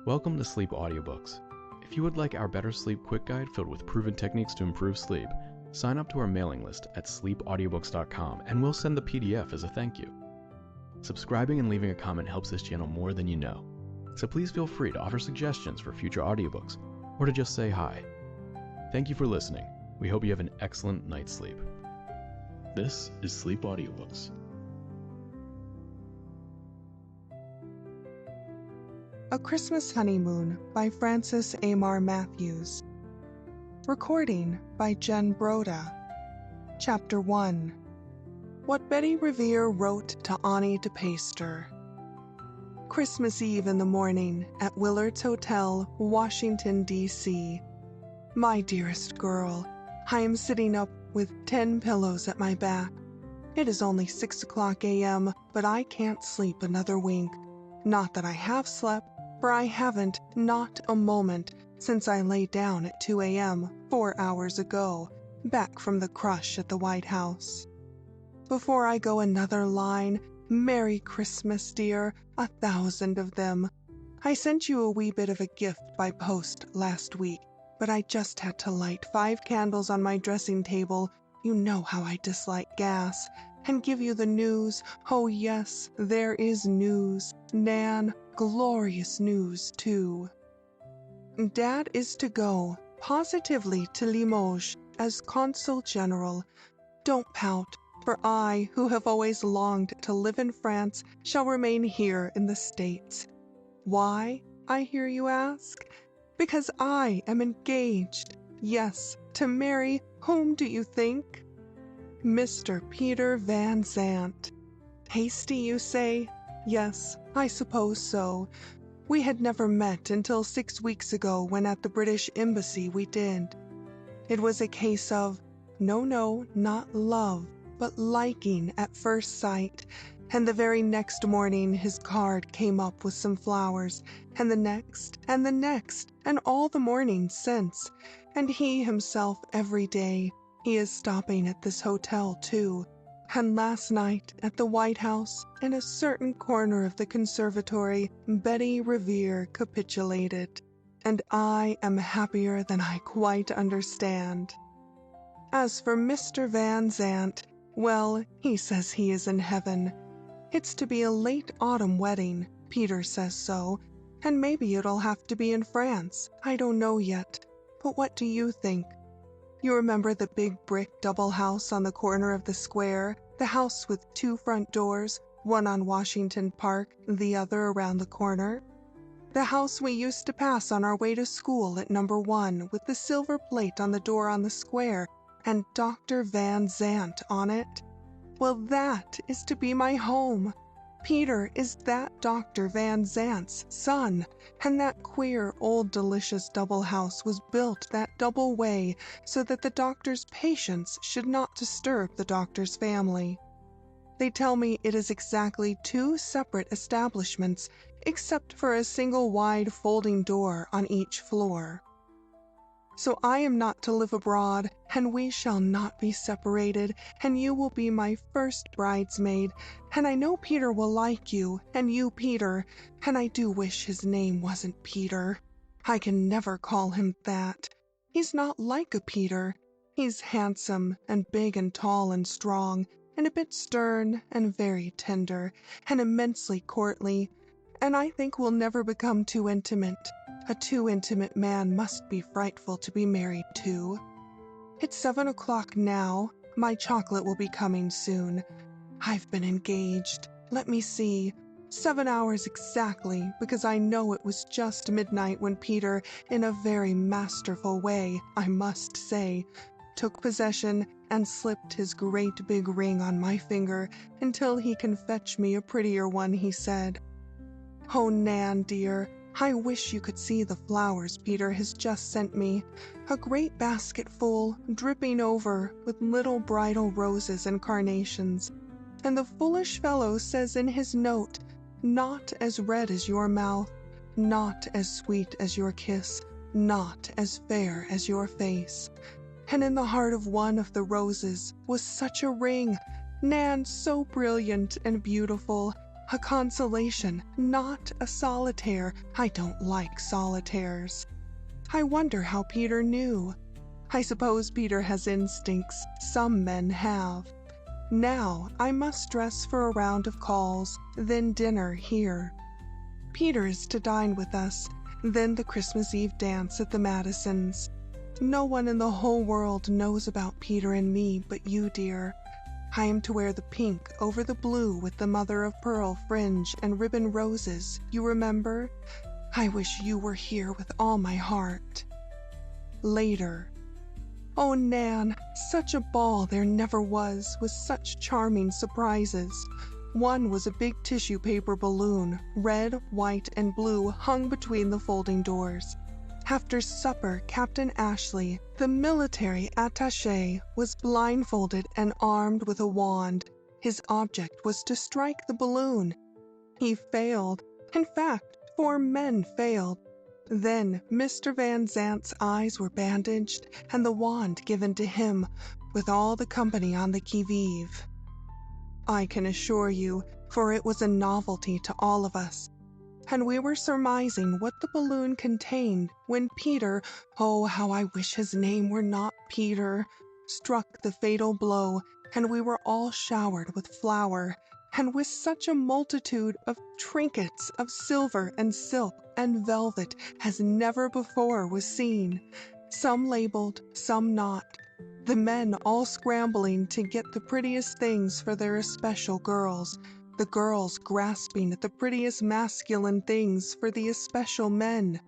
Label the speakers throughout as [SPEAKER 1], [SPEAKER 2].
[SPEAKER 1] Welcome to Sleep Audiobooks. If you would like our Better Sleep Quick Guide filled with proven techniques to improve sleep, sign up to our mailing list at sleepaudiobooks.com and we'll send the PDF as a thank you. Subscribing and leaving a comment helps this channel more than you know, so please feel free to offer suggestions for future audiobooks or to just say hi. Thank you for listening. We hope you have an excellent night's sleep. This is Sleep Audiobooks.
[SPEAKER 2] A Christmas Honeymoon by Frances Aymar Mathews. Recording by Jenn Broda. Chapter 1. What Betty Revere wrote to Ani de Peyster. Christmas Eve in the morning at Willard's Hotel, Washington, D.C. My dearest girl, I am sitting up with 10 pillows at my back. It is only 6 o'clock a.m., but I can't sleep another wink. Not that I have slept, for I haven't, not a moment, since I lay down at 2 a.m. 4 hours ago, back from the crush at the White House. Before I go another line, Merry Christmas, dear, 1,000 of them. I sent you a wee bit of a gift by post last week, but I just had to light 5 candles on my dressing table, you know how I dislike gas, and give you the news. Oh yes, there is news, Nan, glorious news too. Dad is to go, positively to Limoges, as Consul General. Don't pout, for I, who have always longed to live in France, shall remain here in the States. Why, I hear you ask? Because I am engaged, yes, to marry whom do you think? Mr. Peter Van Zandt. Hasty, you say? Yes, I suppose so. We had never met until 6 weeks ago when at the British Embassy we did. It was a case of, no, not love, but liking at first sight, and the very next morning his card came up with some flowers, and the next, and all the mornings since, and he himself every day. He is stopping at this hotel, too, and last night at the White House, in a certain corner of the conservatory, Betty Revere capitulated, and I am happier than I quite understand. As for Mr. Van Zandt, well, he says he is in heaven. It's to be a late autumn wedding, Peter says so, and maybe it'll have to be in France, I don't know yet, but what do you think? You remember the big brick double house on the corner of the square, the house with 2 front doors, one on Washington Park, the other around the corner? The house we used to pass on our way to school at number 1 with the silver plate on the door on the square and Dr. Van Zandt on it? Well, that is to be my home. Peter is that Dr. Van Zandt's son, and that queer old delicious double house was built that double way so that the doctor's patients should not disturb the doctor's family. They tell me it is exactly 2 separate establishments, except for a single wide folding door on each floor. So I am not to live abroad, and we shall not be separated, and you will be my first bridesmaid, and I know Peter will like you, and you Peter, and I do wish his name wasn't Peter. I can never call him that. He's not like a Peter. He's handsome, and big and tall and strong, and a bit stern, and very tender, and immensely courtly, and I think we'll never become too intimate. A too intimate man must be frightful to be married to. It's 7 o'clock now. My chocolate will be coming soon. I've been engaged. Let me see. 7 hours exactly, because I know it was just midnight when Peter, in a very masterful way, I must say, took possession and slipped his great big ring on my finger until he can fetch me a prettier one, he said. Oh, Nan, dear, I wish you could see the flowers Peter has just sent me. A great basket full, dripping over with little bridal roses and carnations. And the foolish fellow says in his note, not as red as your mouth, not as sweet as your kiss, not as fair as your face. And in the heart of one of the roses was such a ring, Nan, so brilliant and beautiful. a consolation, not a solitaire. I don't like solitaires. I wonder how Peter knew. I suppose Peter has instincts some men have. Now I must dress for a round of calls, then dinner here. Peter is to dine with us, then the Christmas Eve dance at the Madisons. No one in the whole world knows about Peter and me but you, dear. I am to wear the pink over the blue with the mother-of-pearl fringe and ribbon roses, you remember? I wish you were here with all my heart. Later. Oh, Nan, such a ball there never was, with such charming surprises. One was a big tissue paper balloon, red, white, and blue, hung between the folding doors. After supper, Captain Ashley, the military attaché, was blindfolded and armed with a wand. His object was to strike the balloon. He failed. In fact, 4 men failed. Then Mr. Van Zandt's eyes were bandaged and the wand given to him, with all the company on the qui-vive. I can assure you, for it was a novelty to all of us, and we were surmising what the balloon contained when Peter, oh, how I wish his name were not Peter, struck the fatal blow, and we were all showered with flour, and with such a multitude of trinkets of silver and silk and velvet as never before was seen, some labeled, some not, the men all scrambling to get the prettiest things for their especial girls, the girls grasping at the prettiest masculine things for the especial men.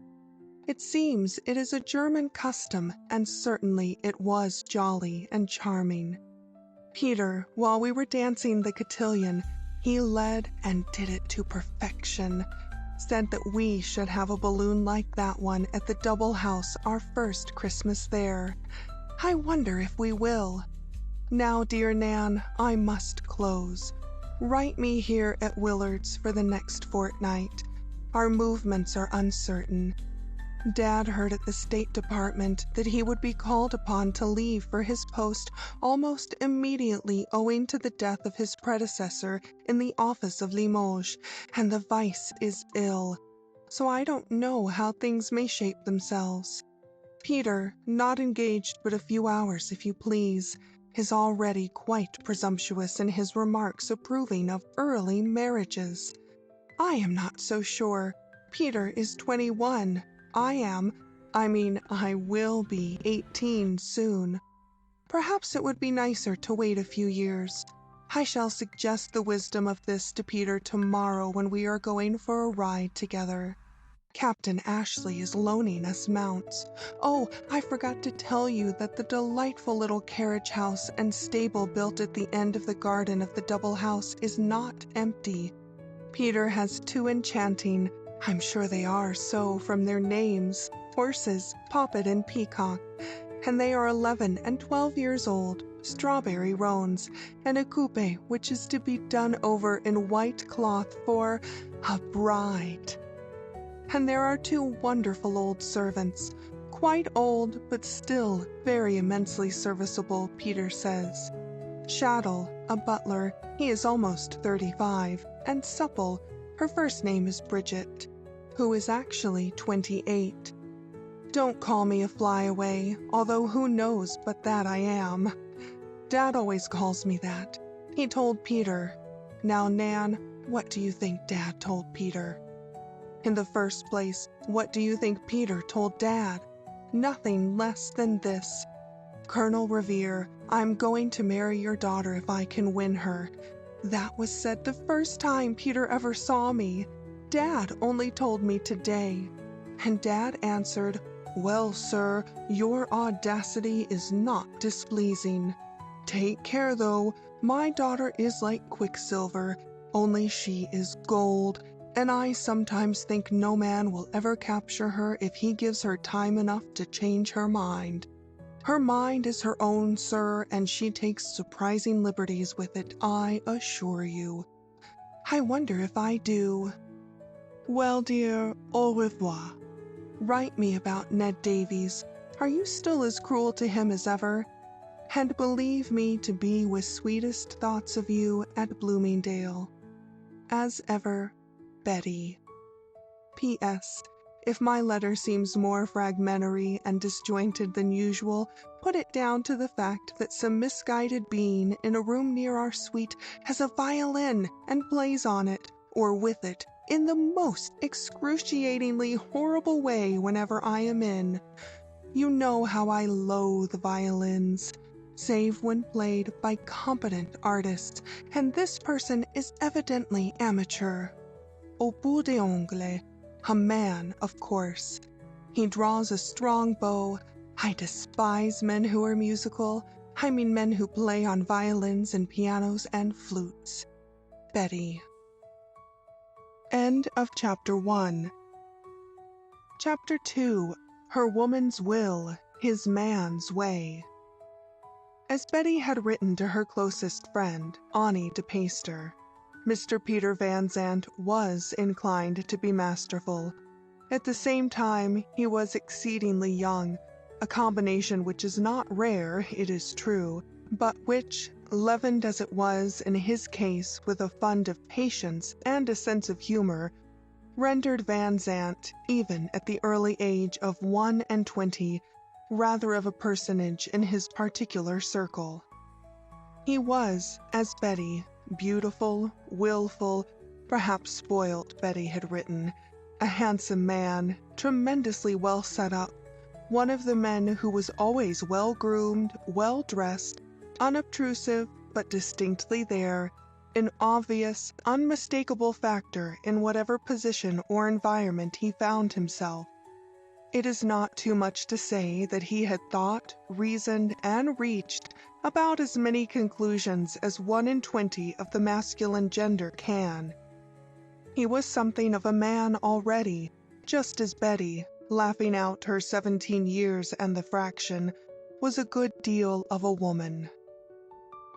[SPEAKER 2] It seems it is a German custom, and certainly it was jolly and charming. Peter, while we were dancing the cotillion, he led and did it to perfection, said that we should have a balloon like that one at the Double House our first Christmas there. I wonder if we will. Now, dear Nan, I must close. Write me here at Willard's for the next fortnight. Our movements are uncertain. Dad heard at the State Department that he would be called upon to leave for his post almost immediately owing to the death of his predecessor in the office of Limoges, and the vice is ill, so I don't know how things may shape themselves. Peter, not engaged but a few hours if you please, is already quite presumptuous in his remarks approving of early marriages. I am not so sure. Peter is 21. I will be 18 soon. Perhaps it would be nicer to wait a few years. I shall suggest the wisdom of this to Peter tomorrow when we are going for a ride together. Captain Ashley is loaning us mounts. Oh, I forgot to tell you that the delightful little carriage house and stable built at the end of the garden of the Double House is not empty. Peter has 2 enchanting, I'm sure they are so from their names, horses, Poppet and Peacock, and they are 11 and 12 years old, strawberry roans, and a coupe which is to be done over in white cloth for a bride. And there are 2 wonderful old servants, quite old but still very immensely serviceable, Peter says. Shaddle, a butler, he is almost 35, and Supple, her first name is Bridget, who is actually 28. Don't call me a flyaway, although who knows but that I am. Dad always calls me that. He told Peter. Now, Nan, what do you think Dad told Peter? In the first place, what do you think Peter told Dad? Nothing less than this. Colonel Revere, I'm going to marry your daughter if I can win her. That was said the first time Peter ever saw me. Dad only told me today. And Dad answered, Well, sir, your audacity is not displeasing. Take care, though. My daughter is like quicksilver, only she is gold, and I sometimes think no man will ever capture her if he gives her time enough to change her mind. Her mind is her own, sir, and she takes surprising liberties with it, I assure you. I wonder if I do. Well, dear, au revoir. Write me about Ned Davies. Are you still as cruel to him as ever? And believe me to be with sweetest thoughts of you at Bloomingdale. As ever, Betty. P.S. If my letter seems more fragmentary and disjointed than usual, put it down to the fact that some misguided being in a room near our suite has a violin and plays on it, or with it, in the most excruciatingly horrible way whenever I am in. You know how I loathe violins, save when played by competent artists, and this person is evidently amateur. Au bout des ongles, a man, of course. He draws a strong bow. I despise men who are musical. I mean men who play on violins and pianos and flutes. Betty. End of Chapter 1. Chapter 2. Her Woman's Will, His Man's Way. As Betty had written to her closest friend, Annie de Peyster, Mr. Peter Van Zandt was inclined to be masterful. At the same time, he was exceedingly young, a combination which is not rare, it is true, but which, leavened as it was in his case with a fund of patience and a sense of humor, rendered Van Zandt, even at the early age of 21, rather of a personage in his particular circle. He was, as Betty, beautiful, willful, perhaps spoilt, Betty had written, a handsome man, tremendously well set up, one of the men who was always well-groomed, well-dressed, unobtrusive but distinctly there, an obvious, unmistakable factor in whatever position or environment he found himself. It is not too much to say that he had thought, reasoned, and reached about as many conclusions as 1 in 20 of the masculine gender can. He was something of a man already, just as Betty, laughing out her 17 years and the fraction, was a good deal of a woman.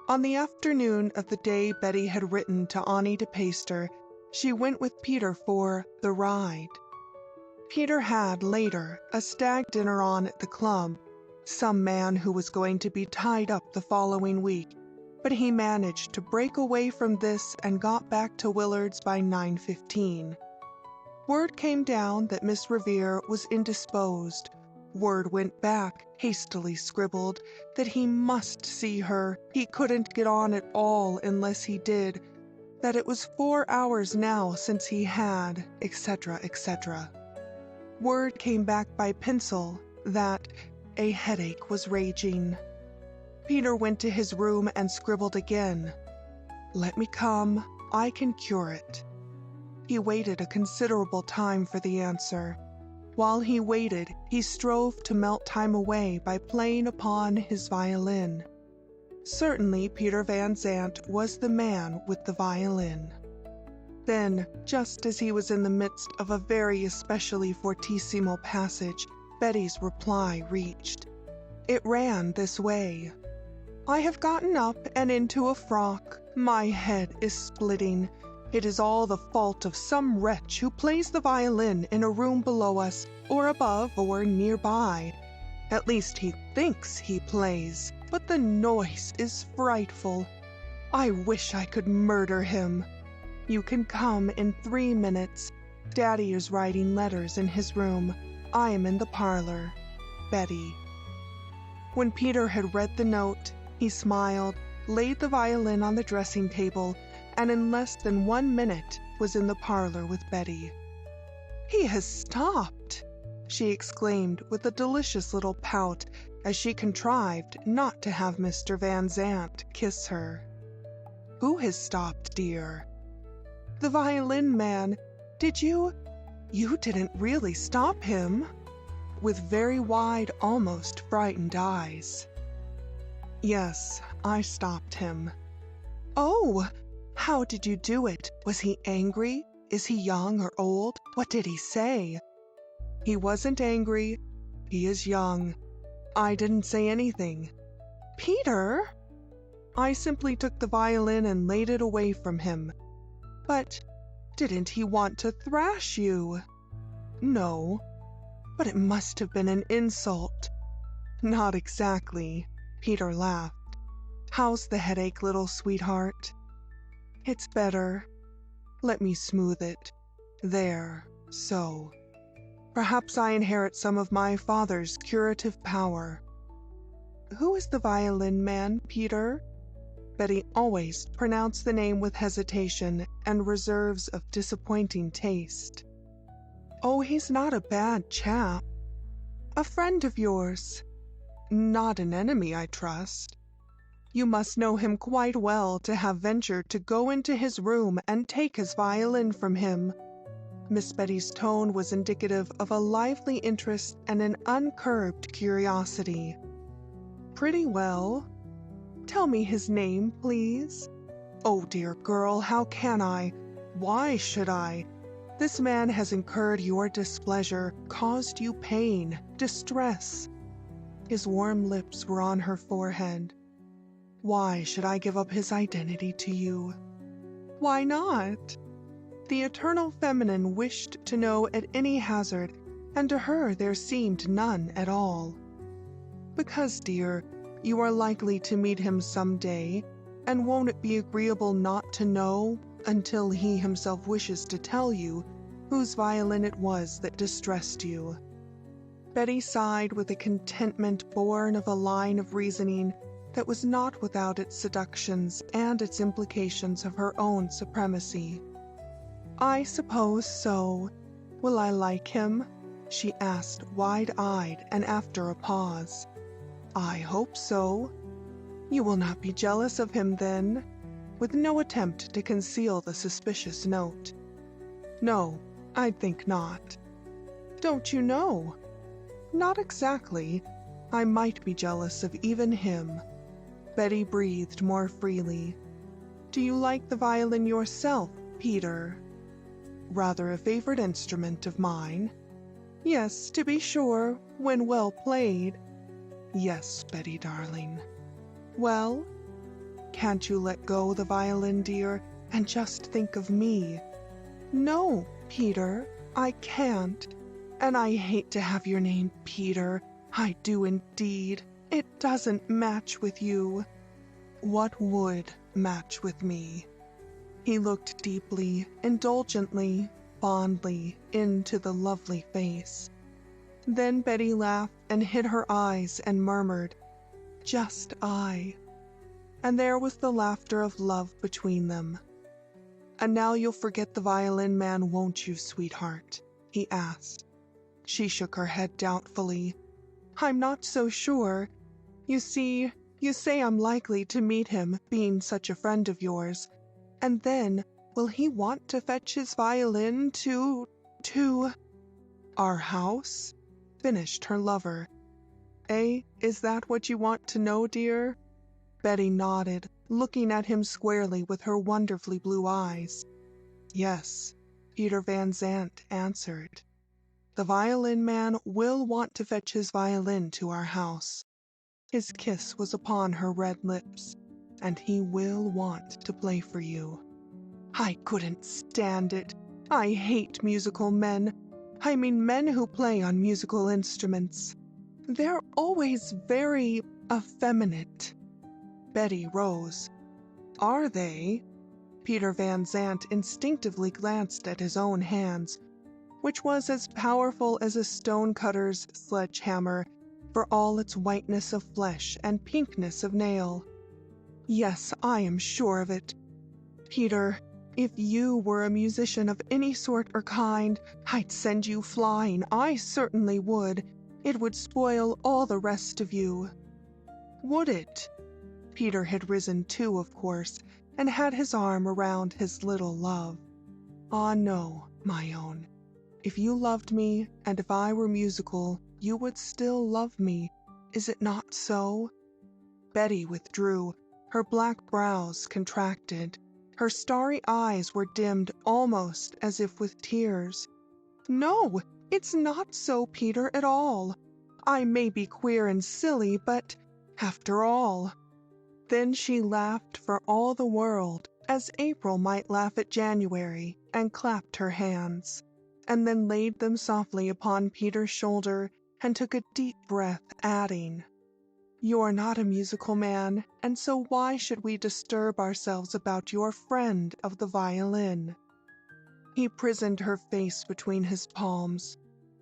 [SPEAKER 2] On the afternoon of the day Betty had written to Annie de Peyster, she went with Peter for the ride. Peter had, later, a stag dinner on at the club, some man who was going to be tied up the following week, but he managed to break away from this and got back to Willard's by 9:15. Word came down that Miss Revere was indisposed. Word went back, hastily scribbled, that he must see her, he couldn't get on at all unless he did, that it was 4 hours now since he had, etc., etc. Word came back by pencil that a headache was raging. Peter went to his room and scribbled again. "Let me come, I can cure it." He waited a considerable time for the answer. While he waited, he strove to melt time away by playing upon his violin. Certainly Peter Van Zandt was the man with the violin. Then, just as he was in the midst of a very especially fortissimo passage, Betty's reply reached. It ran this way: "I have gotten up and into a frock. My head is splitting. It is all the fault of some wretch who plays the violin in a room below us, or above, or nearby. At least he thinks he plays, but the noise is frightful. I wish I could murder him. You can come in 3 minutes. Daddy is writing letters in his room. I am in the parlor. Betty." When Peter had read the note, he smiled, laid the violin on the dressing table, and in less than 1 minute was in the parlor with Betty. "He has stopped!" she exclaimed with a delicious little pout as she contrived not to have Mr. Van Zandt kiss her. "Who has stopped, dear?" "The violin man. Did you didn't really stop him?" With very wide, almost frightened eyes. "Yes, I stopped him." "Oh! How did you do it? Was he angry? Is he young or old? What did he say?" "He wasn't angry. He is young. I didn't say anything." "Peter!" "I simply took the violin and laid it away from him." "But didn't he want to thrash you?" "No." "But it must have been an insult." "Not exactly." Peter laughed. "How's the headache, little sweetheart?" "It's better." Let me smooth it. There, so. Perhaps I inherit some of my father's curative power. Who is the violin man, Peter? Betty always pronounced the name with hesitation and reserves of disappointing taste. Oh, he's not a bad chap. A friend of yours. Not an enemy, I trust. You must know him quite well to have ventured to go into his room and take his violin from him. Miss Betty's tone was indicative of a lively interest and an uncurbed curiosity. Pretty well. Tell me his name, please. Oh, dear girl, how can I? Why should I? This man has incurred your displeasure, caused you pain, distress. His warm lips were on her forehead. Why should I give up his identity to you? Why not? The eternal feminine wished to know at any hazard, and to her there seemed none at all. Because, dear, you are likely to meet him some day, and won't it be agreeable not to know, until he himself wishes to tell you, whose violin it was that distressed you? Betty sighed with a contentment born of a line of reasoning that was not without its seductions and its implications of her own supremacy. I suppose so. Will I like him? She asked, wide-eyed, and after a pause. I hope so. You will not be jealous of him, then? With no attempt to conceal the suspicious note. No, I think not. Don't you know? Not exactly. I might be jealous of even him. Betty breathed more freely. Do you like the violin yourself, Peter? Rather a favorite instrument of mine. Yes, to be sure, when well played. Yes, Betty, darling. Well, can't you let go the violin, dear, and just think of me? No, Peter, I can't. And I hate to have your name Peter. I do indeed. It doesn't match with you. What would match with me? He looked deeply, indulgently, fondly into the lovely face. Then Betty laughed and hid her eyes and murmured, "Just I." And there was the laughter of love between them. "And now you'll forget the violin man, won't you, sweetheart?" he asked. She shook her head doubtfully. "I'm not so sure. You see, you say I'm likely to meet him, being such a friend of yours. And then, will he want to fetch his violin to our house?" finished her lover. "Eh, is that what you want to know, dear?" Betty nodded, looking at him squarely with her wonderfully blue eyes. "Yes," Peter Van Zandt answered. "The violin man will want to fetch his violin to our house." His kiss was upon her red lips. "And he will want to play for you." I couldn't stand it. I hate musical men. I mean men who play on musical instruments. They're always very effeminate. Betty rose. Are they? Peter Van Zandt instinctively glanced at his own hands, which was as powerful as a stone-cutter's sledgehammer, for all its whiteness of flesh and pinkness of nail. Yes, I am sure of it. Peter, if you were a musician of any sort or kind, I'd send you flying. I certainly would. It would spoil all the rest of you. Would it? Peter had risen too, of course, and had his arm around his little love. Ah, no, my own. If you loved me, and if I were musical, you would still love me. Is it not so? Betty withdrew, her black brows contracted. Her starry eyes were dimmed almost as if with tears. No, it's not so, Peter, at all. I may be queer and silly, but after all. Then she laughed for all the world, as April might laugh at January, and clapped her hands, and then laid them softly upon Peter's shoulder and took a deep breath, adding, "You're not a musical man, and so why should we disturb ourselves about your friend of the violin?" He prisoned her face between his palms.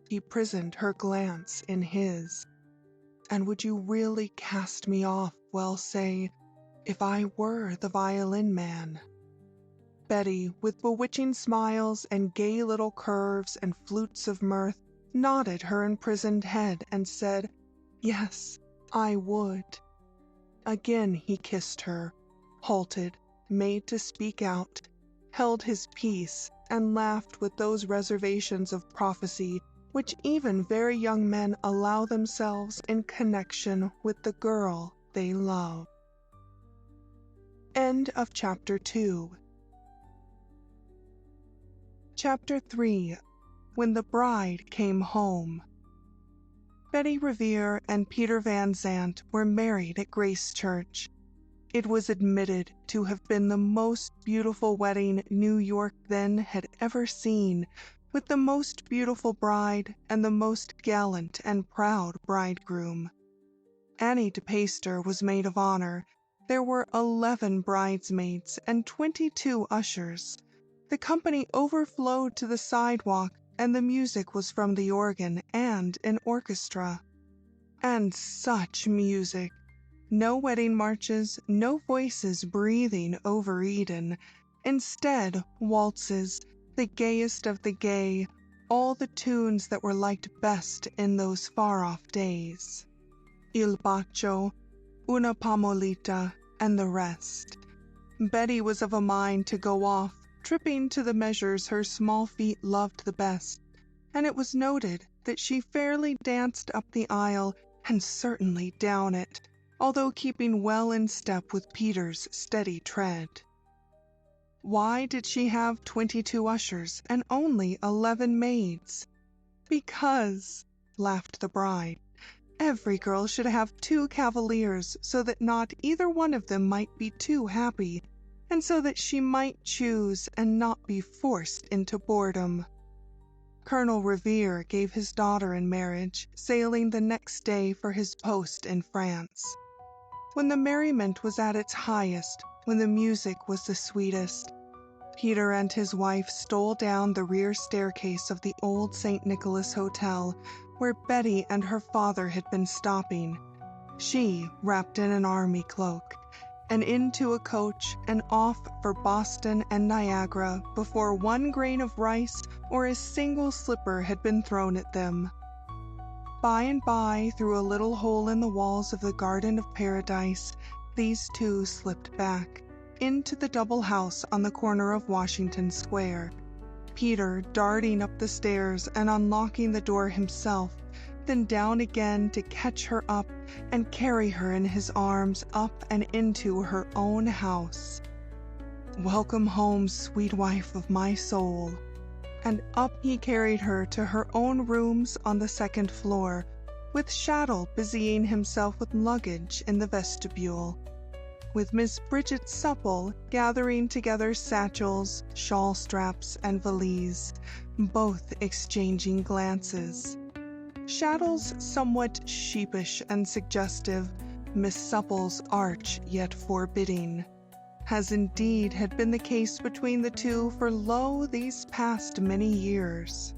[SPEAKER 2] He prisoned her glance in his. And would you really cast me off, well, say, if I were the violin man? Betty, with bewitching smiles and gay little curves and flutes of mirth, nodded her imprisoned head and said, "Yes, I would." Again he kissed her, halted, made to speak out, held his peace, and laughed with those reservations of prophecy which even very young men allow themselves in connection with the girl they love. End of Chapter 2. Chapter 3. When the Bride Came Home. Betty Revere and Peter Van Zandt were married at Grace Church. It was admitted to have been the most beautiful wedding New York then had ever seen, with the most beautiful bride and the most gallant and proud bridegroom. Annie DePaster was maid of honor. There were 11 bridesmaids and 22 ushers. The company overflowed to the sidewalk, and the music was from the organ and an orchestra. And such music! No wedding marches, no voices breathing over Eden. Instead, waltzes, the gayest of the gay, all the tunes that were liked best in those far-off days. Il Bacio, Una Pomolita, and the rest. Betty was of a mind to go off, tripping to the measures her small feet loved the best, and it was noted that she fairly danced up the aisle and certainly down it, although keeping well in step with Peter's steady tread. Why did she have 22 ushers and only 11 maids? Because, laughed the bride, every girl should have 2 cavaliers so that not either one of them might be too happy, and so that she might choose and not be forced into boredom. Colonel Revere gave his daughter in marriage, sailing the next day for his post in France. When the merriment was at its highest, when the music was the sweetest, Peter and his wife stole down the rear staircase of the old St. Nicholas Hotel, where Betty and her father had been stopping, she wrapped in an army cloak, and into a coach and off for Boston and Niagara before one grain of rice or a single slipper had been thrown at them. By and by, through a little hole in the walls of the Garden of Paradise, these two slipped back, into the double house on the corner of Washington Square, Peter darting up the stairs and unlocking the door himself, then down again to catch her up and carry her in his arms up and into her own house. "Welcome home, sweet wife of my soul." And up he carried her to her own rooms on the 2nd floor, with Shaddle busying himself with luggage in the vestibule, with Miss Bridget Supple gathering together satchels, shawl straps, and valise, both exchanging glances. Shaddle's somewhat sheepish and suggestive, Miss Supple's arch yet forbidding, as indeed had been the case between the two for lo these past many years.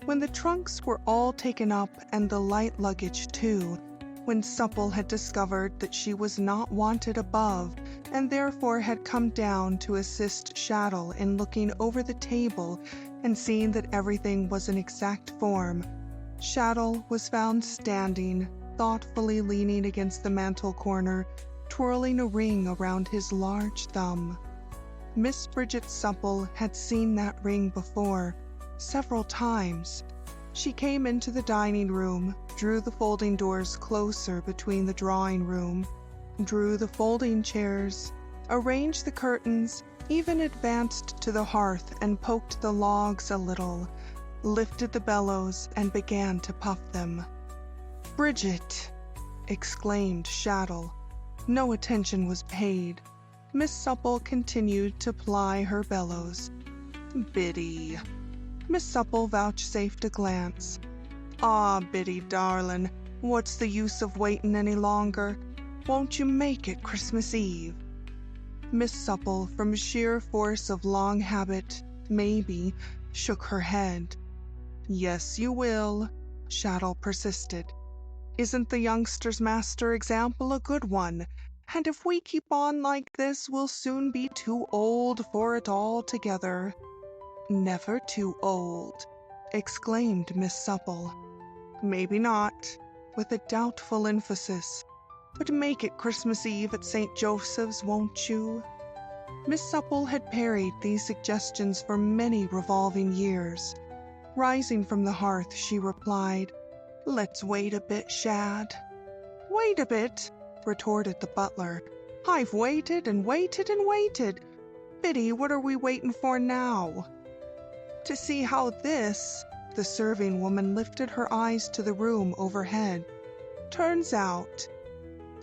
[SPEAKER 2] When the trunks were all taken up and the light luggage too, when Supple had discovered that she was not wanted above and therefore had come down to assist Shaddle in looking over the table and seeing that everything was in exact form, Shaddle was found standing, thoughtfully leaning against the mantel corner, twirling a ring around his large thumb. Miss Bridget Supple had seen that ring before, several times. She came into the dining room, drew the folding doors closer between the drawing room, drew the folding chairs, arranged the curtains, even advanced to the hearth and poked the logs a little, lifted the bellows and began to puff them. "Bridget!" exclaimed Shaddle. No attention was paid. Miss Supple continued to ply her bellows. "Biddy." Miss Supple vouchsafed a glance. "Ah, Biddy, darlin', what's the use of waitin' any longer? Won't you make it Christmas Eve?" Miss Supple, from sheer force of long habit, maybe, shook her head. "Yes, you will," Shadow persisted. "Isn't the youngster's master example a good one? And if we keep on like this, we'll soon be too old for it altogether." "Never too old," exclaimed Miss Supple. "Maybe not," with a doubtful emphasis. "But make it Christmas Eve at St. Joseph's, won't you?" Miss Supple had parried these suggestions for many revolving years. Rising from the hearth, she replied, "Let's wait a bit, Shad." "Wait a bit," retorted the butler. "I've waited and waited and waited. Biddy, what are we waiting for now?" "To see how this," the serving woman lifted her eyes to the room overhead, "turns out."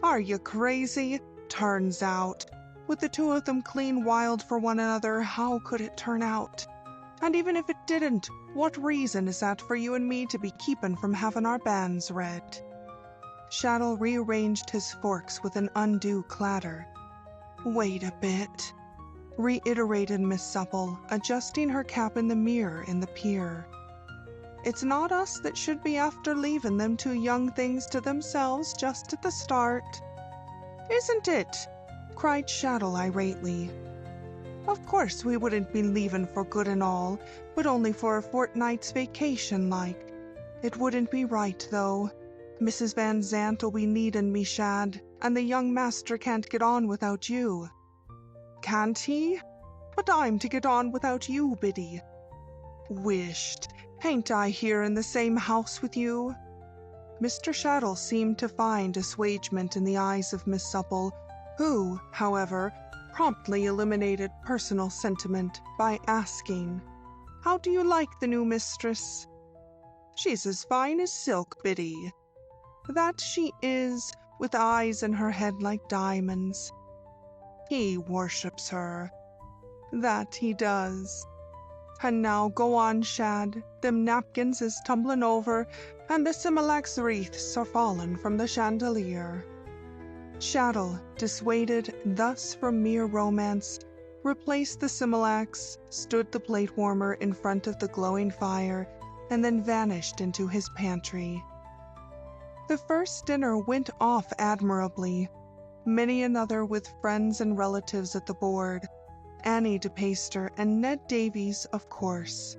[SPEAKER 2] "Are you crazy? Turns out. With the two of them clean wild for one another, how could it turn out? And even if it didn't, what reason is that for you and me to be keeping from having our banns read?" Shadow rearranged his forks with an undue clatter. "Wait a bit," reiterated Miss Supple, adjusting her cap in the mirror in the pier. "It's not us that should be after leaving them two young things to themselves just at the start." "Isn't it?" cried Shadow irately. "Of course we wouldn't be leaving for good and all, but only for a fortnight's vacation like. It wouldn't be right, though. Mrs. Van Zant'll be needin' me, Shad, and the young master can't get on without you." "Can't he? But I'm to get on without you, Biddy." "Wisht, ain't I here in the same house with you?" Mr. Shadow seemed to find assuagement in the eyes of Miss Supple, who, however, promptly eliminated personal sentiment by asking, "How do you like the new mistress?" "She's as fine as silk, Biddy." "That she is, with eyes in her head like diamonds." "He worships her." "That he does. And now go on, Shad, them napkins is tumbling over, and the Similax wreaths are falling from the chandelier." Shadow, dissuaded thus from mere romance, replaced the Similax, stood the plate warmer in front of the glowing fire, and then vanished into his pantry. The first dinner went off admirably, many another with friends and relatives at the board, Annie de Payster and Ned Davies, of course.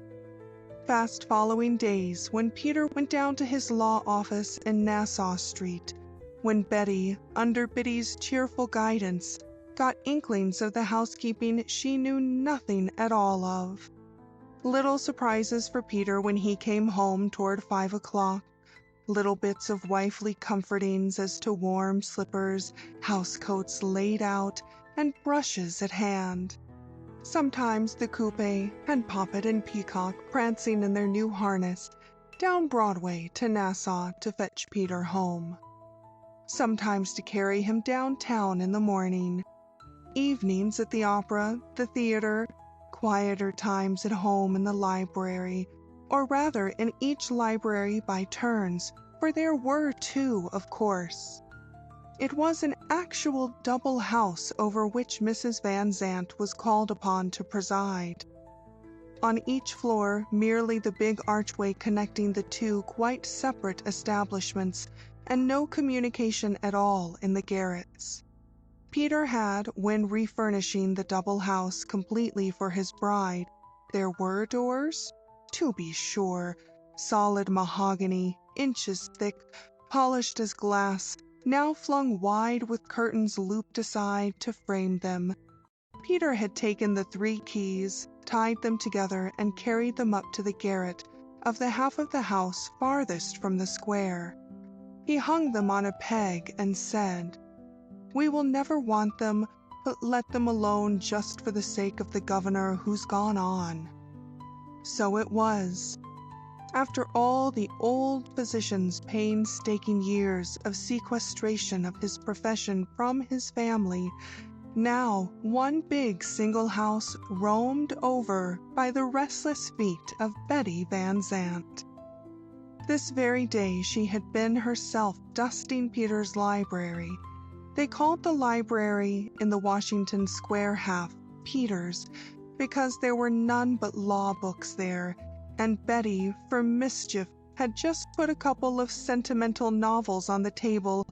[SPEAKER 2] Fast following days, when Peter went down to his law office in Nassau Street, when Betty, under Biddy's cheerful guidance, got inklings of the housekeeping she knew nothing at all of. Little surprises for Peter when he came home toward 5 o'clock, little bits of wifely comfortings as to warm slippers, housecoats laid out, and brushes at hand. Sometimes the coupe and Poppet and Peacock prancing in their new harness down Broadway to Nassau to fetch Peter home. Sometimes to carry him downtown in the morning. Evenings at the opera, the theater, quieter times at home in the library, or rather in each library by turns, for there were two, of course. It was an actual double house over which Mrs. Van Zandt was called upon to preside. On each floor, merely the big archway connecting the two quite separate establishments, and no communication at all in the garrets. Peter had, when refurnishing the double house completely for his bride, there were doors? To be sure, solid mahogany, inches thick, polished as glass, now flung wide with curtains looped aside to frame them. Peter had taken the 3 keys, tied them together, and carried them up to the garret of the half of the house farthest from the square. He hung them on a peg and said, "We will never want them, but let them alone just for the sake of the governor who's gone on." So it was. After all the old physician's painstaking years of sequestration of his profession from his family, now one big single house roamed over by the restless feet of Betty Van Zandt. This very day she had been herself dusting Peter's library. They called the library in the Washington Square half Peter's, because there were none but law books there, and Betty, for mischief, had just put a couple of sentimental novels on the table,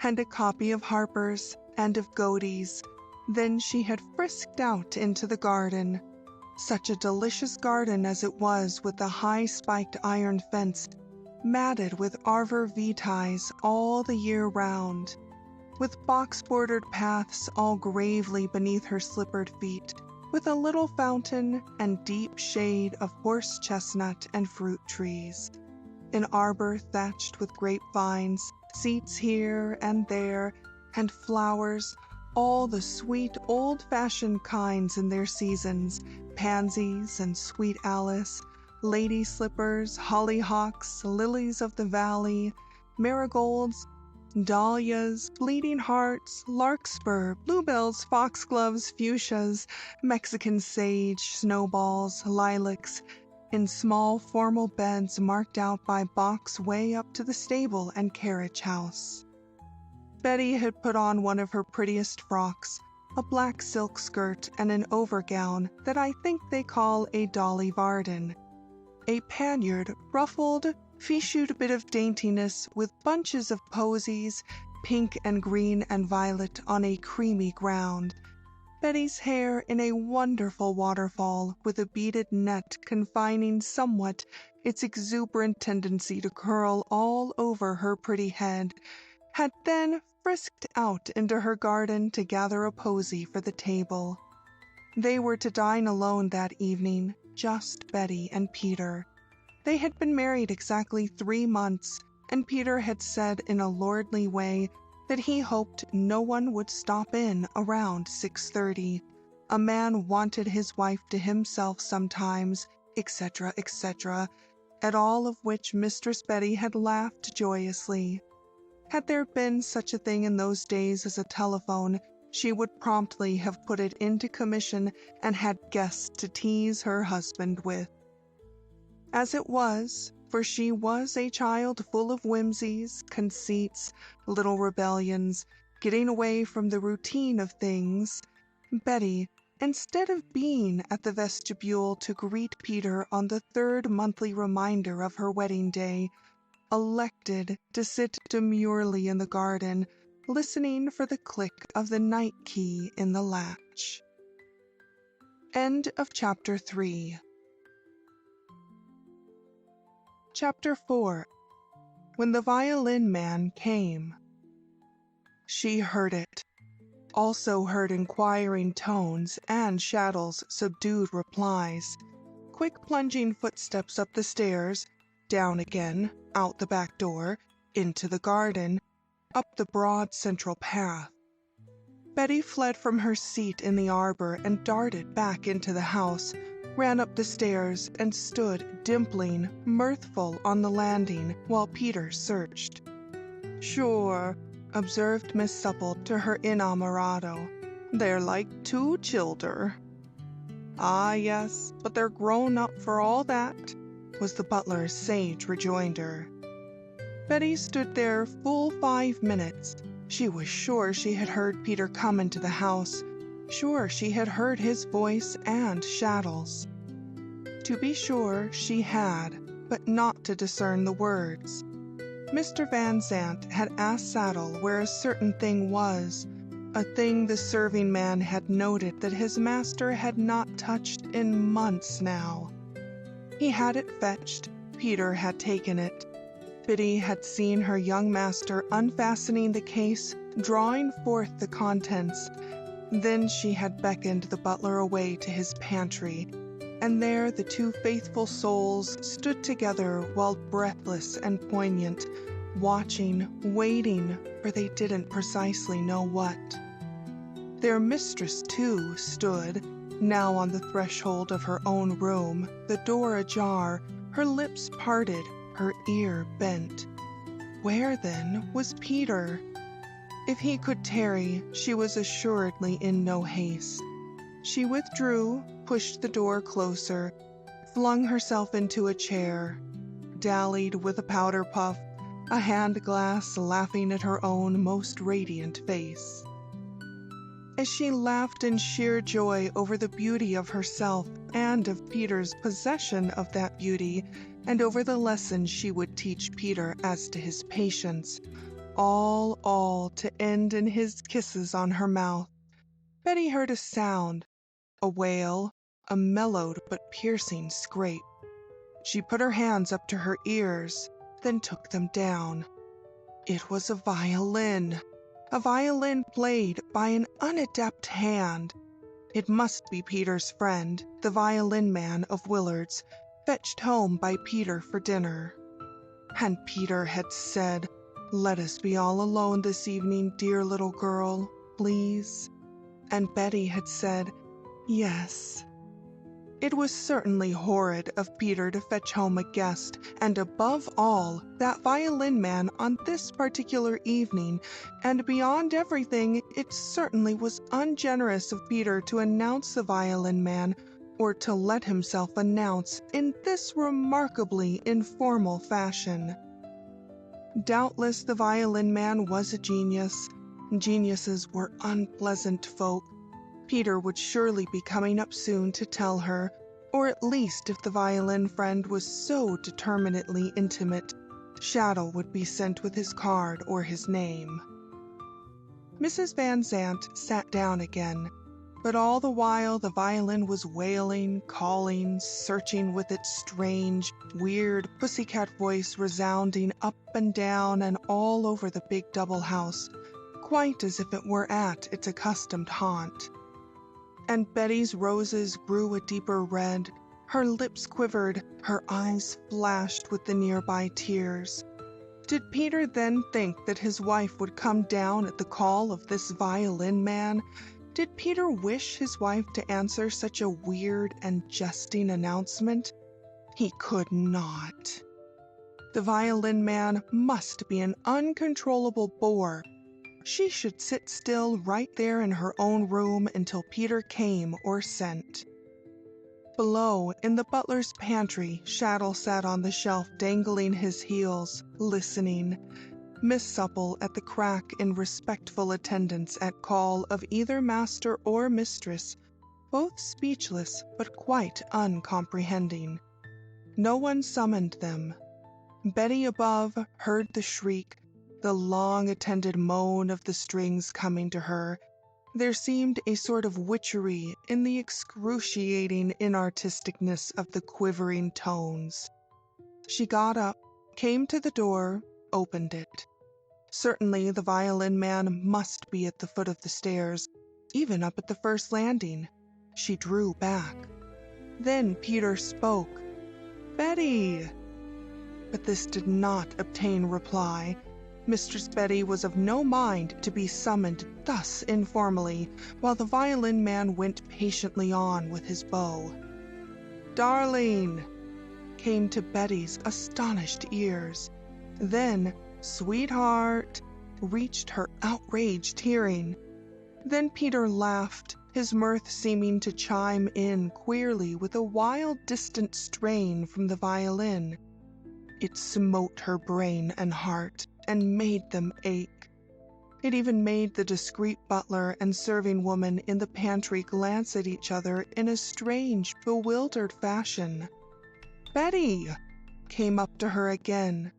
[SPEAKER 2] and a copy of Harper's and of Godey's. Then she had frisked out into the garden. Such a delicious garden as it was, with the high-spiked iron fence, matted with arbor vitae all the year round, with box-bordered paths all gravely beneath her slippered feet, with a little fountain and deep shade of horse chestnut and fruit trees, an arbor thatched with grapevines, seats here and there, and flowers, all the sweet old-fashioned kinds in their seasons, pansies and sweet Alice, lady slippers, hollyhocks, lilies of the valley, marigolds, dahlias, bleeding hearts, larkspur, bluebells, foxgloves, fuchsias, Mexican sage, snowballs, lilacs, in small formal beds marked out by box way up to the stable and carriage house. Betty had put on one of her prettiest frocks, a black silk skirt and an overgown that I think they call a Dolly Varden, a panniered, ruffled, fichued bit of daintiness with bunches of posies, pink and green and violet on a creamy ground, Betty's hair in a wonderful waterfall with a beaded net confining somewhat its exuberant tendency to curl all over her pretty head, had then frisked out into her garden to gather a posy for the table. They were to dine alone that evening, just Betty and Peter. They had been married exactly 3 months, and Peter had said in a lordly way that he hoped no one would stop in around 6:30. A man wanted his wife to himself sometimes, etc., etc., at all of which Mistress Betty had laughed joyously. Had there been such a thing in those days as a telephone, she would promptly have put it into commission and had guests to tease her husband with. As it was, for she was a child full of whimsies, conceits, little rebellions, getting away from the routine of things, Betty, instead of being at the vestibule to greet Peter on the 3rd monthly reminder of her wedding day, elected to sit demurely in the garden, listening for the click of the night key in the latch. End of Chapter 3. Chapter 4. When the violin man came. She heard it, also heard inquiring tones and Shaddle's subdued replies, quick plunging footsteps up the stairs, down again, out the back door, into the garden, up the broad central path. Betty fled from her seat in the arbor and darted back into the house, ran up the stairs, and stood, dimpling, mirthful on the landing while Peter searched. "Sure," observed Miss Supple to her inamorado, "they're like 2 childer." "Ah, yes, but they're grown up for all that," was the butler's sage rejoinder. Betty stood there full 5 minutes. She was sure she had heard Peter come into the house, sure she had heard his voice and Shaddle's. To be sure, she had, but not to discern the words. Mr. Van Zandt had asked Saddle where a certain thing was, a thing the serving man had noted that his master had not touched in months now. He had it fetched, Peter had taken it. Biddy had seen her young master unfastening the case, drawing forth the contents. Then she had beckoned the butler away to his pantry, and there the 2 faithful souls stood together while breathless and poignant, watching, waiting, for they didn't precisely know what. Their mistress, too, stood, now on the threshold of her own room, the door ajar, her lips parted, her ear bent. Where, then, was Peter? If he could tarry, she was assuredly in no haste. She withdrew, pushed the door closer, flung herself into a chair, dallied with a powder puff, a hand glass laughing at her own most radiant face. as she laughed in sheer joy over the beauty of herself and of Peter's possession of that beauty, and over the lessons she would teach Peter as to his patience, all to end in his kisses on her mouth. Betty heard a sound, a wail, a mellowed but piercing scrape. She put her hands up to her ears, then took them down. It was a violin played by an unadept hand. It must be Peter's friend, the violin man of Willard's, fetched home by Peter for dinner. And Peter had said, "Let us be all alone this evening, dear little girl, please." And Betty had said, "Yes." It was certainly horrid of Peter to fetch home a guest, and above all, that violin man on this particular evening, and beyond everything, it certainly was ungenerous of Peter to announce the violin man, or to let himself announce in this remarkably informal fashion. Doubtless the violin man was a genius. Geniuses were unpleasant folk. Peter would surely be coming up soon to tell her, or at least if the violin friend was so determinately intimate, Shadow would be sent with his card or his name. Mrs. Van Zandt sat down again, but all the while the violin was wailing, calling, searching with its strange, weird pussycat voice resounding up and down and all over the big double house, quite as if it were at its accustomed haunt. And Betty's roses grew a deeper red, her lips quivered, her eyes flashed with the nearby tears. Did Peter then think that his wife would come down at the call of this violin man? Did Peter wish his wife to answer such a weird and jesting announcement? He could not. The violin man must be an uncontrollable bore. She should sit still right there in her own room until Peter came or sent. Below, in the butler's pantry, Shadow sat on the shelf dangling his heels, listening. Miss Supple at the crack in respectful attendance at call of either master or mistress, both speechless but quite uncomprehending. No one summoned them. Betty above heard the shriek, the long-attended moan of the strings coming to her. There seemed a sort of witchery in the excruciating inartisticness of the quivering tones. She got up, came to the door, opened it. Certainly the violin man must be at the foot of the stairs, even up at the first landing. She drew back. Then Peter spoke. "Betty!" But this did not obtain reply. Mistress Betty was of no mind to be summoned thus informally, while the violin man went patiently on with his bow. "Darling!" came to Betty's astonished ears. Then, "Sweetheart!" reached her outraged hearing. Then Peter laughed, his mirth seeming to chime in queerly with a wild distant strain from the violin. It smote her brain and heart, and made them ache. It even made the discreet butler and serving woman in the pantry glance at each other in a strange, bewildered fashion. "Betty!" came up to her again.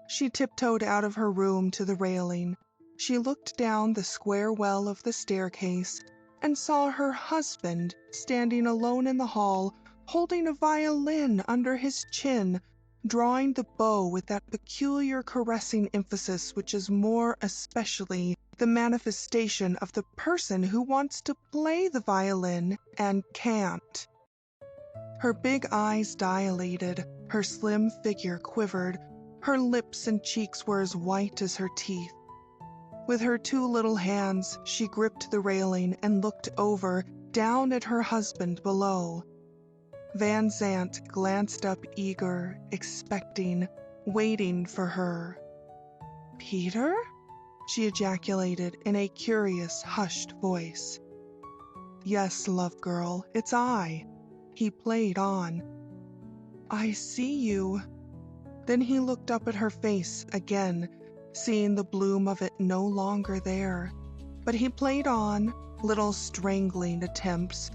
[SPEAKER 2] She tiptoed out of her room to the railing. She looked down the square well of the staircase and saw her husband standing alone in the hall, holding a violin under his chin, drawing the bow with that peculiar caressing emphasis which is more especially the manifestation of the person who wants to play the violin and can't. Her big eyes dilated, her slim figure quivered, her lips and cheeks were as white as her teeth. With her two little hands, she gripped the railing and looked over, down at her husband below. Van Zandt glanced up eager, expecting, waiting for her. "Peter?" she ejaculated in a curious, hushed voice. "Yes, love girl, it's I." He played on. "I see you." Then he looked up at her face again, seeing the bloom of it no longer there. But he played on, little strangling attempts,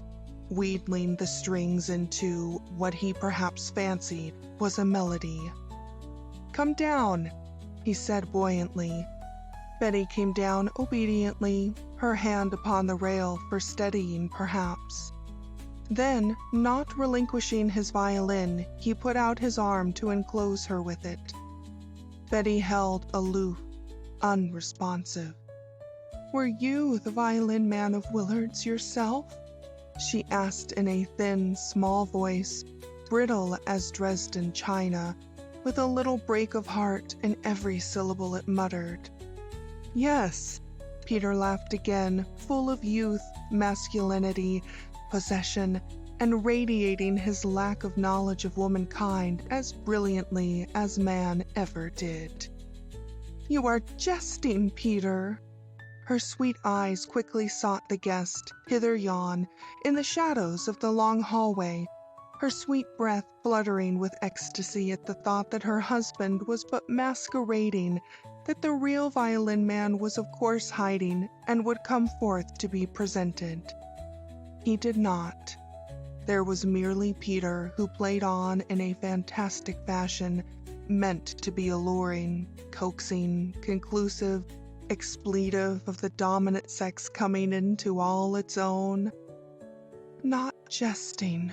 [SPEAKER 2] wheedling the strings into what he perhaps fancied was a melody. "Come down," he said buoyantly. Betty came down obediently, her hand upon the rail for steadying perhaps. Then, not relinquishing his violin, he put out his arm to enclose her with it. Betty held aloof, unresponsive. "Were you the violin man of Willard's yourself?" she asked in a thin, small voice, brittle as Dresden china, with a little break of heart in every syllable it muttered. "Yes," Peter laughed again, full of youth, masculinity, possession, and radiating his lack of knowledge of womankind as brilliantly as man ever did. "You are jesting, Peter." Her sweet eyes quickly sought the guest, hither yon, in the shadows of the long hallway, her sweet breath fluttering with ecstasy at the thought that her husband was but masquerading, that the real violin man was of course hiding and would come forth to be presented. He did not. There was merely Peter, who played on in a fantastic fashion, meant to be alluring, coaxing, conclusive, expletive of the dominant sex coming into all its own. "Not jesting,"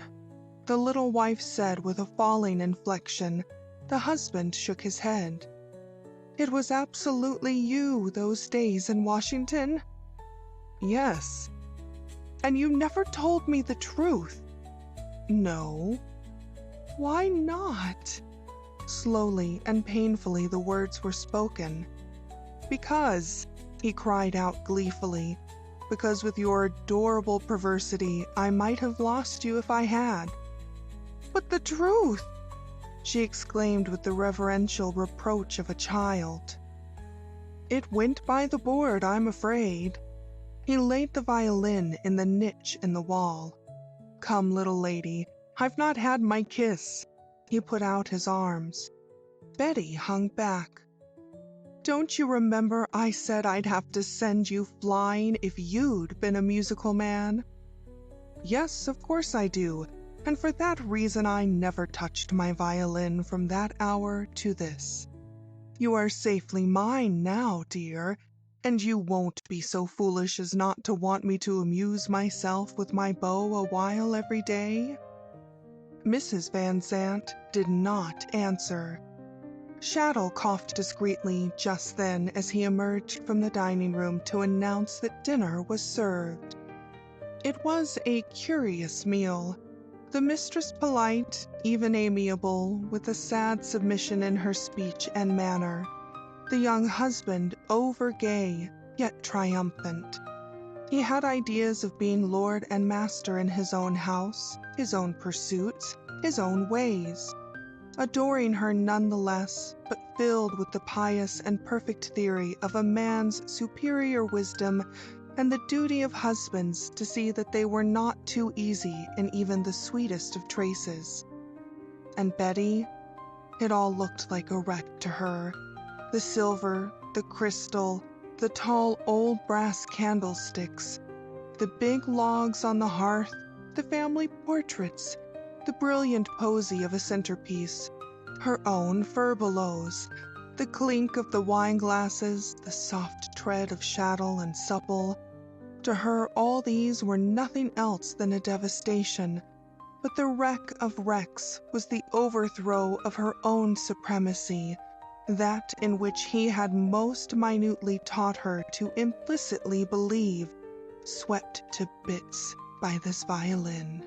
[SPEAKER 2] the little wife said with a falling inflection. The husband shook his head. "It was absolutely you those days in Washington?" "Yes." "And you never told me the truth?" "No." "Why not?" Slowly and painfully the words were spoken. "Because," he cried out gleefully, "because with your adorable perversity I might have lost you if I had." "But the truth!" she exclaimed with the reverential reproach of a child. "It went by the board, I'm afraid." He laid the violin in the niche in the wall. "Come, little lady, I've not had my kiss." He put out his arms. Betty hung back. "Don't you remember I said I'd have to send you flying if you'd been a musical man?" "Yes, of course I do, and for that reason I never touched my violin from that hour to this. You are safely mine now, dear, and you won't be so foolish as not to want me to amuse myself with my bow a while every day?" Mrs. Van Zandt did not answer. Shaddle coughed discreetly just then as he emerged from the dining room to announce that dinner was served. It was a curious meal. The mistress polite, even amiable, with a sad submission in her speech and manner. The young husband over-gay, yet triumphant. He had ideas of being lord and master in his own house, his own pursuits, his own ways. Adoring her nonetheless, but filled with the pious and perfect theory of a man's superior wisdom and the duty of husbands to see that they were not too easy in even the sweetest of traces. And Betty? It all looked like a wreck to her. The silver, the crystal, the tall old brass candlesticks, the big logs on the hearth, the family portraits, the brilliant posy of a centerpiece, her own furbelows, the clink of the wine glasses, the soft tread of Shaddle and Supple. To her all these were nothing else than a devastation, but the wreck of wrecks was the overthrow of her own supremacy, that in which he had most minutely taught her to implicitly believe, swept to bits by this violin.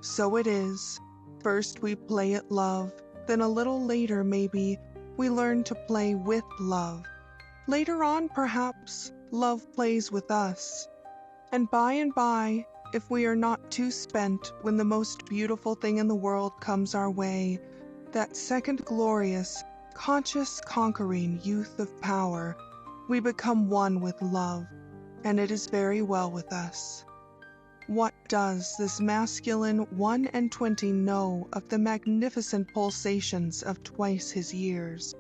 [SPEAKER 2] So it is. First we play at love, then a little later, maybe, we learn to play with love. Later on, perhaps, love plays with us. And by, if we are not too spent when the most beautiful thing in the world comes our way, that second glorious, conscious conquering youth of power, we become one with love, and it is very well with us. What does this masculine 21 know of the magnificent pulsations of twice his years?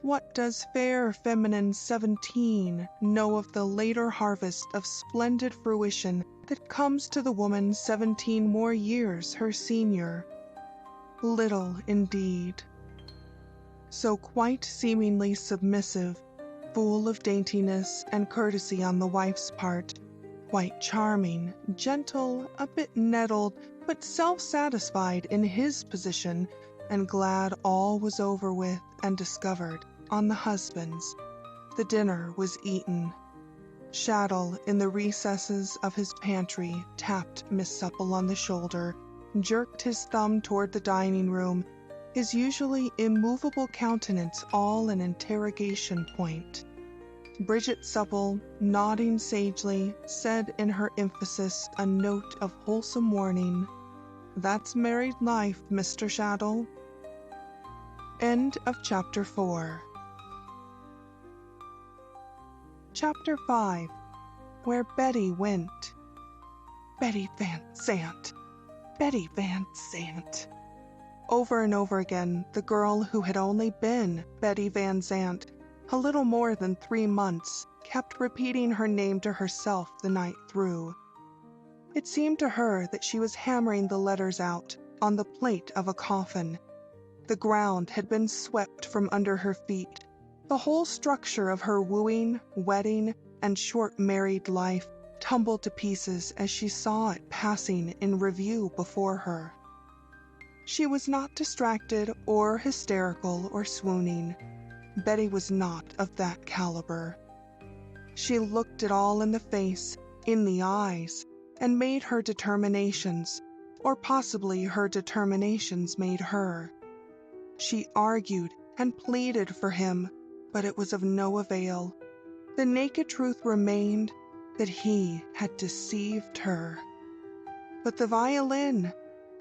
[SPEAKER 2] What does fair feminine 17 know of the later harvest of splendid fruition that comes to the woman 17 more years her senior? Little indeed. So quite seemingly submissive, full of daintiness and courtesy on the wife's part, quite charming, gentle, a bit nettled, but self-satisfied in his position, and glad all was over with and discovered on the husband's. The dinner was eaten. Shaddle, in the recesses of his pantry, tapped Miss Supple on the shoulder, jerked his thumb toward the dining room, his usually immovable countenance all an interrogation point. Bridget Supple, nodding sagely, said in her emphasis a note of wholesome warning, "That's married life, Mr. Shaddle." End of Chapter 4. Chapter 5. Where Betty Went. Betty Van Zandt. Betty Van Zandt. Over and over again, the girl who had only been Betty Van Zandt a little more than 3 months kept repeating her name to herself the night through. It seemed to her that she was hammering the letters out on the plate of a coffin. The ground had been swept from under her feet. The whole structure of her wooing, wedding, and short married life tumbled to pieces as she saw it passing in review before her. She was not distracted or hysterical or swooning. Betty was not of that caliber. She looked it all in the face, in the eyes, and made her determinations, or possibly her determinations made her. She argued and pleaded for him, but it was of no avail. The naked truth remained that he had deceived her. But the violin!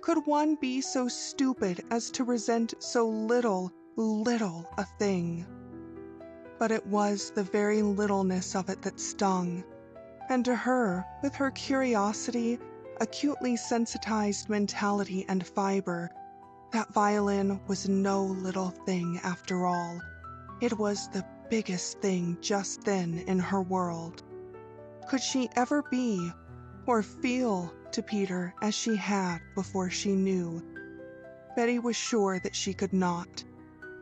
[SPEAKER 2] Could one be so stupid as to resent so little a thing? But it was the very littleness of it that stung, and to her, with her curiosity, acutely sensitized mentality and fiber, that violin was no little thing after all. It was the biggest thing just then in her world. Could she ever be, or feel to Peter as she had before she knew? Betty was sure that she could not.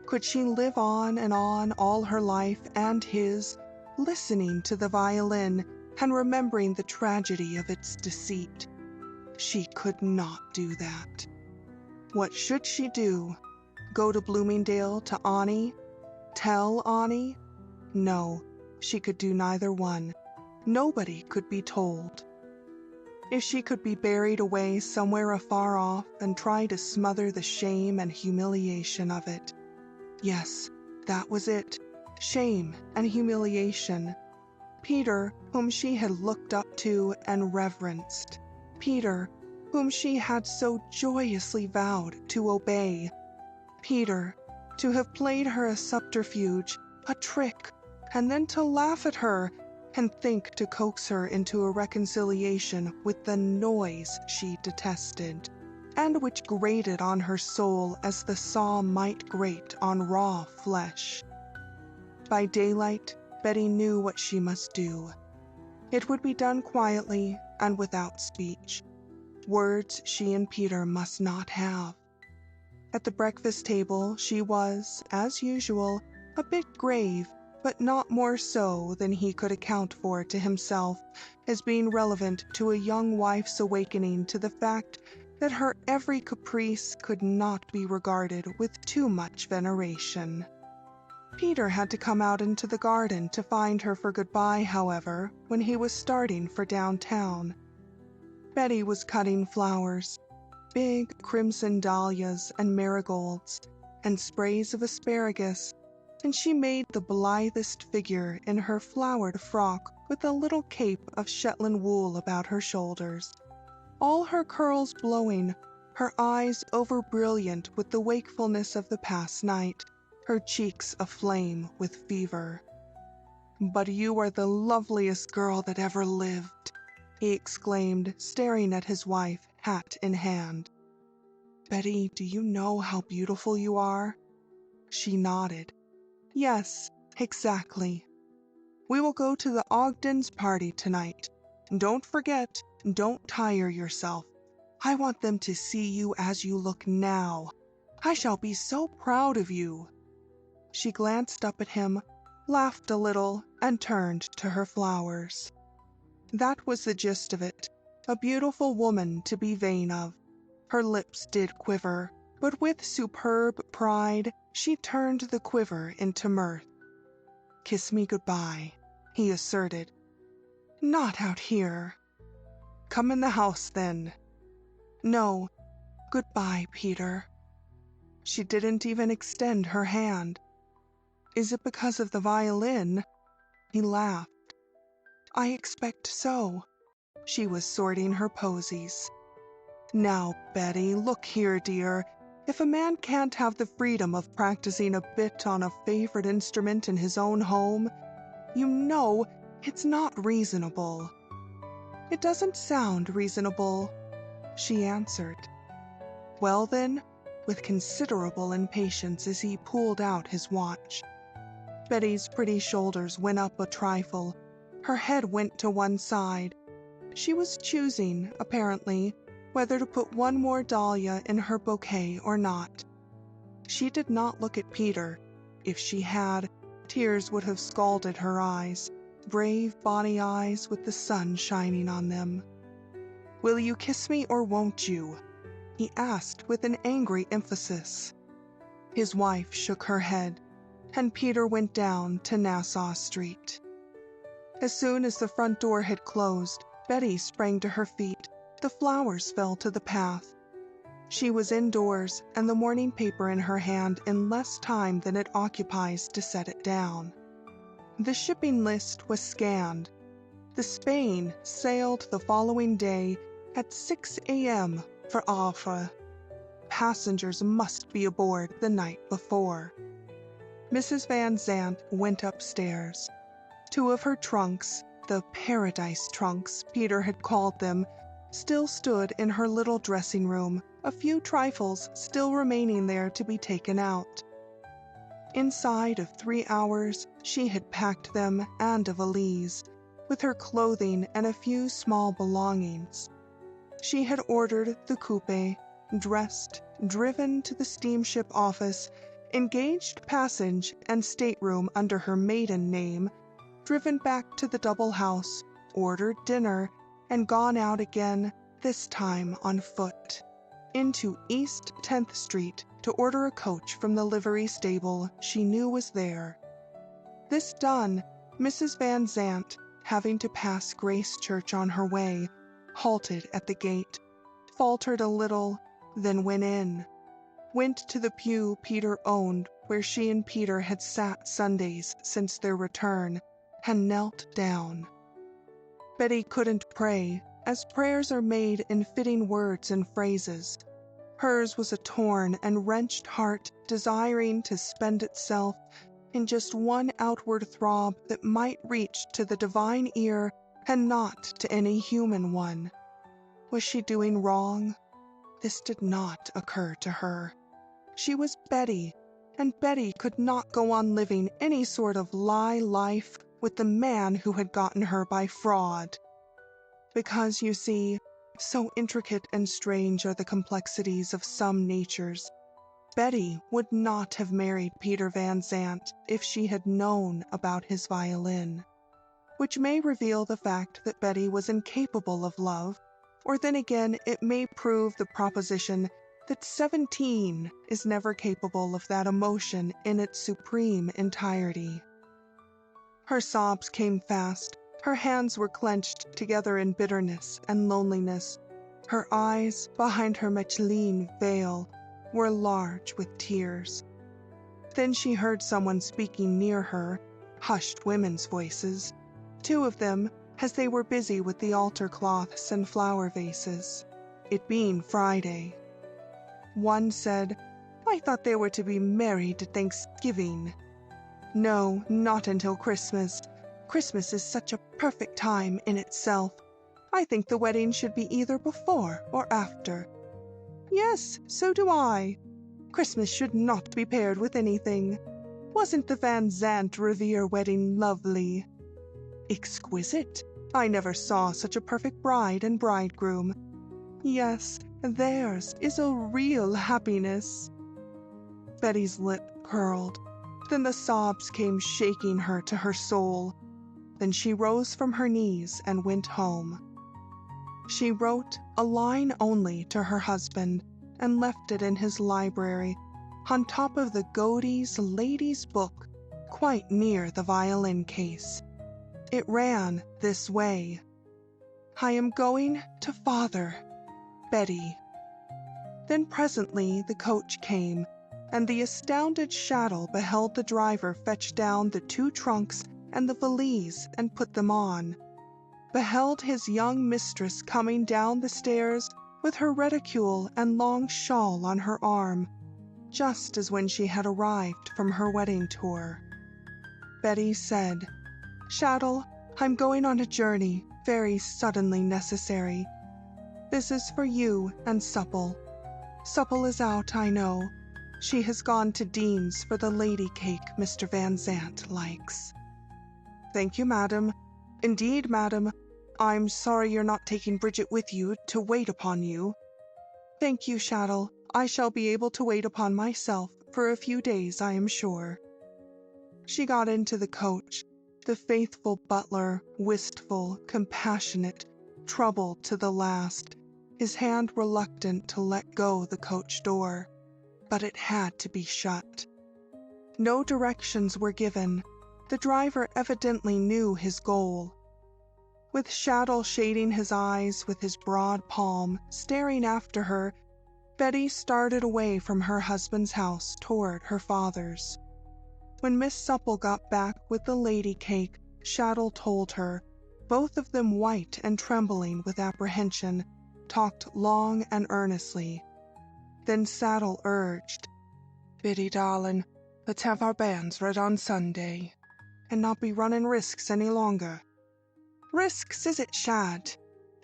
[SPEAKER 2] Could she live on and on all her life and his, listening to the violin and remembering the tragedy of its deceit? She could not do that. What should she do? Go to Bloomingdale to Annie? Tell Annie? No, she could do neither one. Nobody could be told. If she could be buried away somewhere afar off and try to smother the shame and humiliation of it. Yes, that was it. Shame and humiliation. Peter, whom she had looked up to and reverenced. Peter, whom she had so joyously vowed to obey. Peter, to have played her a subterfuge, a trick, and then to laugh at her and think to coax her into a reconciliation with the noise she detested, and which grated on her soul as the saw might grate on raw flesh. By daylight, Betty knew what she must do. It would be done quietly and without speech. Words she and Peter must not have. At the breakfast table she was, as usual, a bit grave, but not more so than he could account for to himself as being relevant to a young wife's awakening to the fact that her every caprice could not be regarded with too much veneration. Peter had to come out into the garden to find her for goodbye, however, when he was starting for downtown. Betty was cutting flowers, big crimson dahlias and marigolds, and sprays of asparagus, and she made the blithest figure in her flowered frock with a little cape of Shetland wool about her shoulders, all her curls blowing, her eyes over-brilliant with the wakefulness of the past night, her cheeks aflame with fever. "But you are the loveliest girl that ever lived," he exclaimed, staring at his wife, hat in hand. "Betty, do you know how beautiful you are?" She nodded. Yes, exactly. We will go to the Ogden's party tonight. Don't forget, don't tire yourself. I want them to see you as you look now. I shall be so proud of you." She glanced up at him, laughed a little, and turned to her flowers. That was the gist of it, a beautiful woman to be vain of. Her lips did quiver, but with superb pride she turned the quiver into mirth. "Kiss me goodbye," he asserted. "Not out here." "Come in the house, then." "No, goodbye, Peter." She didn't even extend her hand. "Is it because of the violin?" He laughed. "I expect so." She was sorting her posies. "Now, Betty, look here, dear. If a man can't have the freedom of practicing a bit on a favorite instrument in his own home, you know it's not reasonable." "It doesn't sound reasonable," she answered. "Well then," with considerable impatience as he pulled out his watch. Betty's pretty shoulders went up a trifle. Her head went to one side. She was choosing, apparently, whether to put one more dahlia in her bouquet or not. She did not look at Peter. If she had, tears would have scalded her eyes, brave bonny eyes with the sun shining on them. "Will you kiss me or won't you?" he asked with an angry emphasis. His wife shook her head, and Peter went down to Nassau Street. As soon as the front door had closed, Betty sprang to her feet. The flowers fell to the path. She was indoors and the morning paper in her hand in less time than it occupies to set it down. The shipping list was scanned. The Spain sailed the following day at 6 a.m. for Havre. Passengers must be aboard the night before. Mrs. Van Zandt went upstairs. Two of her trunks, the paradise trunks Peter had called them, still stood in her little dressing room, a few trifles still remaining there to be taken out. Inside of 3 hours, she had packed them and a valise, with her clothing and a few small belongings. She had ordered the coupe, dressed, driven to the steamship office, engaged passage and stateroom under her maiden name, driven back to the double house, ordered dinner, and gone out again, this time on foot, into East 10th Street to order a coach from the livery stable she knew was there. This done, Mrs. Van Zandt, having to pass Grace Church on her way, halted at the gate, faltered a little, then went to the pew Peter owned where she and Peter had sat Sundays since their return, and knelt down. Betty couldn't pray, as prayers are made in fitting words and phrases. Hers was a torn and wrenched heart desiring to spend itself in just one outward throb that might reach to the divine ear and not to any human one. Was she doing wrong? This did not occur to her. She was Betty, and Betty could not go on living any sort of lie life with the man who had gotten her by fraud. Because, you see, so intricate and strange are the complexities of some natures, Betty would not have married Peter Van Zandt if she had known about his violin, which may reveal the fact that Betty was incapable of love, or then again it may prove the proposition that 17 is never capable of that emotion in its supreme entirety. Her sobs came fast, her hands were clenched together in bitterness and loneliness, her eyes, behind her Mechlin veil, were large with tears. Then she heard someone speaking near her, hushed women's voices, two of them as they were busy with the altar cloths and flower vases, it being Friday. One said, "I thought they were to be married at Thanksgiving." "No, not until Christmas. Christmas is such a perfect time in itself. I think the wedding should be either before or after." "Yes, so do I. Christmas should not be paired with anything. Wasn't the Van Zandt Revere wedding lovely? Exquisite. I never saw such a perfect bride and bridegroom. Yes, theirs is a real happiness. Betty's lip curled. Then the sobs came shaking her to her soul. Then she rose from her knees and went home. She wrote a line only to her husband and left it in his library, on top of the Godey's Lady's Book, quite near the violin case. It ran this way: I am going to father, Betty. Then presently the coach came, and the astounded Shaddle beheld the driver fetch down the 2 trunks and the valise and put them on, beheld his young mistress coming down the stairs with her reticule and long shawl on her arm, just as when she had arrived from her wedding tour. Betty said, Shaddle, I'm going on a journey, very suddenly necessary. This is for you and Supple. Supple is out, I know. She has gone to Dean's for the lady cake Mr. Van Zandt likes. Thank you, madam. Indeed, madam, I'm sorry you're not taking Bridget with you to wait upon you. Thank you, Shaddle. I shall be able to wait upon myself for a few days, I am sure. She got into the coach, the faithful butler, wistful, compassionate, troubled to the last, his hand reluctant to let go the coach door, but it had to be shut. No directions were given. The driver evidently knew his goal. With Shaddle shading his eyes with his broad palm, staring after her, Betty started away from her husband's house toward her father's. When Miss Supple got back with the lady cake, Shaddle told her, both of them white and trembling with apprehension, talked long and earnestly. Then Saddle urged, Biddy, darling, let's have our banns read on Sunday, and not be running risks any longer. Risks is it, Shad?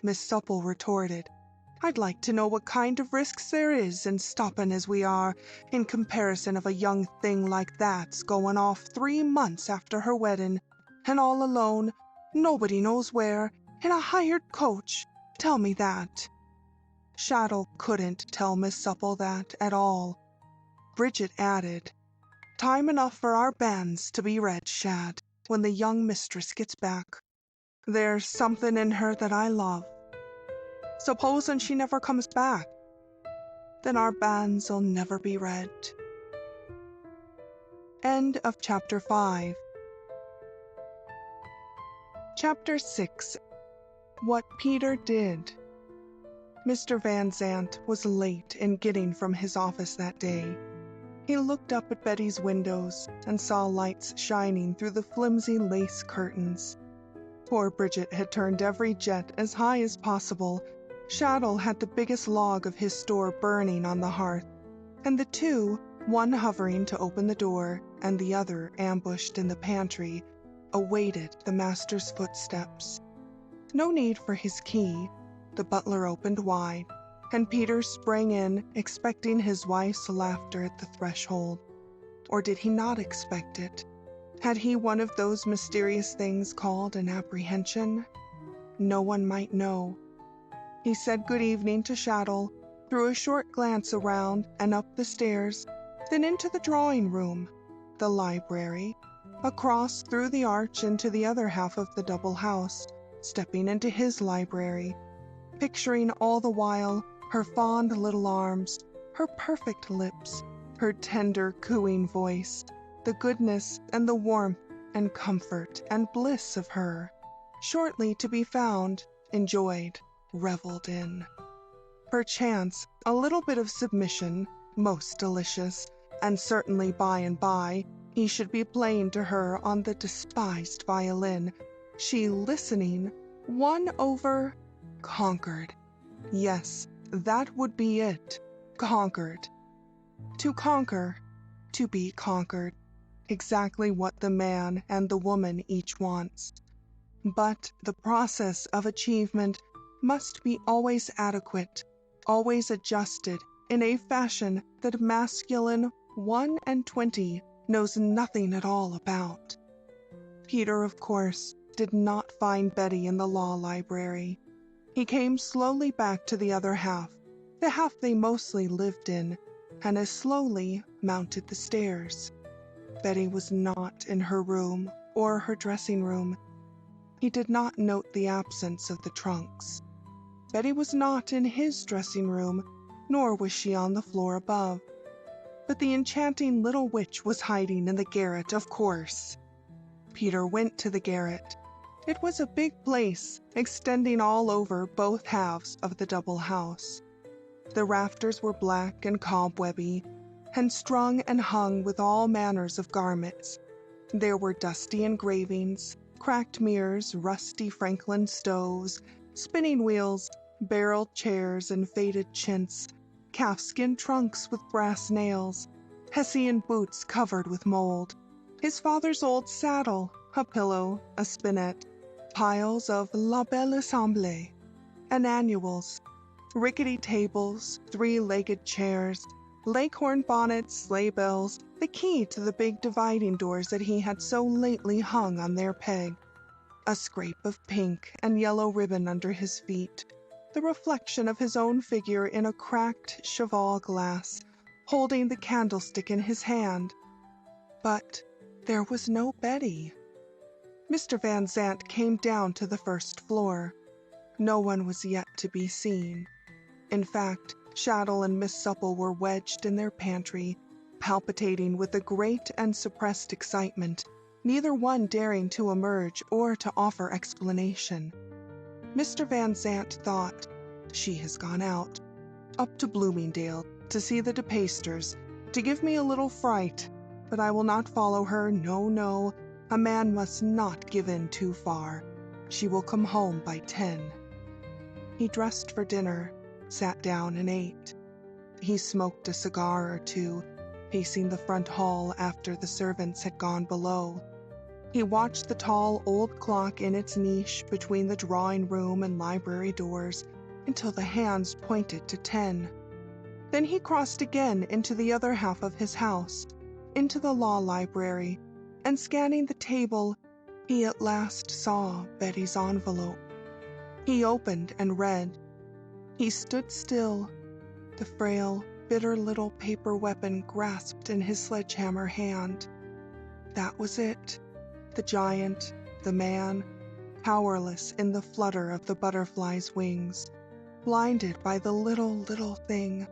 [SPEAKER 2] Miss Supple retorted. I'd like to know what kind of risks there is in stopping as we are, in comparison of a young thing like that's going off 3 months after her wedding, and all alone, nobody knows where, in a hired coach. Tell me that. Shaddle couldn't tell Miss Supple that at all. Bridget added, Time enough for our banns to be read, Shad, when the young mistress gets back. There's something in her that I love. Supposing she never comes back, then our banns'll never be read. End of Chapter 5. Chapter 6. What Peter Did. Mr. Van Zandt was late in getting from his office that day. He looked up at Betty's windows and saw lights shining through the flimsy lace curtains. Poor Bridget had turned every jet as high as possible. Shaddle had the biggest log of his store burning on the hearth, and the 2, one hovering to open the door and the other ambushed in the pantry, awaited the master's footsteps. No need for his key. The butler opened wide, and Peter sprang in, expecting his wife's laughter at the threshold. Or did he not expect it? Had he one of those mysterious things called an apprehension? No one might know. He said good evening to Shaddle, threw a short glance around and up the stairs, then into the drawing room, the library, across through the arch into the other half of the double house, stepping into his library, picturing all the while her fond little arms, her perfect lips, her tender cooing voice, the goodness and the warmth and comfort and bliss of her, shortly to be found, enjoyed, reveled in. Perchance a little bit of submission, most delicious, and certainly by and by he should be playing to her on the despised violin, she listening, won over, conquered. Yes, that would be it, conquered. To conquer, to be conquered, exactly what the man and the woman each wants. But the process of achievement must be always adequate, always adjusted in a fashion that masculine 1 and 20 knows nothing at all about. Peter, of course, did not find Betty in the law library. He came slowly back to the other half, the half they mostly lived in, and as slowly mounted the stairs. Betty was not in her room or her dressing room. He did not note the absence of the trunks. Betty was not in his dressing room, nor was she on the floor above. But the enchanting little witch was hiding in the garret, of course. Peter went to the garret. It was a big place, extending all over both halves of the double house. The rafters were black and cobwebby, and strung and hung with all manners of garments. There were dusty engravings, cracked mirrors, rusty Franklin stoves, spinning wheels, barreled chairs and faded chintz, calfskin trunks with brass nails, Hessian boots covered with mold, his father's old saddle, a pillow, a spinet, piles of La Belle Assemblée, and annuals, rickety tables, three-legged chairs, leghorn bonnets, sleigh bells, the key to the big dividing doors that he had so lately hung on their peg, a scrape of pink and yellow ribbon under his feet, the reflection of his own figure in a cracked cheval glass, holding the candlestick in his hand. But there was no Betty. Mr. Van Zandt came down to the first floor. No one was yet to be seen. In fact, Shaddle and Miss Supple were wedged in their pantry, palpitating with a great and suppressed excitement, neither one daring to emerge or to offer explanation. Mr. Van Zandt thought, "She has gone out, up to Bloomingdale, to see the DePasters, to give me a little fright, but I will not follow her, no, a man must not give in too far. She will come home by 10. He dressed for dinner, sat down and ate. He smoked a cigar or two, pacing the front hall after the servants had gone below. He watched the tall old clock in its niche between the drawing room and library doors until the hands pointed to 10. Then he crossed again into the other half of his house, into the law library, and scanning the table, he at last saw Betty's envelope. He opened and read. He stood still, the frail, bitter little paper weapon grasped in his sledgehammer hand. That was it. The giant, the man, powerless in the flutter of the butterfly's wings, blinded by the little thing,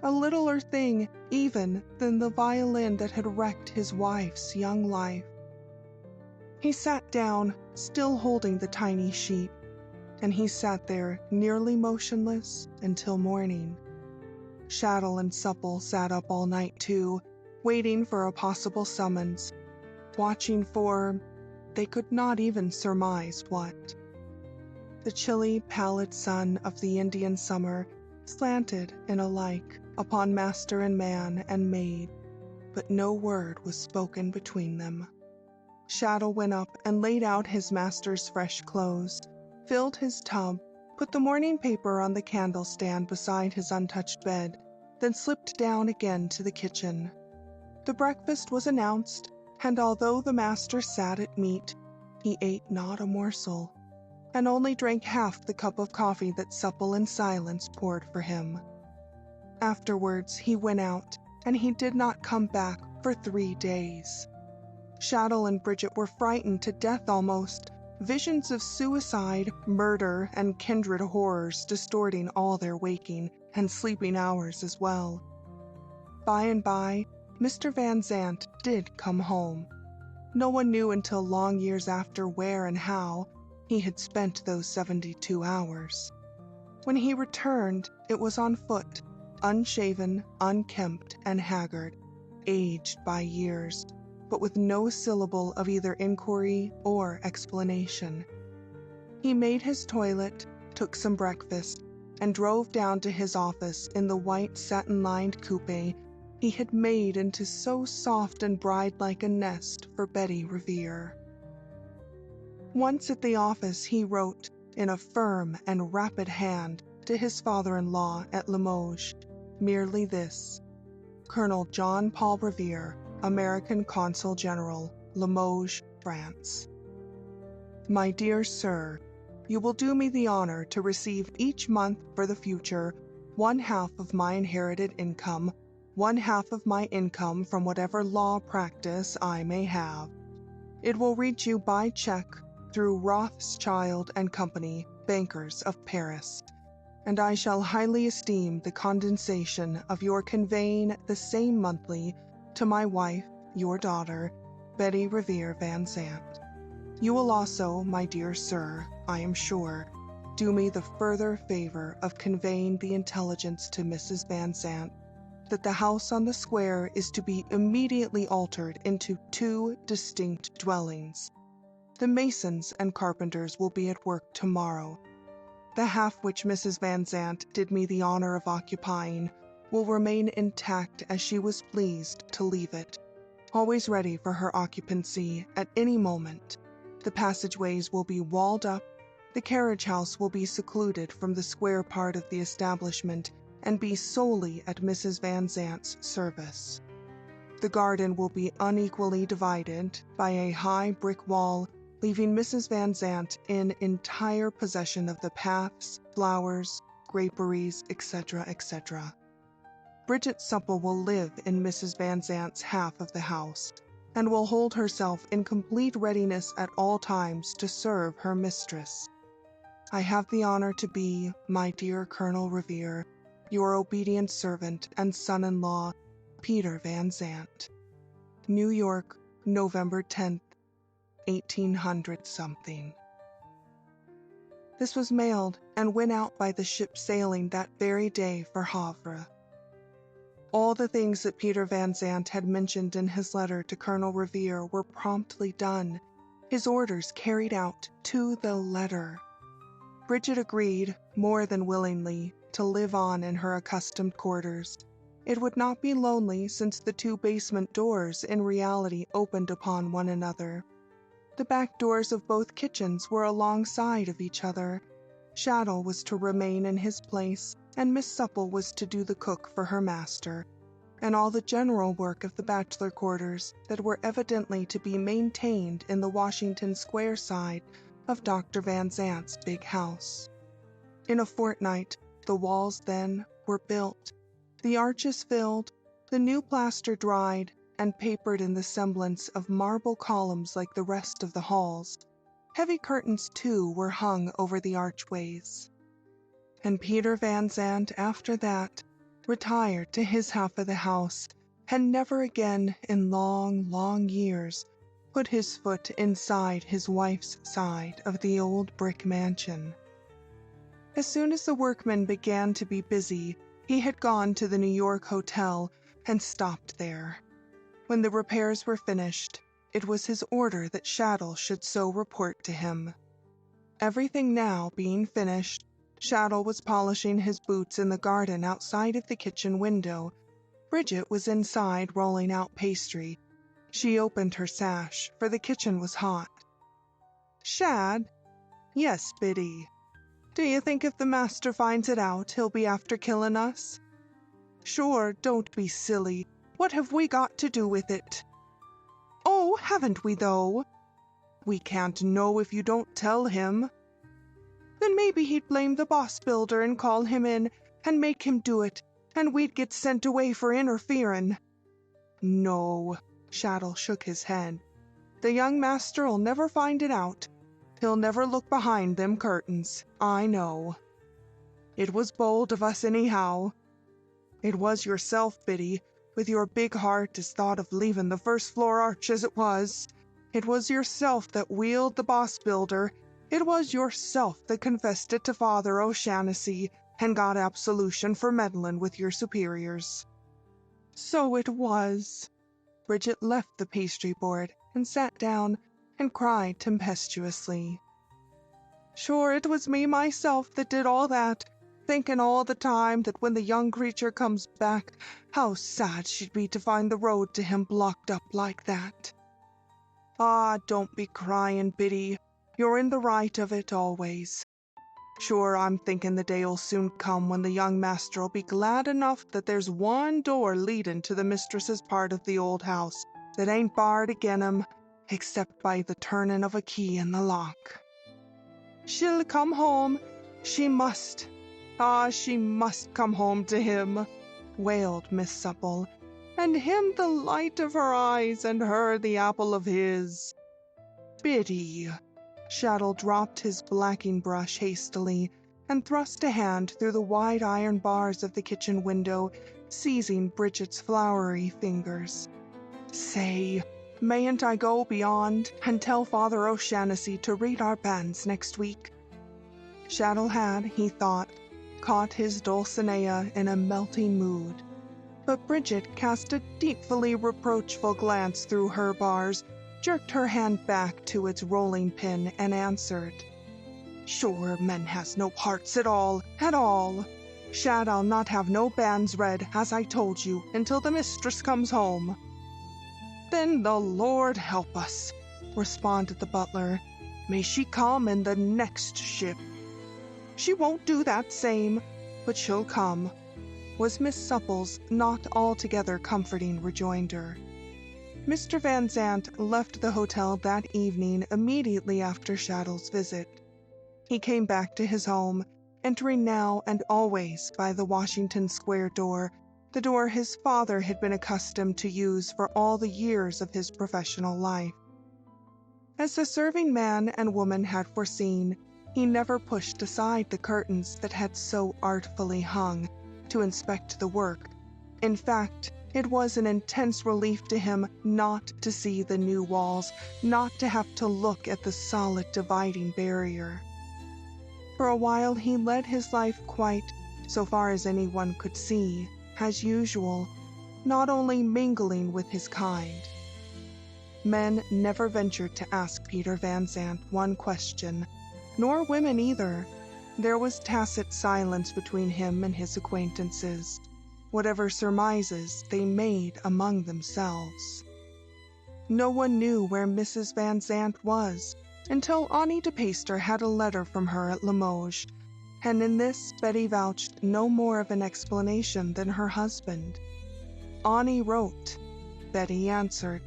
[SPEAKER 2] a littler thing even than the violin that had wrecked his wife's young life. He sat down, still holding the tiny sheet, and he sat there nearly motionless until morning. Shaddle and Supple sat up all night too, waiting for a possible summons, watching for, they could not even surmise what. The chilly, pallid sun of the Indian summer slanted in alike upon master and man and maid, but no word was spoken between them. Shaddle went up and laid out his master's fresh clothes, filled his tub, put the morning paper on the candle-stand beside his untouched bed, then slipped down again to the kitchen. The breakfast was announced, and although the master sat at meat, he ate not a morsel, and only drank half the cup of coffee that Supple in silence poured for him. Afterwards he went out, and he did not come back for 3 days. Shaddle and Bridget were frightened to death almost, visions of suicide, murder, and kindred horrors distorting all their waking and sleeping hours as well. By and by, Mr. Van Zandt did come home. No one knew until long years after where and how he had spent those 72 hours. When he returned, it was on foot, unshaven, unkempt, and haggard, aged by years, but with no syllable of either inquiry or explanation. He made his toilet, took some breakfast, and drove down to his office in the white satin-lined coupe he had made into so soft and bride-like a nest for Betty Revere. Once at the office he wrote, in a firm and rapid hand, to his father-in-law at Limoges, merely this: Colonel John Paul Revere, American Consul General, Limoges, France. My dear sir, you will do me the honor to receive each month for the future 1/2 of my inherited income, 1/2 of my income from whatever law practice I may have. It will reach you by check through Rothschild and Company, bankers of Paris, and I shall highly esteem the condescension of your conveying the same monthly to my wife, your daughter, Betty Revere Van Zandt. You will also, my dear sir, I am sure, do me the further favor of conveying the intelligence to Mrs. Van Zandt that the house on the square is to be immediately altered into 2 distinct dwellings. The masons and carpenters will be at work tomorrow. The half which Mrs. Van Zandt did me the honor of occupying will remain intact as she was pleased to leave it, always ready for her occupancy at any moment. The passageways will be walled up, the carriage house will be secluded from the square part of the establishment and be solely at Mrs. Van Zandt's service. The garden will be unequally divided by a high brick wall, leaving Mrs. Van Zandt in entire possession of the paths, flowers, graperies, etc., etc. Bridget Supple will live in Mrs. Van Zandt's half of the house, and will hold herself in complete readiness at all times to serve her mistress. I have the honor to be, my dear Colonel Revere, your obedient servant and son-in-law, Peter Van Zandt. New York, November 10th, 1800-something. This was mailed and went out by the ship sailing that very day for Havre. All the things that Peter Van Zandt had mentioned in his letter to Colonel Revere were promptly done, his orders carried out to the letter. Bridget agreed, more than willingly, to live on in her accustomed quarters. It would not be lonely since the 2 basement doors in reality opened upon one another. The back doors of both kitchens were alongside of each other. Shaddle was to remain in his place, and Miss Supple was to do the cook for her master, and all the general work of the bachelor quarters that were evidently to be maintained in the Washington Square side of Dr. Van Zandt's big house. In a fortnight, the walls then were built, the arches filled, the new plaster dried, and papered in the semblance of marble columns like the rest of the halls. Heavy curtains, too, were hung over the archways. And Peter Van Zandt, after that, retired to his half of the house, and never again in long, long years put his foot inside his wife's side of the old brick mansion. As soon as the workmen began to be busy, he had gone to the New York hotel and stopped there. When the repairs were finished, it was his order that Shaddle should so report to him. Everything now being finished, Shaddle was polishing his boots in the garden outside of the kitchen window. Bridget was inside rolling out pastry. She opened her sash, for the kitchen was hot. "Shad?" "Yes, Biddy." "Do you think if the master finds it out, he'll be after killing us?" "Sure, don't be silly. What have we got to do with it?" "Oh, haven't we, though?" "We can't know if you don't tell him." "Then maybe he'd blame the boss builder and call him in and make him do it, and we'd get sent away for interfering." "No," Shaddle shook his head. "The young master'll never find it out. He'll never look behind them curtains, I know. It was bold of us anyhow. It was yourself, Biddy, with your big heart as thought of leaving the first-floor arch as it was. It was yourself that wheeled the boss builder. It was yourself that confessed it to Father O'Shaughnessy and got absolution for meddling with your superiors." "So it was." Bridget left the pastry board and sat down and cried tempestuously. "Sure, it was me myself that did all that, thinking all the time that when the young creature comes back, how sad she'd be to find the road to him blocked up like that." "Ah, don't be crying, Biddy. You're in the right of it always." Sure, I'm thinking the day'll soon come when the young master'll be glad enough that there's one door leadin' to the mistress's part of the old house that ain't barred agin him, except by the turnin' of a key in the lock. She'll come home, she must. Ah, she must come home to him, wailed Miss Supple, and him the light of her eyes and her the apple of his. Biddy. Shaddle dropped his blacking brush hastily and thrust a hand through the wide iron bars of the kitchen window, seizing Bridget's floury fingers. Say, mayn't I go beyond and tell Father O'Shanassy to read our banns next week? Shaddle had, he thought, caught his Dulcinea in a melting mood, but Bridget cast a deeply reproachful glance through her bars, jerked her hand back to its rolling pin, and answered, Sure, men has no hearts at all, at all. Shad I'll not have no banns read, as I told you, until the mistress comes home. Then the Lord help us, responded the butler. May she come in the next ship. She won't do that same, but she'll come, was Miss Supple's not altogether comforting rejoinder. Mr. Van Zandt left the hotel that evening immediately after Shaddle's visit. He came back to his home, entering now and always by the Washington Square door, the door his father had been accustomed to use for all the years of his professional life. As the serving man and woman had foreseen, he never pushed aside the curtains that had so artfully hung to inspect the work. In fact, it was an intense relief to him not to see the new walls, not to have to look at the solid dividing barrier. For a while he led his life quite, so far as anyone could see, as usual, not only mingling with his kind. Men never ventured to ask Peter Van Zandt one question, nor women either. There was tacit silence between him and his acquaintances, whatever surmises they made among themselves. No one knew where Mrs. Van Zandt was until Annie de Peyster had a letter from her at Limoges, and in this Betty vouched no more of an explanation than her husband. Annie wrote, Betty answered,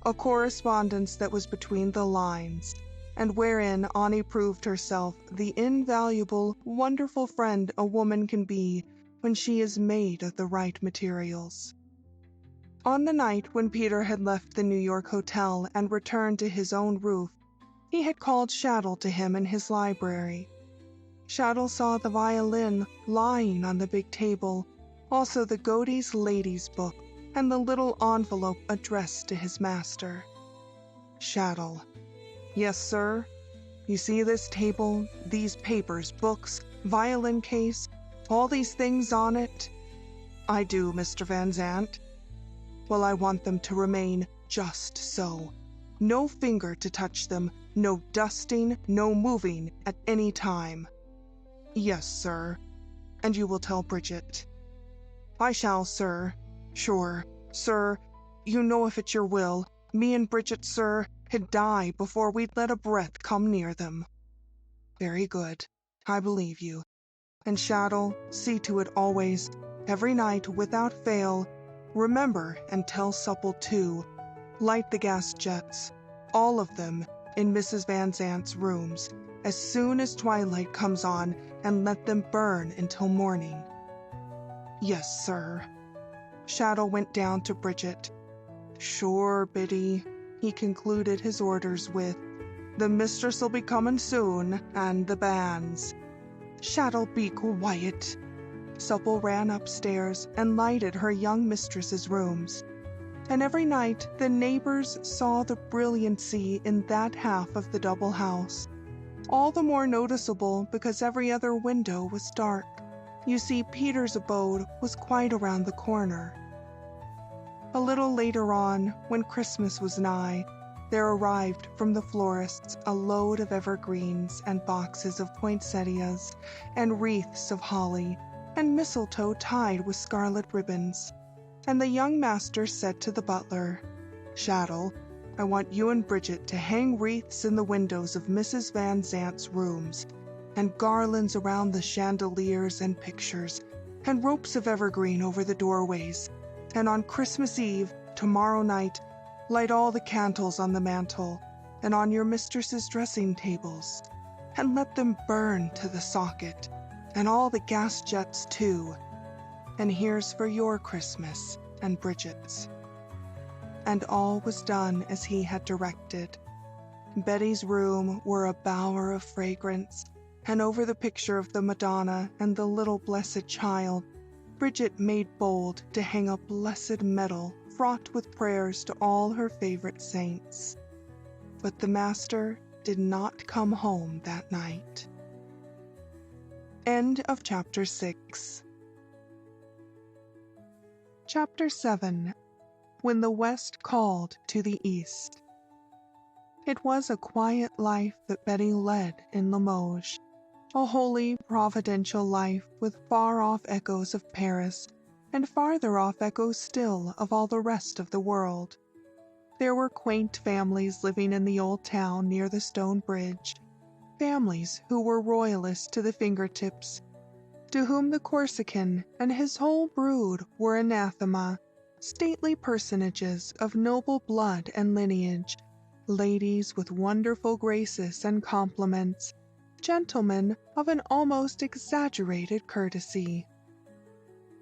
[SPEAKER 2] a correspondence that was between the lines, and wherein Annie proved herself the invaluable, wonderful friend a woman can be when she is made of the right materials. On the night when Peter had left the New York hotel and returned to his own roof, he had called Shaddle to him in his library. Shaddle saw the violin lying on the big table, also the Godey's Ladies' Book, and the little envelope addressed to his master. Shaddle. Yes, sir. You see this table, these papers, books, violin case, all these things on it? I do, Mr. Van Zandt. Well, I want them to remain just so. No finger to touch them, no dusting, no moving at any time. Yes, sir. And you will tell Bridget. I shall, sir. Sure, sir, you know if it's your will, me and Bridget, sir, had die before we'd let a breath come near them. Very good. I believe you. And Shaddle, see to it always, every night without fail. Remember and tell Supple too. Light the gas jets, all of them, in Mrs. Van Zandt's rooms, as soon as twilight comes on, and let them burn until morning. Yes, sir. Shaddle went down to Bridget. Sure, Biddy, he concluded his orders with. The mistress'll be comin' soon, and the banns. Shaddle, be quiet. Supple ran upstairs and lighted her young mistress's rooms. And every night the neighbors saw the brilliancy in that half of the double house, all the more noticeable because every other window was dark. You see, Peter's abode was quite around the corner. A little later on, when Christmas was nigh, there arrived from the florists a load of evergreens and boxes of poinsettias and wreaths of holly and mistletoe tied with scarlet ribbons. And the young master said to the butler, Shaddle, I want you and Bridget to hang wreaths in the windows of Mrs. Van Zandt's rooms. and garlands around the chandeliers and pictures, and ropes of evergreen over the doorways, and on Christmas Eve, tomorrow night, light all the candles on the mantel, and on your mistress's dressing tables, and let them burn to the socket, and all the gas jets too. And here's for your Christmas and Bridget's." And all was done as he had directed. Betty's room wore a bower of fragrance, and over the picture of the Madonna and the little blessed child, Bridget made bold to hang a blessed medal fraught with prayers to all her favorite saints. But the master did not come home that night. End of Chapter 6. Chapter 7. When the West Called to the East. It was a quiet life that Betty led in Limoges, a holy, providential life with far-off echoes of Paris, and farther-off echoes still of all the rest of the world. There were quaint families living in the old town near the stone bridge, families who were royalists to the fingertips, to whom the Corsican and his whole brood were anathema, stately personages of noble blood and lineage, ladies with wonderful graces and compliments, gentlemen of an almost exaggerated courtesy.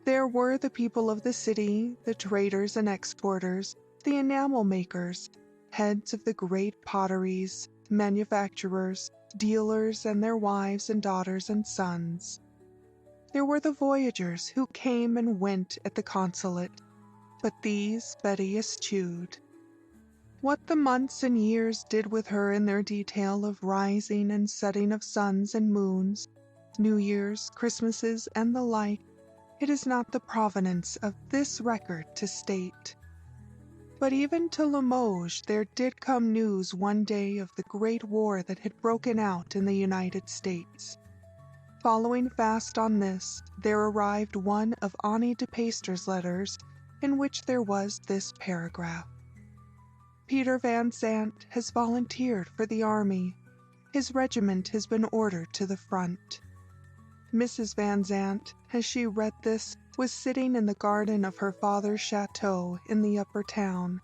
[SPEAKER 2] There were the people of the city, the traders and exporters, the enamel makers, heads of the great potteries, manufacturers, dealers and their wives and daughters and sons. There were the voyagers who came and went at the consulate, but these Betty eschewed. What the months and years did with her in their detail of rising and setting of suns and moons, New Year's, Christmases, and the like, it is not the provenance of this record to state. But even to Limoges there did come news one day of the great war that had broken out in the United States. Following fast on this, there arrived one of Annie de Peyster's letters, in which there was this paragraph: "Peter Van Zandt has volunteered for the army. His regiment has been ordered to the front." Mrs. Van Zandt, as she read this, was sitting in the garden of her father's chateau in the upper town.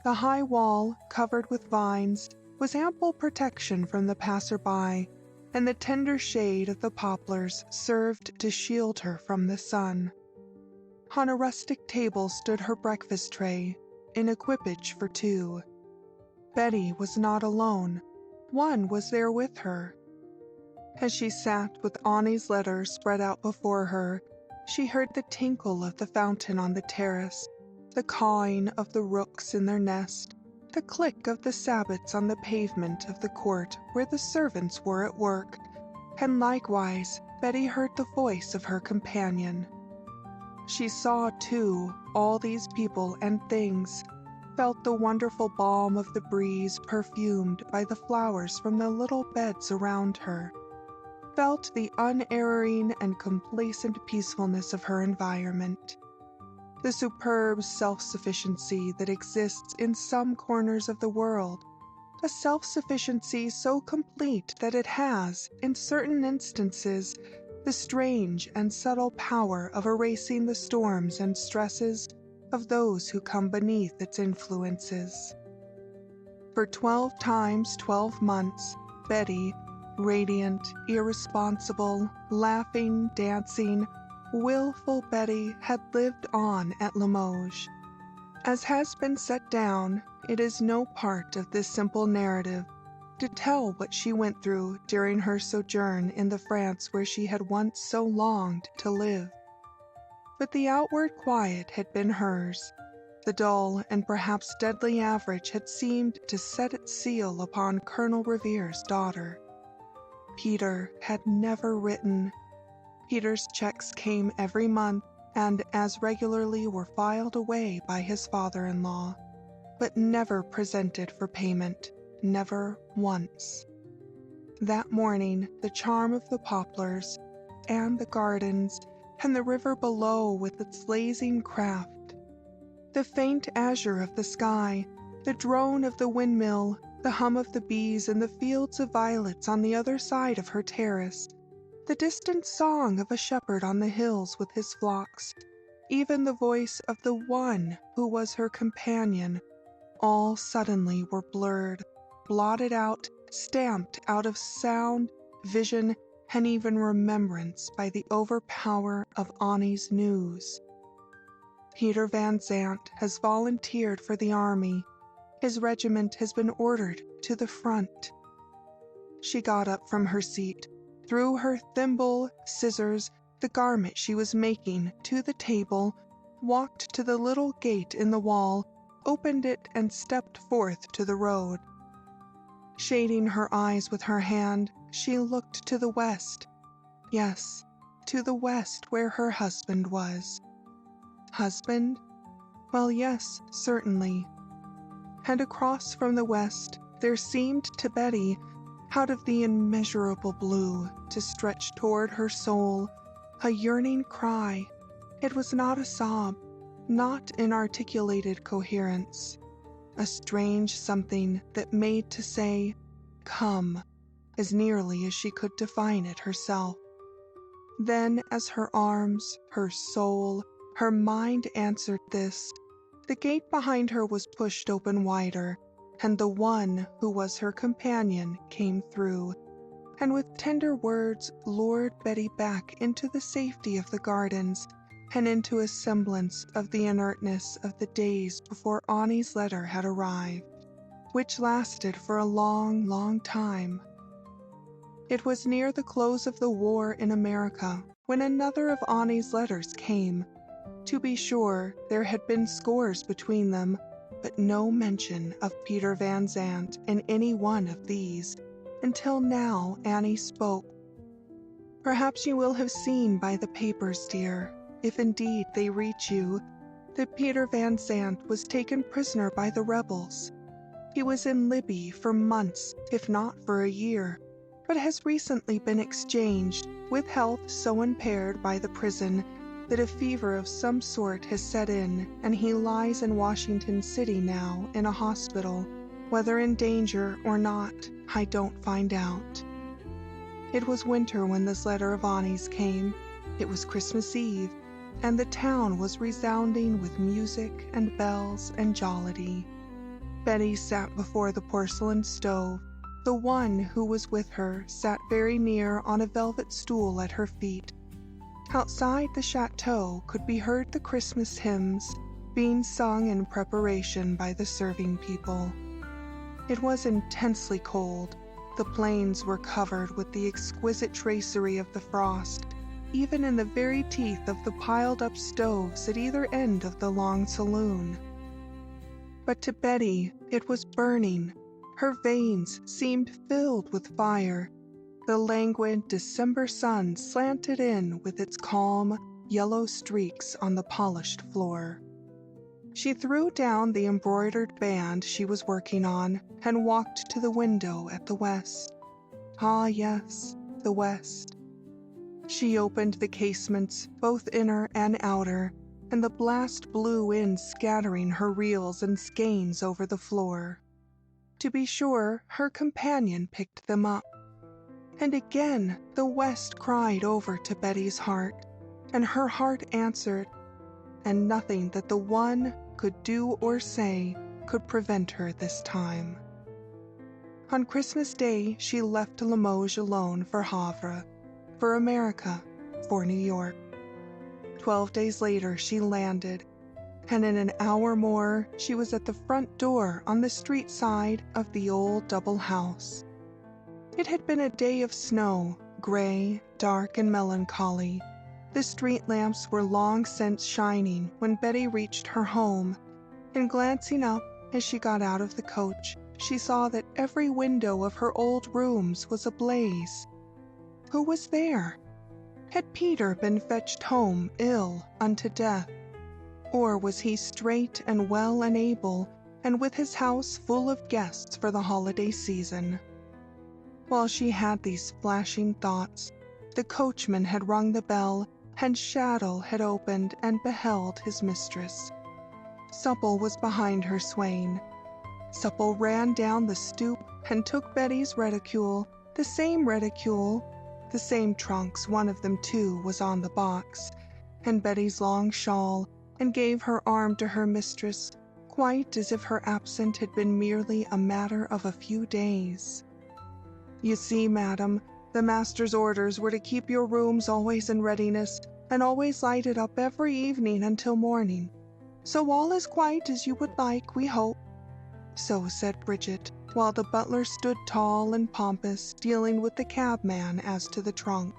[SPEAKER 2] The high wall, covered with vines, was ample protection from the passer-by, and the tender shade of the poplars served to shield her from the sun. On a rustic table stood her breakfast tray, in equipage for two. Betty was not alone. One was there with her. As she sat with Annie's letter spread out before her, she heard the tinkle of the fountain on the terrace, the cawing of the rooks in their nest, the click of the sabots on the pavement of the court where the servants were at work, and likewise Betty heard the voice of her companion. She saw, too, all these people and things, felt the wonderful balm of the breeze perfumed by the flowers from the little beds around her, felt the unerring and complacent peacefulness of her environment, the superb self-sufficiency that exists in some corners of the world, a self-sufficiency so complete that it has, in certain instances, the strange and subtle power of erasing the storms and stresses of those who come beneath its influences. For 12 times 12 months, Betty, radiant, irresponsible, laughing, dancing, willful Betty had lived on at Limoges. As has been set down, it is no part of this simple narrative to tell what she went through during her sojourn in the France where she had once so longed to live. But the outward quiet had been hers. The dull and perhaps deadly average had seemed to set its seal upon Colonel Revere's daughter. Peter had never written. Peter's checks came every month and as regularly were filed away by his father-in-law, but never presented for payment, never once. That morning, the charm of the poplars, and the gardens, and the river below with its lazing craft, the faint azure of the sky, the drone of the windmill, the hum of the bees in the fields of violets on the other side of her terrace, the distant song of a shepherd on the hills with his flocks, even the voice of the one who was her companion, all suddenly were blurred, blotted out, stamped out of sound, vision, and even remembrance by the overpower of Annie's news. Peter Van Zandt has volunteered for the army. His regiment has been ordered to the front. She got up from her seat, threw her thimble, scissors, the garment she was making, to the table, walked to the little gate in the wall, opened it, and stepped forth to the road. Shading her eyes with her hand, she looked to the west. Yes, to the west where her husband was. Husband? Well, yes, certainly. And across from the west there seemed to Betty, out of the immeasurable blue, to stretch toward her soul a yearning cry. It was not a sob, not inarticulated coherence, a strange something that made to say, "Come," as nearly as she could define it herself. Then, as her arms, her soul, her mind answered this, the gate behind her was pushed open wider, and the one who was her companion came through, and with tender words lured Betty back into the safety of the gardens and into a semblance of the inertness of the days before Annie's letter had arrived, which lasted for a long, long time. It was near the close of the war in America when another of Annie's letters came. To be sure, there had been scores between them, but no mention of Peter Van Zandt in any one of these, until now Annie spoke. "Perhaps you will have seen by the papers, dear, if indeed they reach you, that Peter Van Zandt was taken prisoner by the rebels. He was in Libby for months, if not for a year, but has recently been exchanged, with health so impaired by the prison that a fever of some sort has set in, and he lies in Washington City now in a hospital. Whether in danger or not, I don't find out." It was winter when this letter of Annie's came. It was Christmas Eve, and the town was resounding with music and bells and jollity. Betty sat before the porcelain stove. The one who was with her sat very near on a velvet stool at her feet. Outside the chateau could be heard the Christmas hymns being sung in preparation by the serving people. It was intensely cold. The plains were covered with the exquisite tracery of the frost, even in the very teeth of the piled-up stoves at either end of the long saloon. But to Betty it was burning. Her veins seemed filled with fire. The languid December sun slanted in with its calm, yellow streaks on the polished floor. She threw down the embroidered band she was working on and walked to the window at the west. Ah, yes, the west. She opened the casements, both inner and outer, and the blast blew in, scattering her reels and skeins over the floor. To be sure, her companion picked them up. And again the west cried over to Betty's heart, and her heart answered, and nothing that the one could do or say could prevent her this time. On Christmas Day she left Limoges alone for Havre, for America, for New York. 12 days later she landed, and in an hour more she was at the front door on the street side of the old double house. It had been a day of snow, gray, dark, and melancholy. The street lamps were long since shining when Betty reached her home, and glancing up as she got out of the coach, she saw that every window of her old rooms was ablaze. Who was there? Had Peter been fetched home ill unto death? Or was he straight and well and able, and with his house full of guests for the holiday season? While she had these flashing thoughts, the coachman had rung the bell, and Shaddle had opened and beheld his mistress. Supple was behind her swain. Supple ran down the stoop and took Betty's reticule, the same trunks, one of them too was on the box, and Betty's long shawl, and gave her arm to her mistress, quite as if her absence had been merely a matter of a few days. "You see, madam, the master's orders were to keep your rooms always in readiness, and always lighted up every evening until morning. So all is quite as you would like, we hope." So said Bridget, while the butler stood tall and pompous, dealing with the cabman as to the trunk.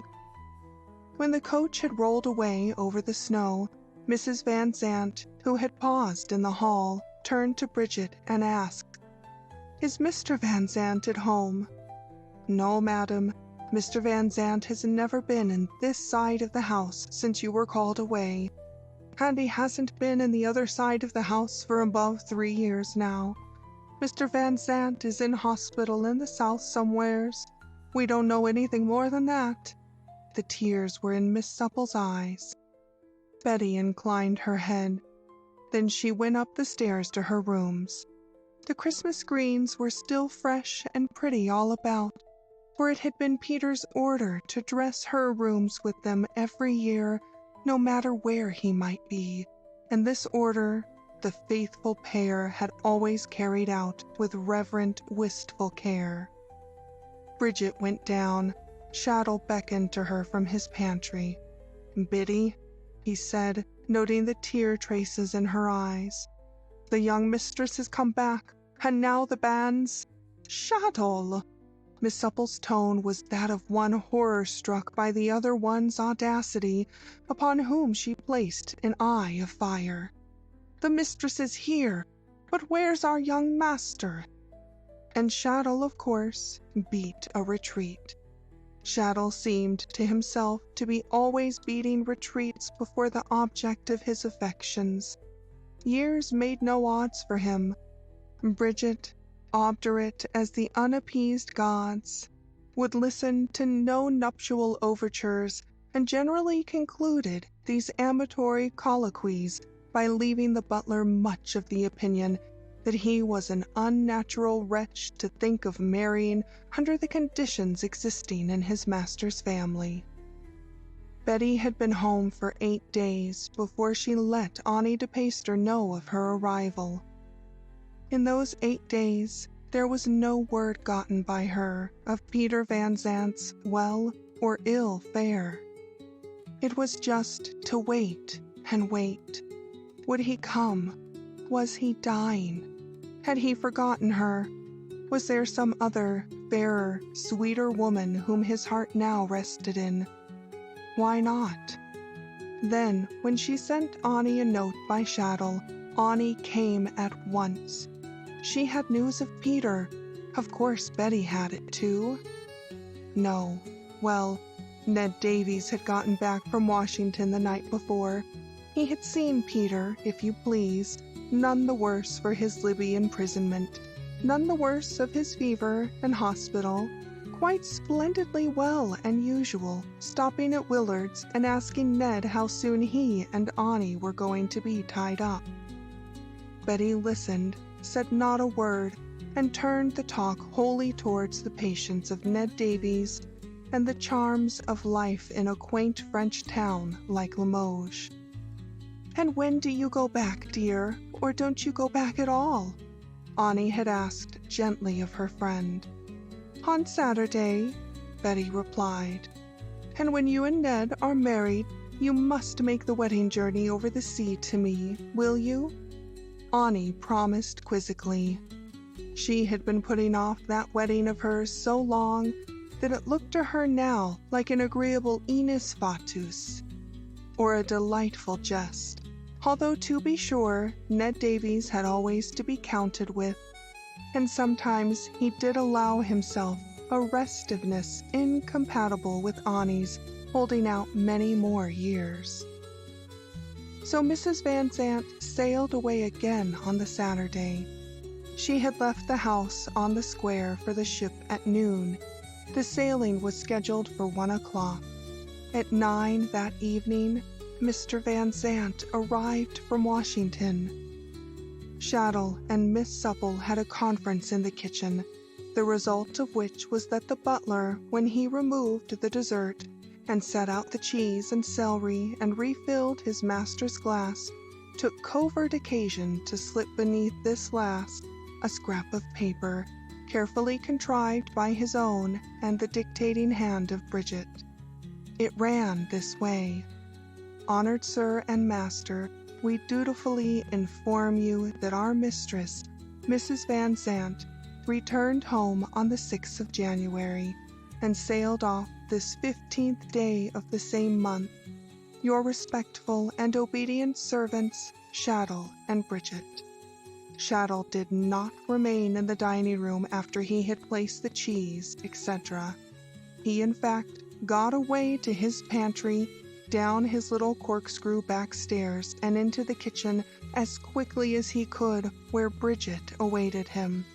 [SPEAKER 2] When the coach had rolled away over the snow, Mrs. Van Zandt, who had paused in the hall, turned to Bridget and asked, "Is Mr. Van Zandt at home?" "No, madam. Mr. Van Zandt has never been in this side of the house since you were called away, and he hasn't been in the other side of the house for above 3 years now. Mr. Van Zandt is in hospital in the south somewheres. We don't know anything more than that." The tears were in Miss Supple's eyes. Betty inclined her head. Then she went up the stairs to her rooms. The Christmas greens were still fresh and pretty all about, for it had been Peter's order to dress her rooms with them every year, no matter where he might be, and this order the faithful pair had always carried out with reverent, wistful care. Bridget went down. Shaddle beckoned to her from his pantry. "Biddy," he said, noting the tear traces in her eyes, "the young mistress has come back, and now the banns—" "Shaddle!" Miss Supple's tone was that of one horror-struck by the other one's audacity, upon whom she placed an eye of fire. "The mistress is here, but where's our young master?" And Shaddle, of course, beat a retreat. Shaddle seemed to himself to be always beating retreats before the object of his affections. Years made no odds for him. Bridget, obdurate as the unappeased gods, would listen to no nuptial overtures, and generally concluded these amatory colloquies by leaving the butler much of the opinion that he was an unnatural wretch to think of marrying under the conditions existing in his master's family. Betty had been home for 8 days before she let Annie de Peyster know of her arrival. In those 8 days, there was no word gotten by her of Peter Van Zandt's well or ill fare. It was just to wait and wait. Would he come? Was he dying? Had he forgotten her? Was there some other, fairer, sweeter woman whom his heart now rested in? Why not? Then, when she sent Annie a note by Shaddle, Annie came at once. She had news of Peter. Of course Betty had it too. No. Well, Ned Davies had gotten back from Washington the night before. He had seen Peter, if you please, none the worse for his Libby imprisonment, none the worse of his fever and hospital, quite splendidly well and usual, stopping at Willard's and asking Ned how soon he and Annie were going to be tied up. Betty listened, said not a word, and turned the talk wholly towards the patience of Ned Davies and the charms of life in a quaint French town like Limoges. "And when do you go back, dear, or don't you go back at all?" Annie had asked gently of her friend. "On Saturday," Betty replied. "And when you and Ned are married, you must make the wedding journey over the sea to me, will you?" Annie promised quizzically. She had been putting off that wedding of hers so long that it looked to her now like an agreeable Inus Fatus, or a delightful jest, although to be sure Ned Davies had always to be counted with, and sometimes he did allow himself a restiveness incompatible with Annie's holding out many more years. So Mrs. Van Zandt sailed away again on the Saturday. She had left the house on the square for the ship at noon. The sailing was scheduled for 1 o'clock. At 9 that evening, Mr. Van Zandt arrived from Washington. Shaddle and Miss Supple had a conference in the kitchen, the result of which was that the butler, when he removed the dessert and set out the cheese and celery and refilled his master's glass, took covert occasion to slip beneath this last a scrap of paper, carefully contrived by his own and the dictating hand of Bridget. It ran this way: "Honored Sir and Master, we dutifully inform you that our mistress, Mrs. Van Zandt, returned home on the 6th of January, and sailed off this 15th day of the same month. Your respectful and obedient servants, Shaddle and Bridget." Shaddle did not remain in the dining room after he had placed the cheese, etc. He, in fact, got away to his pantry, down his little corkscrew back stairs, and into the kitchen as quickly as he could, where Bridget awaited him.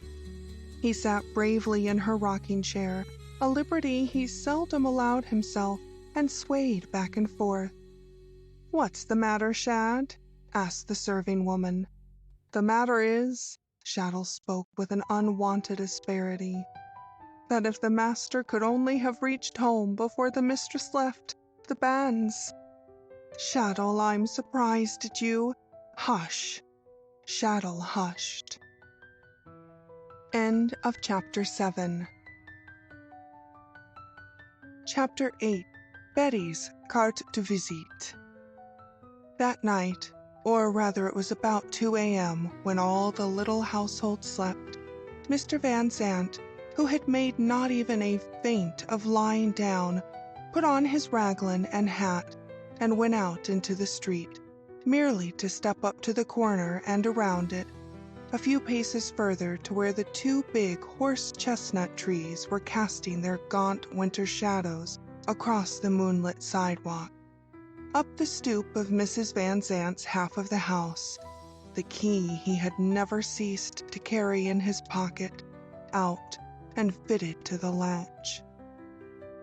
[SPEAKER 2] He sat bravely in her rocking chair, a liberty he seldom allowed himself, and swayed back and forth. "What's the matter, Shad?" asked the serving woman. "The matter is," Shaddle spoke with an unwonted asperity, "that if the master could only have reached home before the mistress left the banns." "Shaddle, I'm surprised at you. Hush." Shaddle hushed. End of Chapter 7. Chapter 8. Betty's Carte de Visite. That night, or rather it was about 2 a.m. when all the little household slept, Mr. Van Zandt, who had made not even a feint of lying down, put on his raglan and hat and went out into the street, merely to step up to the corner and around it, a few paces further to where the two big horse-chestnut trees were casting their gaunt winter shadows across the moonlit sidewalk. Up the stoop of Mrs. Van Zandt's half of the house, the key he had never ceased to carry in his pocket, out and fitted to the latch.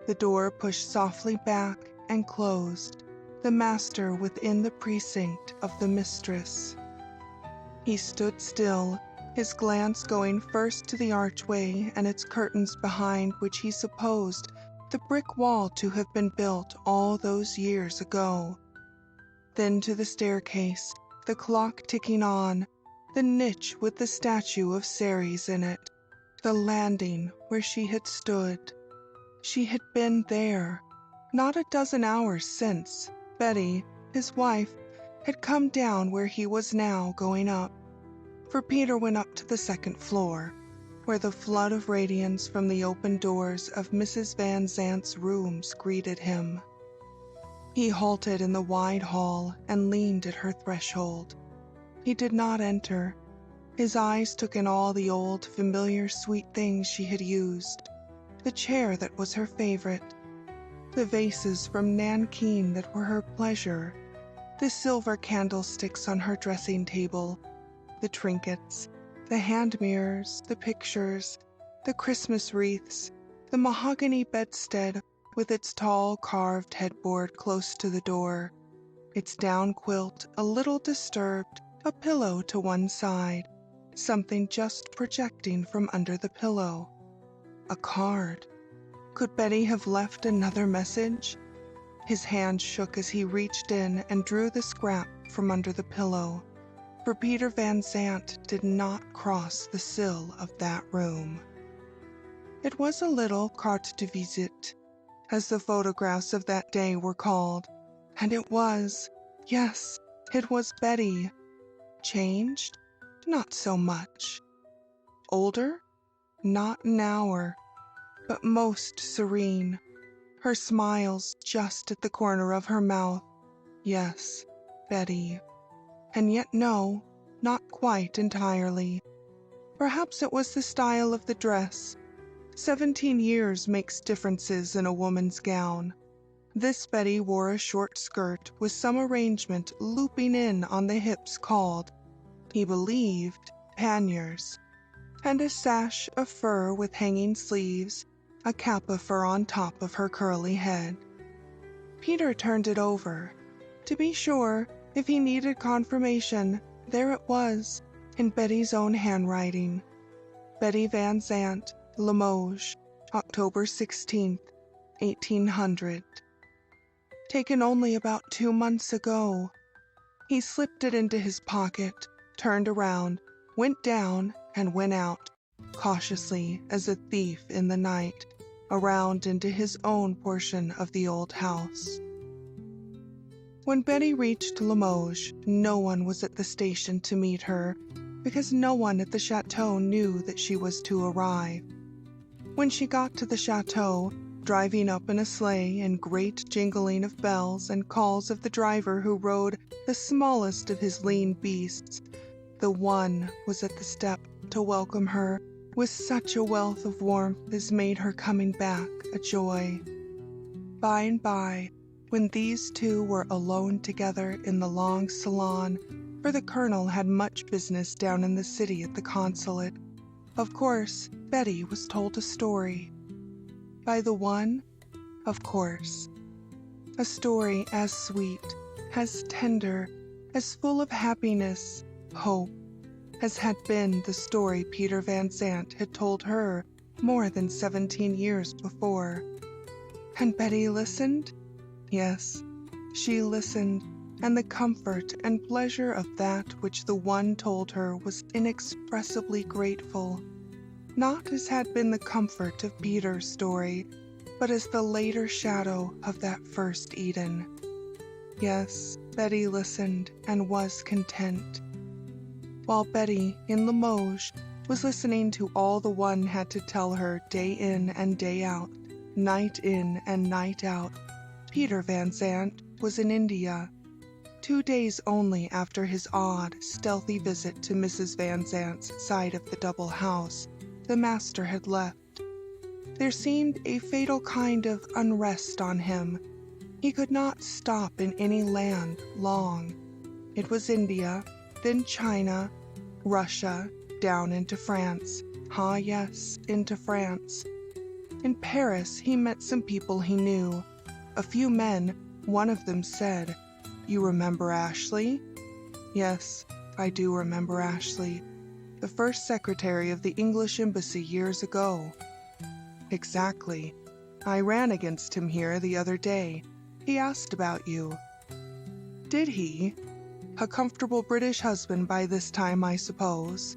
[SPEAKER 2] The door pushed softly back and closed, the master within the precinct of the mistress. He stood still, his glance going first to the archway and its curtains behind which he supposed the brick wall to have been built all those years ago. Then to the staircase, the clock ticking on, the niche with the statue of Ceres in it, the landing where she had stood. She had been there. Not a dozen hours since, Betty, his wife, had come down where he was now going up, for Peter went up to the second floor, where the flood of radiance from the open doors of Mrs. Van Zandt's rooms greeted him. He halted in the wide hall and leaned at her threshold. He did not enter. His eyes took in all the old, familiar, sweet things she had used, the chair that was her favorite, the vases from Nankin that were her pleasure, the silver candlesticks on her dressing table, the trinkets, the hand mirrors, the pictures, the Christmas wreaths, the mahogany bedstead with its tall carved headboard close to the door, its down quilt a little disturbed, a pillow to one side, something just projecting from under the pillow. A card. Could Betty have left another message? His hand shook as he reached in and drew the scrap from under the pillow, for Peter Van Zandt did not cross the sill of that room. It was a little carte de visite, as the photographs of that day were called, and it was, yes, it was Betty. Changed? Not so much. Older? Not an hour, but most serene. Her smiles just at the corner of her mouth. Yes, Betty. And yet no, not quite entirely. Perhaps it was the style of the dress. 17 years makes differences in a woman's gown. This Betty wore a short skirt with some arrangement looping in on the hips called, he believed, panniers, and a sash of fur with hanging sleeves, a cap of fur on top of her curly head. Peter turned it over. To be sure, if he needed confirmation, there it was, in Betty's own handwriting. Betty Van Zandt, Limoges, October 16th, 1800. Taken only about 2 months ago. He slipped it into his pocket, turned around, went down, and went out, cautiously as a thief in the night, around into his own portion of the old house. When Betty reached Limoges, no one was at the station to meet her, because no one at the chateau knew that she was to arrive. When she got to the chateau, driving up in a sleigh and great jingling of bells and calls of the driver who rode the smallest of his lean beasts, the one was at the step to welcome her with such a wealth of warmth as made her coming back a joy. By and by, when these two were alone together in the long salon, for the colonel had much business down in the city at the consulate, of course Betty was told a story. By the one, of course. A story as sweet, as tender, as full of happiness, hope, as had been the story Peter Van Zandt had told her more than 17 years before. And Betty listened? Yes, she listened, and the comfort and pleasure of that which the one told her was inexpressibly grateful, not as had been the comfort of Peter's story, but as the later shadow of that first Eden. Yes, Betty listened and was content. While Betty, in Limoges, was listening to all the one had to tell her day in and day out, night in and night out, Peter Van Zandt was in India. 2 days only after his odd, stealthy visit to Mrs. Van Zandt's side of the double house, the master had left. There seemed a fatal kind of unrest on him. He could not stop in any land long. It was India, then China, Russia, down into France. Ah, yes, into France. In Paris, he met some people he knew. A few men. One of them said, "You remember Ashley?" Yes, I do remember Ashley, the first secretary of the English embassy years ago. Exactly. I ran against him here the other day. He asked about you. Did he? A comfortable British husband by this time, I suppose.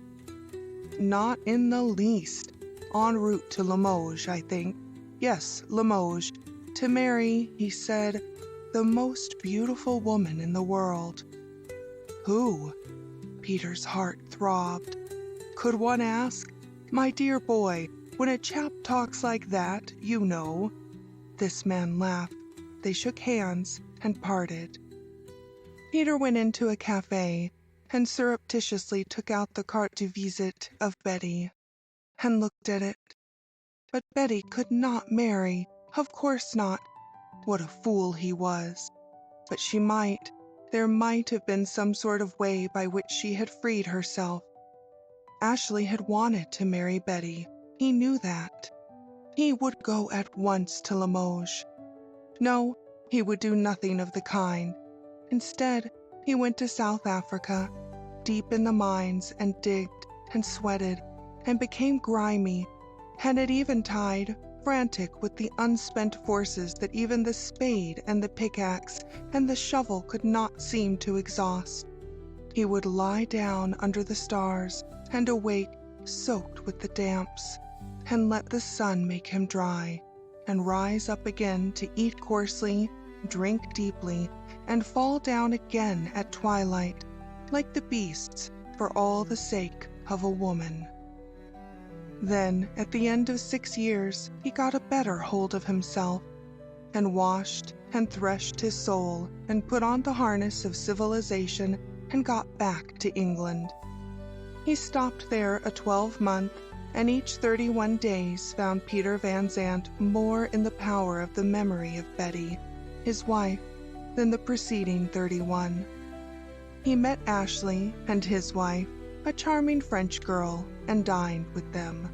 [SPEAKER 2] Not in the least. En route to Limoges, I think. Yes, Limoges. To marry, he said, the most beautiful woman in the world. Who? Peter's heart throbbed. Could one ask? My dear boy, when a chap talks like that, you know. This man laughed. They shook hands and parted. Peter went into a cafe and surreptitiously took out the carte de visite of Betty and looked at it. But Betty could not marry. Of course not. What a fool he was. But she might. There might have been some sort of way by which she had freed herself. Ashley had wanted to marry Betty. He knew that. He would go at once to Limoges. No, he would do nothing of the kind. Instead, he went to South Africa, deep in the mines, and digged and sweated and became grimy, and at eventide, frantic with the unspent forces that even the spade and the pickaxe and the shovel could not seem to exhaust. He would lie down under the stars and awake soaked with the damps, and let the sun make him dry, and rise up again to eat coarsely, drink deeply, and fall down again at twilight, like the beasts, for all the sake of a woman. Then, at the end of 6 years, he got a better hold of himself, and washed and threshed his soul, and put on the harness of civilization, and got back to England. He stopped there a 12-month, and each 31 days found Peter Van Zandt more in the power of the memory of Betty, his wife, than the preceding 31. He met Ashley and his wife, a charming French girl, and dined with them.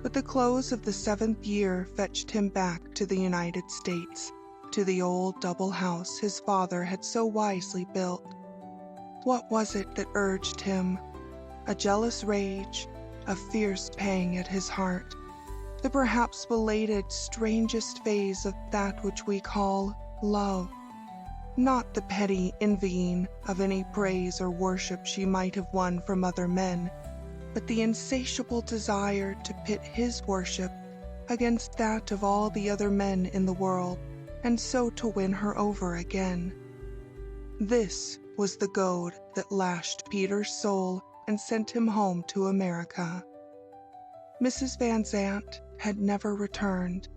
[SPEAKER 2] But the close of the 7th year fetched him back to the United States, to the old double house his father had so wisely built. What was it that urged him? a jealous rage, a fierce pang at his heart, the perhaps belated strangest phase of that which we call love. Not the petty envying of any praise or worship she might have won from other men, but the insatiable desire to pit his worship against that of all the other men in the world, and so to win her over again. This was the goad that lashed Peter's soul and sent him home to America. Mrs. Van Zandt had never returned.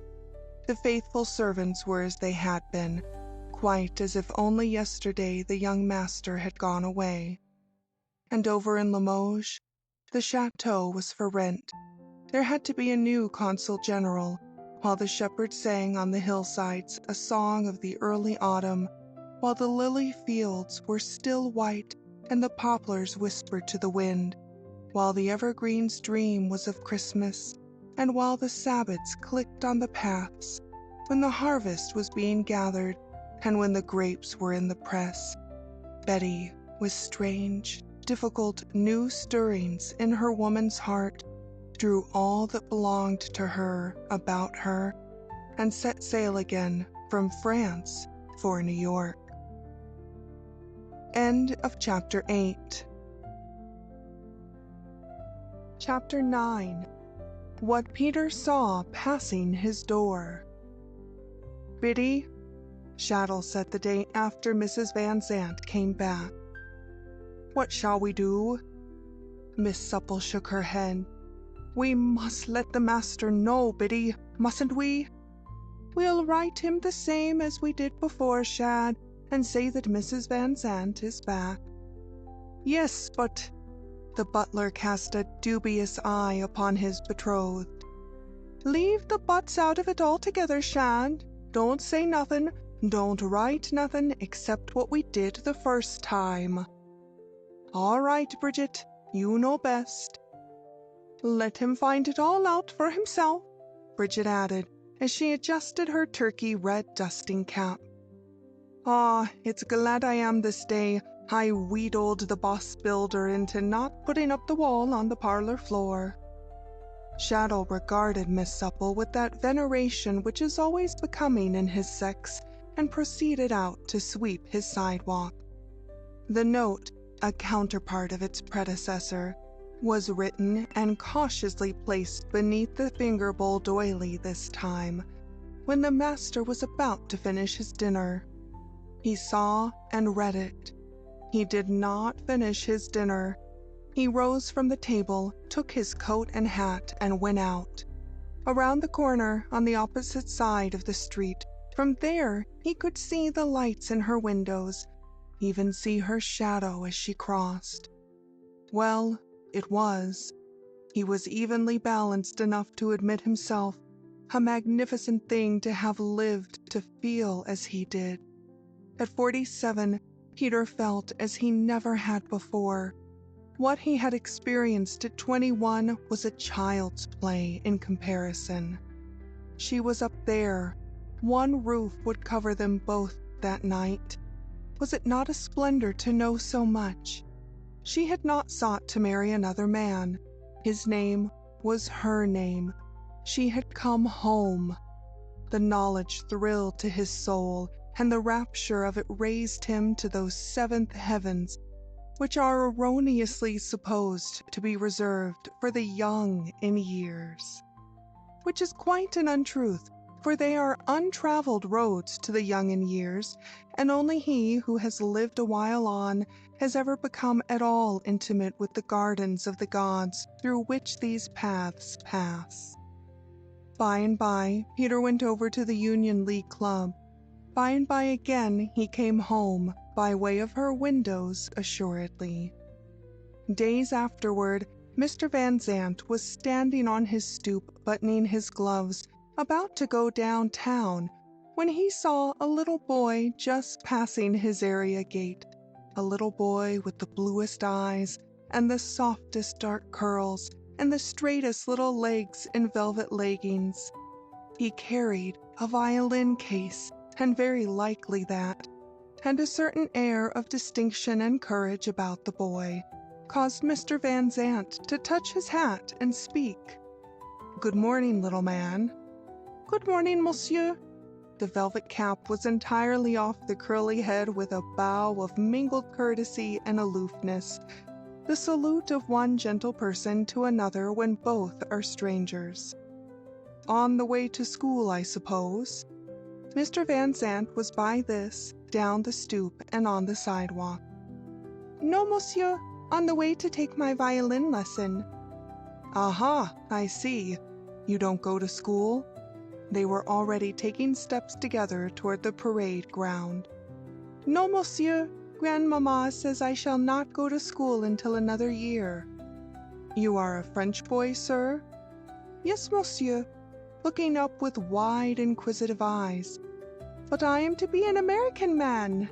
[SPEAKER 2] The faithful servants were as they had been, quite as if only yesterday the young master had gone away. And over in Limoges, the chateau was for rent. There had to be a new consul general, while the shepherds sang on the hillsides a song of the early autumn, while the lily fields were still white and the poplars whispered to the wind, while the evergreen's dream was of Christmas, and while the sabbats clicked on the paths, when the harvest was being gathered, and when the grapes were in the press. Betty, with strange, difficult, new stirrings in her woman's heart, drew all that belonged to her about her, and set sail again from France for New York. End of Chapter 8. Chapter 9. What Peter Saw Passing His Door. Biddy, Shaddle said the day after Mrs. Van Zandt came back. What shall we do? Miss Supple shook her head. We must let the master know, Biddy, mustn't we? We'll write him the same as we did before, Shad, and say that Mrs. Van Zandt is back. Yes, but... The butler cast a dubious eye upon his betrothed. Leave the buts out of it altogether, Shad. Don't say nothing, don't write nothing except what we did the first time. All right, Bridget, you know best. Let him find it all out for himself, Bridget added, as she adjusted her turkey red dusting cap. Ah, it's glad I am this day I wheedled the boss builder into not putting up the wall on the parlor floor. Shadow regarded Miss Supple with that veneration which is always becoming in his sex, and proceeded out to sweep his sidewalk. The note, a counterpart of its predecessor, was written and cautiously placed beneath the finger bowl doily this time, when the master was about to finish his dinner. He saw and read it. He did not finish his dinner. He rose from the table, took his coat and hat, and went out. Around the corner, on the opposite side of the street, from there he could see the lights in her windows, even see her shadow as she crossed. Well, it was. He was evenly balanced enough to admit himself a magnificent thing to have lived to feel as he did. At 47, Peter felt as he never had before. What he had experienced at 21 was a child's play in comparison. She was up there. One roof would cover them both that night. Was it not a splendor to know so much? She had not sought to marry another man. His name was her name. She had come home. The knowledge thrilled to his soul, and the rapture of it raised him to those seventh heavens, which are erroneously supposed to be reserved for the young in years. Which is quite an untruth, for they are untraveled roads to the young in years, and only he who has lived a while on has ever become at all intimate with the gardens of the gods through which these paths pass. By and by, Peter went over to the Union League Club. By and by again he came home, by way of her windows, assuredly. Days afterward, Mr. Van Zandt was standing on his stoop buttoning his gloves, about to go downtown, when he saw a little boy just passing his area gate, a little boy with the bluest eyes and the softest dark curls and the straightest little legs in velvet leggings. He carried a violin case, and very likely that, and a certain air of distinction and courage about the boy, caused Mr. Van Zandt to touch his hat and speak. "Good morning, little man." "Good morning, monsieur." The velvet cap was entirely off the curly head with a bow of mingled courtesy and aloofness, the salute of one gentle person to another when both are strangers. "On the way to school, I suppose?" Mr. Van Zandt was by this, down the stoop and on the sidewalk. "No, monsieur, on the way to take my violin lesson." "Aha, I see. You don't go to school?" They were already taking steps together toward the parade ground. "No, monsieur. Grandmamma says I shall not go to school until another year." "You are a French boy, sir?" "Yes, monsieur," looking up with wide, inquisitive eyes. "But I am to be an American man."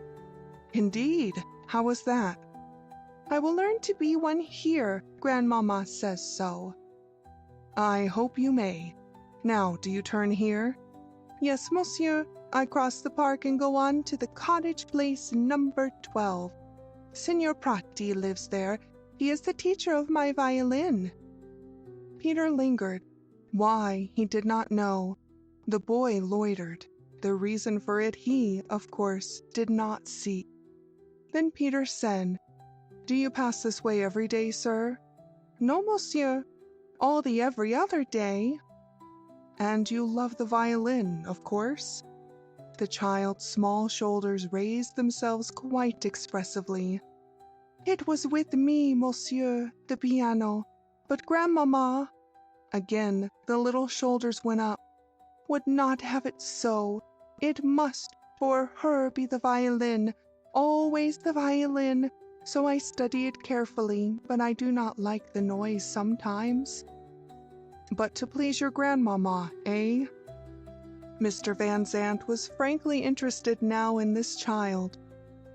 [SPEAKER 2] "Indeed? How is that?" "I will learn to be one here. Grandmamma says so." "I hope you may. Now, do you turn here?" "Yes, monsieur. I cross the park and go on to the cottage place number 12. Signor Prati lives there. He is the teacher of my violin." Peter lingered. Why, he did not know. The boy loitered. The reason for it he, of course, did not seek. Then Peter said, "Do you pass this way every day, sir?" "No, monsieur. All the every other day." "And you love the violin, of course?" The child's small shoulders raised themselves quite expressively. "It was with me, monsieur, the piano, but grandmamma," again the little shoulders went up, "would not have it so. It must for her be the violin, always the violin, so I study it carefully, but I do not like the noise sometimes." "But to please your grandmamma, eh?" Mr. Van Zandt was frankly interested now in this child.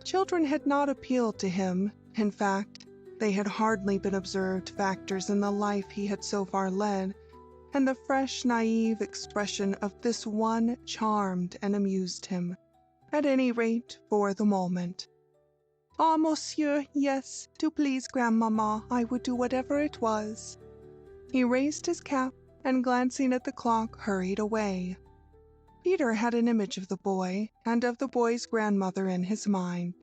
[SPEAKER 2] Children had not appealed to him. In fact, they had hardly been observed factors in the life he had so far led, and the fresh, naive expression of this one charmed and amused him, at any rate for the moment. "Ah, monsieur, yes, to please grandmamma, I would do whatever it was." He raised his cap and, glancing at the clock, hurried away. Peter had an image of the boy and of the boy's grandmother in his mind,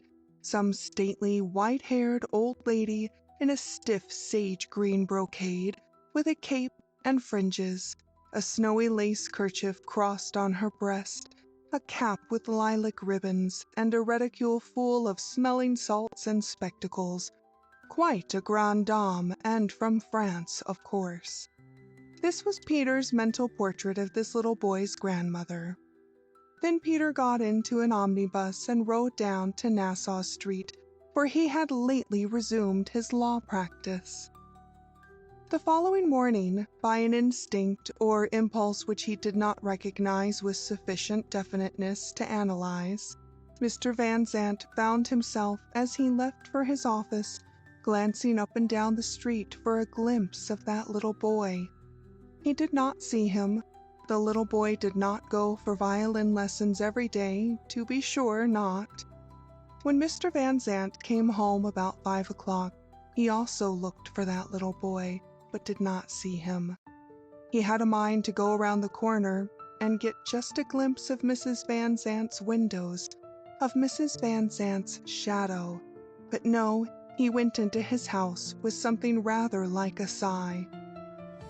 [SPEAKER 2] some stately, white-haired old lady in a stiff sage-green brocade, with a cape and fringes, a snowy lace kerchief crossed on her breast, a cap with lilac ribbons, and a reticule full of smelling salts and spectacles. Quite a grande dame, and from France, of course. This was Peter's mental portrait of this little boy's grandmother. Then Peter got into an omnibus and rode down to Nassau Street, for he had lately resumed his law practice. The following morning, by an instinct or impulse which he did not recognize with sufficient definiteness to analyze, Mr. Van Zandt found himself, as he left for his office, glancing up and down the street for a glimpse of that little boy. He did not see him. The little boy did not go for violin lessons every day, to be sure not. When Mr. Van Zandt came home about 5 o'clock, he also looked for that little boy, but did not see him. He had a mind to go around the corner and get just a glimpse of Mrs. Van Zandt's windows, of Mrs. Van Zandt's shadow, but no, he went into his house with something rather like a sigh.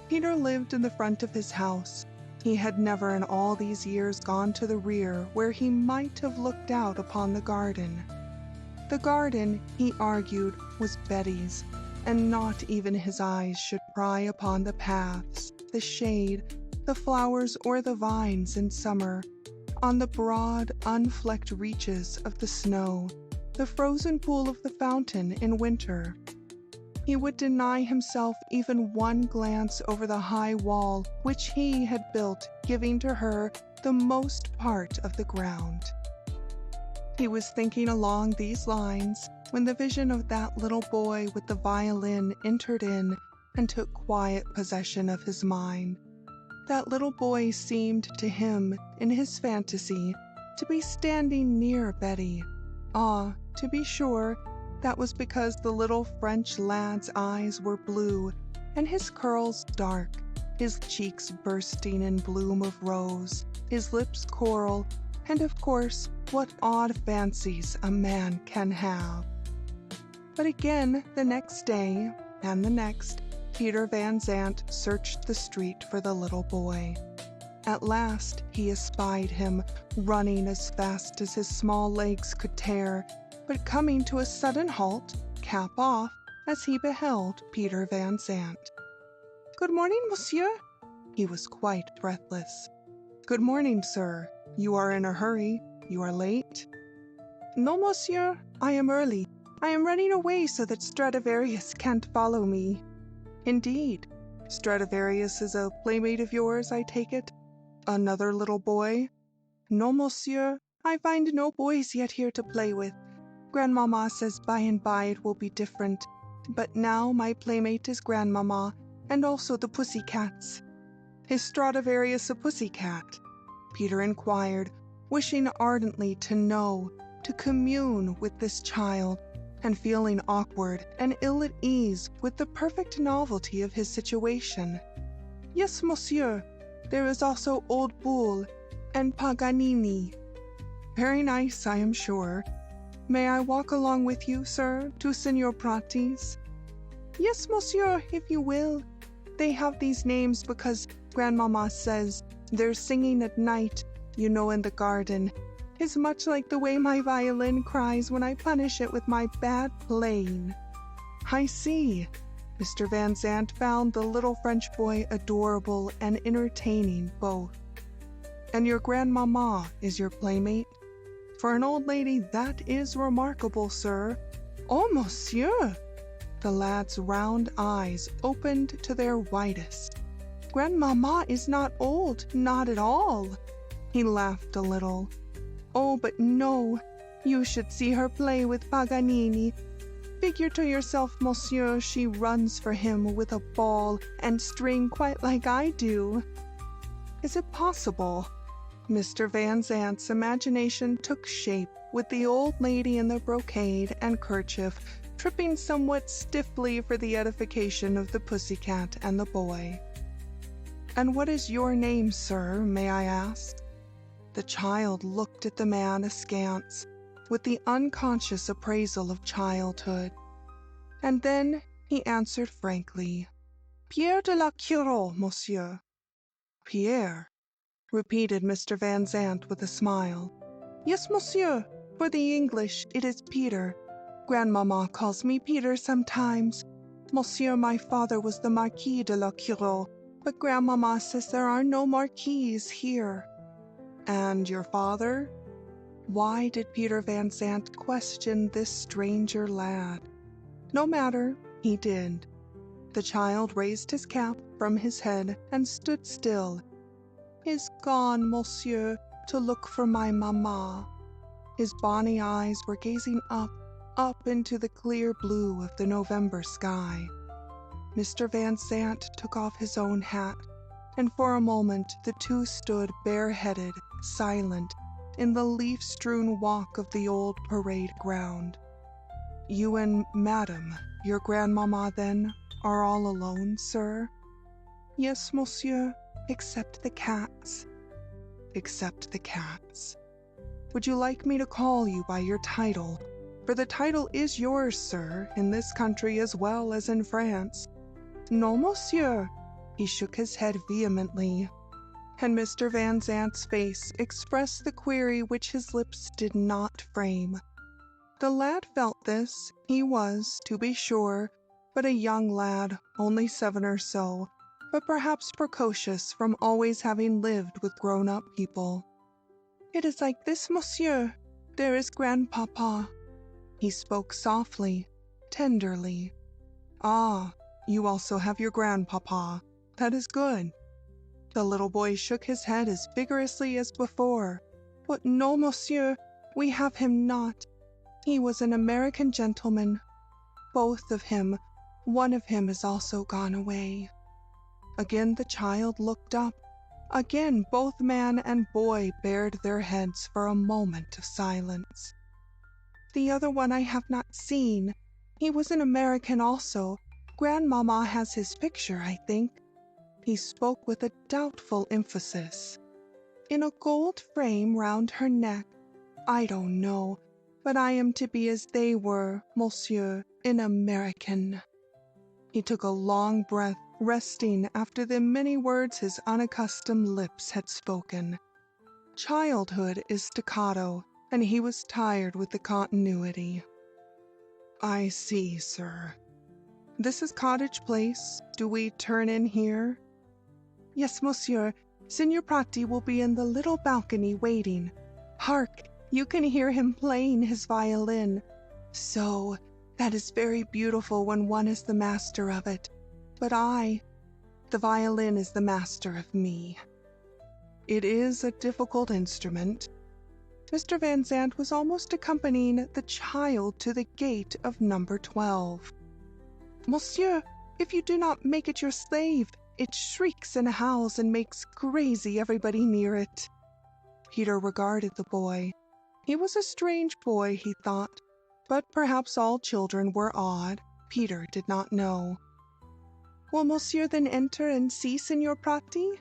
[SPEAKER 2] Peter lived in the front of his house. He had never in all these years gone to the rear where he might have looked out upon the garden. The garden, he argued, was Betty's, and not even his eyes should pry upon the paths, the shade, the flowers or the vines in summer, on the broad, unflecked reaches of the snow, the frozen pool of the fountain in winter. He would deny himself even one glance over the high wall which he had built, giving to her the most part of the ground. He was thinking along these lines when the vision of that little boy with the violin entered in and took quiet possession of his mind. That little boy seemed to him, in his fantasy, to be standing near Betty. Ah, to be sure, That was because the little French lad's eyes were blue, and his curls dark, his cheeks bursting in bloom of rose, his lips coral, and of course, what odd fancies a man can have. But again, the next day, and the next, Peter Van Zandt searched the street for the little boy. At last he espied him, running as fast as his small legs could tear, but coming to a sudden halt, cap off, as he beheld Peter Van Zandt. "Good morning, monsieur." He was quite breathless. "Good morning, sir. You are in a hurry. You are late?" "No, monsieur. I am early. I am running away so that Stradivarius can't follow me." "Indeed. Stradivarius is a playmate of yours, I take it? Another little boy?" "No, monsieur. I find no boys yet here to play with. Grandmamma says by and by it will be different, but now my playmate is Grandmamma, and also the pussycats." "Is Stradivarius a pussycat?" Peter inquired, wishing ardently to know, to commune with this child, and feeling awkward and ill at ease with the perfect novelty of his situation. "Yes, monsieur. There is also Old Bull and Paganini." "Very nice, I am sure. May I walk along with you, sir, to Signor Prati's?" "Yes, monsieur, if you will. They have these names because Grandmamma says their singing at night, you know, in the garden, is much like the way my violin cries when I punish it with my bad playing." "I see." Mr. Van Zandt found the little French boy adorable and entertaining both. "And your Grandmamma is your playmate? For an old lady, that is remarkable, sir." "Oh, monsieur!" The lad's round eyes opened to their widest. "Grandmamma is not old, not at all." He laughed a little. "Oh, but no, you should see her play with Paganini. Figure to yourself, monsieur, she runs for him with a ball and string quite like I do." "Is it possible?" Mr. Van Zandt's imagination took shape with the old lady in the brocade and kerchief tripping somewhat stiffly for the edification of the pussycat and the boy. "And what is your name, sir, may I ask?" The child looked at the man askance, with the unconscious appraisal of childhood. And then he answered frankly, "Pierre de la Cureau, monsieur." "Pierre," repeated Mr. Van Zandt with a smile. "Yes, monsieur. For the English, it is Peter. Grandmamma calls me Peter sometimes. Monsieur, my father was the Marquis de la Cureau, but Grandmamma says there are no marquises here." "And your father?" Why did Peter Van Zandt question this stranger lad? No matter, he did. The child raised his cap from his head and stood still. "Is gone, monsieur, to look for my mamma." His bonny eyes were gazing up into the clear blue of the November sky. Mr. Van Zandt took off his own hat, and for a moment the two stood bareheaded, silent, in the leaf-strewn walk of the old parade ground. "You and Madame, your Grandmamma, then, are all alone, sir?" "Yes, monsieur, except the cats." "Except the cats. Would you like me to call you by your title? For the title is yours, sir, in this country as well as in France." "No, monsieur." He shook his head vehemently, and Mr. Van Zandt's face expressed the query which his lips did not frame. The lad felt this. He was, to be sure, but a young lad, only 7 or so, but perhaps precocious from always having lived with grown-up people. "It is like this, monsieur. There is Grandpapa." He spoke softly, tenderly. "Ah, you also have your Grandpapa. That is good." The little boy shook his head as vigorously as before. "But no, monsieur, we have him not. He was an American gentleman. Both of him. One of him is also gone away." Again the child looked up. Again both man and boy bared their heads for a moment of silence. The other one I have not seen. He was an American also. Grandmama has his picture, I think." He spoke with a doubtful emphasis. "In a gold frame round her neck. I don't know, but I am to be as they were, monsieur, an American." He took a long breath, resting after the many words his unaccustomed lips had spoken. Childhood is staccato, and he was tired with the continuity. "I see, sir. This is Cottage Place. Do we turn in here?" "Yes, monsieur. Signor Prati will be in the little balcony waiting. Hark! You can hear him playing his violin. So, that is very beautiful when one is the master of it. But the violin is the master of me." It is a difficult instrument. Mr. Van Zandt was almost accompanying the child to the gate of number 12. "Monsieur, if you do not make it your slave, it shrieks and howls and makes crazy everybody near it." Peter regarded the boy. He was a strange boy, he thought, but perhaps all children were odd. Peter did not know. "Will monsieur then enter and see Signor Prati?"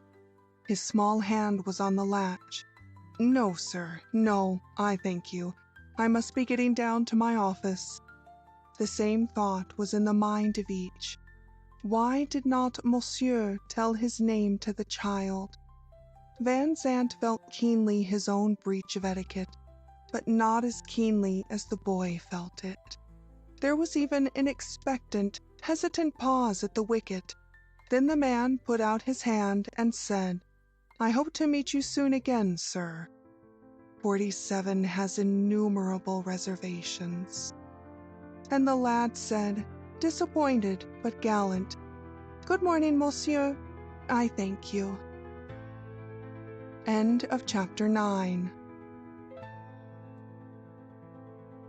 [SPEAKER 2] His small hand was on the latch. "No, sir, no, I thank you. I must be getting down to my office." The same thought was in the mind of each. Why did not monsieur tell his name to the child? Van Zandt felt keenly his own breach of etiquette, but not as keenly as the boy felt it. There was even an expectant, hesitant pause at the wicket. Then the man put out his hand and said, "I hope to meet you soon again, sir." 47 has innumerable reservations. And the lad said, disappointed but gallant, "Good morning, monsieur. I thank you." End of Chapter 9.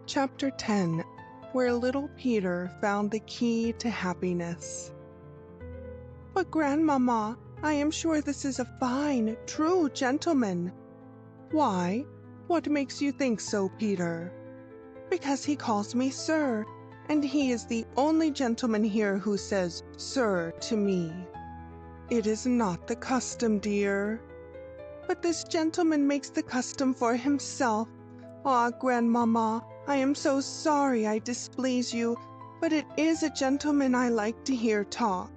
[SPEAKER 2] Chapter 10, where little Peter found the key to happiness. "But grandmamma, I am sure this is a fine, true gentleman." "Why? What makes you think so, Peter?" "Because he calls me sir, and he is the only gentleman here who says sir to me." "It is not the custom, dear." "But this gentleman makes the custom for himself. Ah, grandmamma, I am so sorry I displease you, but it is a gentleman I like to hear talk."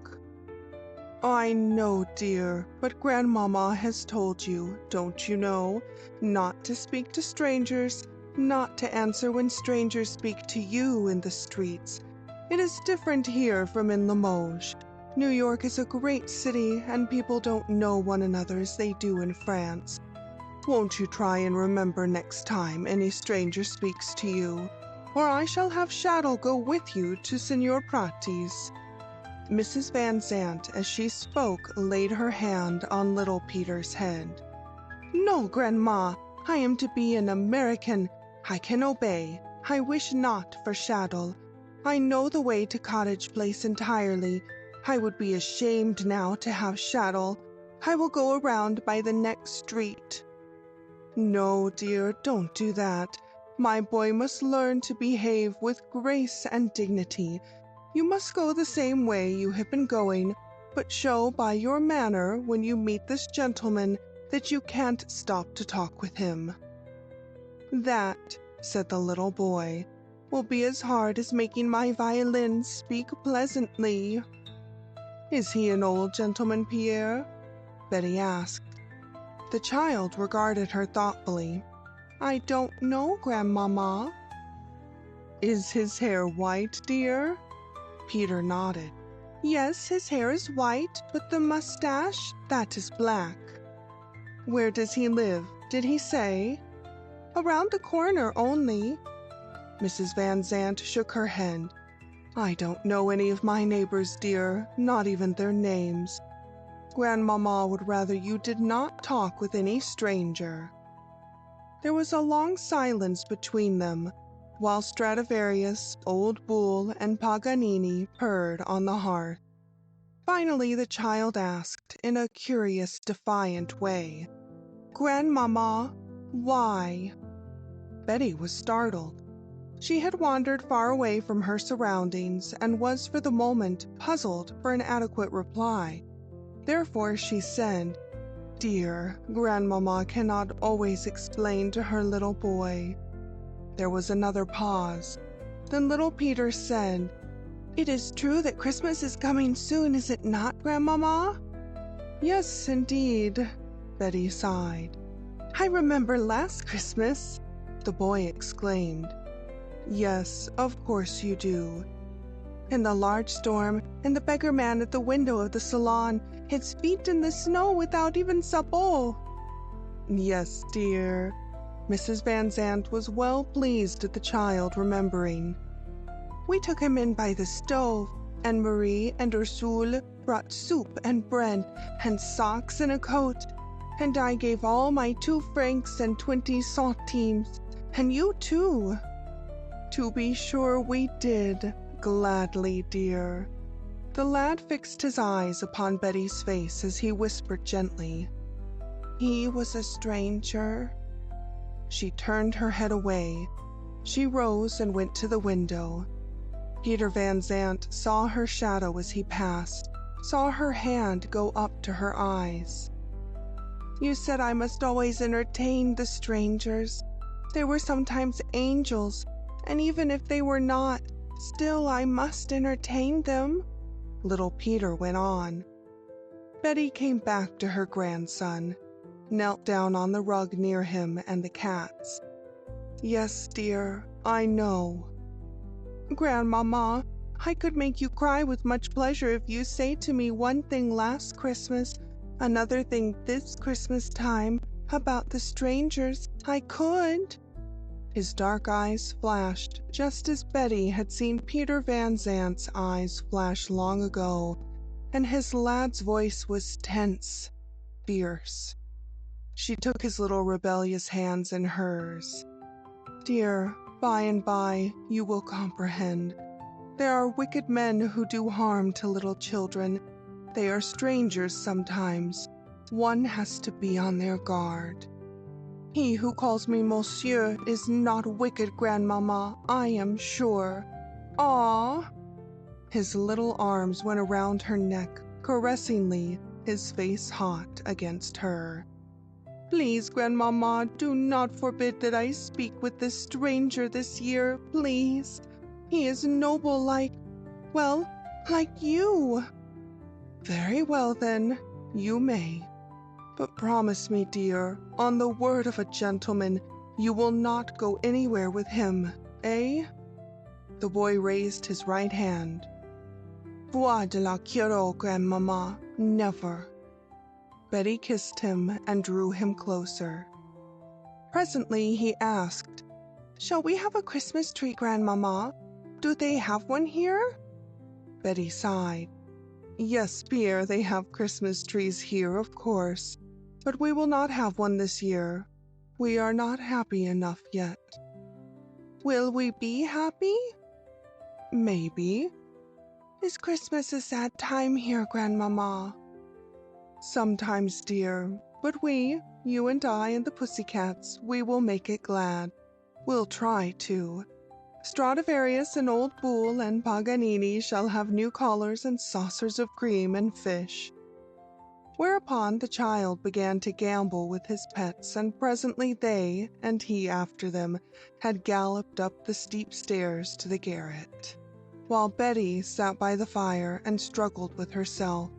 [SPEAKER 2] "I know, dear, but grandmamma has told you, don't you know, not to speak to strangers, not to answer when strangers speak to you in the streets. It is different here from in Limoges. New York is a great city, and people don't know one another as they do in France. Won't you try and remember next time any stranger speaks to you, or I shall have Shaddle go with you to Signor Prati's." Mrs. Van Zandt, as she spoke, laid her hand on little Peter's head. "No, grandma, I am to be an American. I can obey. I wish not for Shaddle. I know the way to Cottage Place entirely. I would be ashamed now to have Shaddle. I will go around by the next street." "No, dear, don't do that. My boy must learn to behave with grace and dignity. You must go the same way you have been going, but show by your manner when you meet this gentleman that you can't stop to talk with him." "That," said the little boy, "will be as hard as making my violin speak pleasantly." "Is he an old gentleman, Pierre?" Betty asked. The child regarded her thoughtfully. "I don't know, grandmamma." "Is his hair white, dear?" Peter nodded. "Yes, his hair is white, but the mustache, that is black." "Where does he live? Did he say?" "Around the corner only." Mrs. Van Zandt shook her head. "I don't know any of my neighbors, dear, not even their names. Grandmamma would rather you did not talk with any stranger." There was a long silence between them, while Stradivarius, Old Bull, and Paganini purred on the hearth. Finally the child asked, in a curious, defiant way, "Grandmamma, why?" Betty was startled. She had wandered far away from her surroundings and was for the moment puzzled for an adequate reply. Therefore she said, "Dear, Grandmama cannot always explain to her little boy." There was another pause. Then little Peter said, "It is true that Christmas is coming soon, is it not, Grandmama?" "Yes, indeed," Betty sighed. "I remember last Christmas," the boy exclaimed. "Yes, of course you do. In the large storm, and the beggar man at the window of the salon, his feet in the snow without even sabots." "Yes, dear." Mrs. Van Zandt was well pleased at the child remembering. "We took him in by the stove, and Marie and Ursule brought soup and bread and socks and a coat, and I gave all my 2 francs and 20 centimes, and you too." "To be sure we did, gladly, dear." The lad fixed his eyes upon Betty's face as he whispered gently, "He was a stranger." She turned her head away. She rose and went to the window. Peter Van Zandt saw her shadow as he passed, saw her hand go up to her eyes. "You said I must always entertain the strangers. They were sometimes angels, and even if they were not, still I must entertain them," little Peter went on. Betty came back to her grandson, knelt down on the rug near him and the cats. "Yes, dear, I know." "Grandmama, I could make you cry with much pleasure if you say to me one thing last Christmas, another thing this Christmas time, about the strangers. I could." His dark eyes flashed just as Betty had seen Peter Van Zandt's eyes flash long ago, and his lad's voice was tense, fierce. She took his little rebellious hands in hers. "Dear, by and by you will comprehend. There are wicked men who do harm to little children. They are strangers sometimes. One has to be on their guard. He who calls me monsieur is not wicked, Grandmama, I am sure. Ah!" His little arms went around her neck, caressingly, his face hot against her. "Please, Grandmama, do not forbid that I speak with this stranger this year, please. He is noble like you." "Very well, then, you may. But promise me, dear, on the word of a gentleman, you will not go anywhere with him, eh?" The boy raised his right hand. "Voix de la Kiro, Grandmama, never." Betty kissed him and drew him closer. Presently he asked, "Shall we have a Christmas tree, Grandmama? Do they have one here?" Betty sighed. "Yes, Pierre, they have Christmas trees here, of course. But we will not have one this year. We are not happy enough yet." "Will we be happy?" "Maybe." "Is Christmas a sad time here, Grandmama?" "Sometimes, dear, but we, you and I and the pussycats, we will make it glad. We'll try to. Stradivarius and Old Bull and Paganini shall have new collars and saucers of cream and fish." Whereupon the child began to gambol with his pets, and presently they, and he after them, had galloped up the steep stairs to the garret, while Betty sat by the fire and struggled with herself.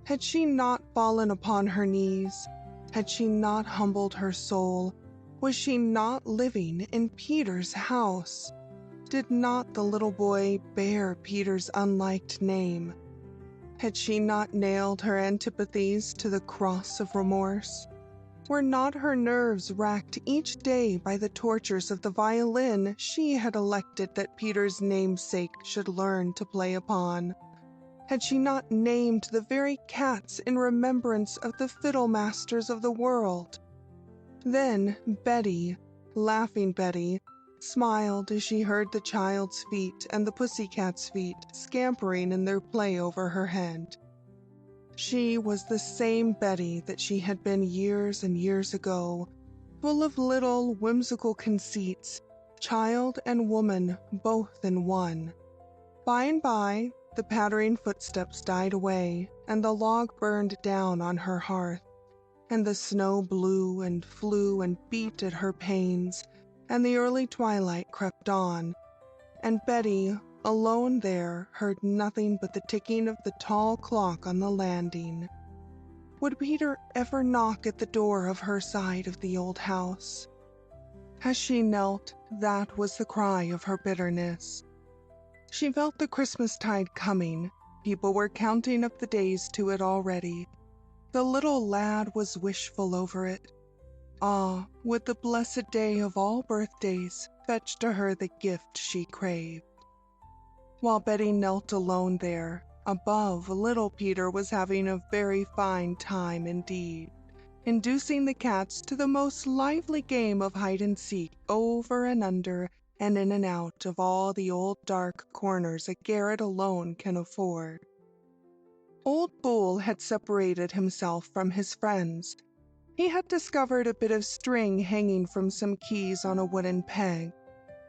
[SPEAKER 2] Had she not fallen upon her knees? Had she not humbled her soul? Was she not living in Peter's house? Did not the little boy bear Peter's unliked name? Had she not nailed her antipathies to the cross of remorse? Were not her nerves racked each day by the tortures of the violin she had elected that Peter's namesake should learn to play upon? Had she not named the very cats in remembrance of the fiddle masters of the world? Then Betty, laughing Betty, smiled as she heard the child's feet and the pussycat's feet scampering in their play over her head. She was the same Betty that she had been years and years ago, full of little whimsical conceits, child and woman both in one. By and by, the pattering footsteps died away, and the log burned down on her hearth, and the snow blew and flew and beat at her panes, and the early twilight crept on, and Betty, alone there, heard nothing but the ticking of the tall clock on the landing. Would Peter ever knock at the door of her side of the old house? As she knelt, that was the cry of her bitterness. She felt the Christmastide coming. People were counting up the days to it already. The little lad was wishful over it. Ah, would the blessed day of all birthdays fetch to her the gift she craved? While Betty knelt alone there, above, little Peter was having a very fine time indeed, inducing the cats to the most lively game of hide-and-seek over and under and in and out of all the old dark corners a garret alone can afford. Old Bull had separated himself from his friends. He had discovered a bit of string hanging from some keys on a wooden peg,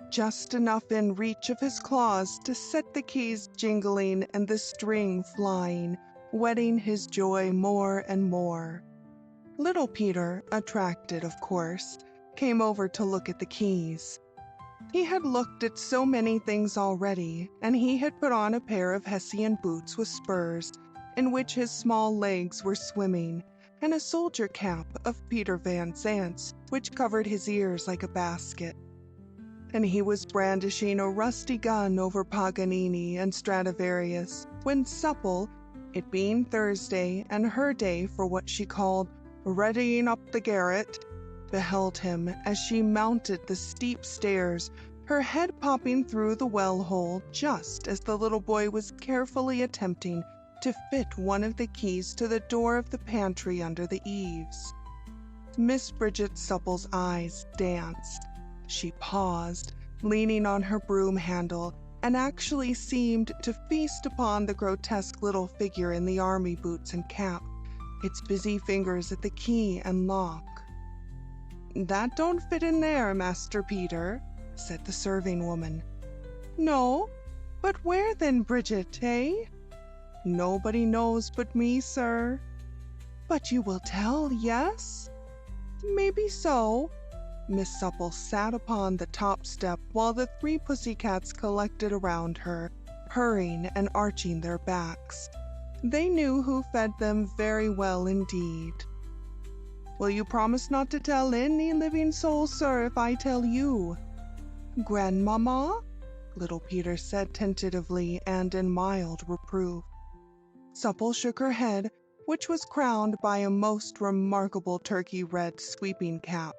[SPEAKER 2] just enough in reach of his claws to set the keys jingling and the string flying, whetting his joy more and more. Little Peter, attracted of course, came over to look at the keys. He had looked at so many things already, and he had put on a pair of Hessian boots with spurs, in which his small legs were swimming, and a soldier cap of Peter Van Zandt's, which covered his ears like a basket. And he was brandishing a rusty gun over Paganini and Stradivarius, when Supple, it being Thursday and her day for what she called readying up the garret, beheld him as she mounted the steep stairs, her head popping through the well-hole just as the little boy was carefully attempting to fit one of the keys to the door of the pantry under the eaves. Miss Bridget Supple's eyes danced. She paused, leaning on her broom handle, and actually seemed to feast upon the grotesque little figure in the army boots and cap, its busy fingers at the key and lock. "That don't fit in there, Master Peter," said the serving woman. "No? But where then, Bridget, eh?" "Nobody knows but me, sir." "But you will tell, yes?" "Maybe so." Miss Supple sat upon the top step while the 3 pussycats collected around her, purring and arching their backs. They knew who fed them very well indeed. "Will you promise not to tell any living soul, sir, if I tell you?" "Grandmamma?" little Peter said tentatively and in mild reproof. Supple shook her head, which was crowned by a most remarkable turkey-red sweeping cap,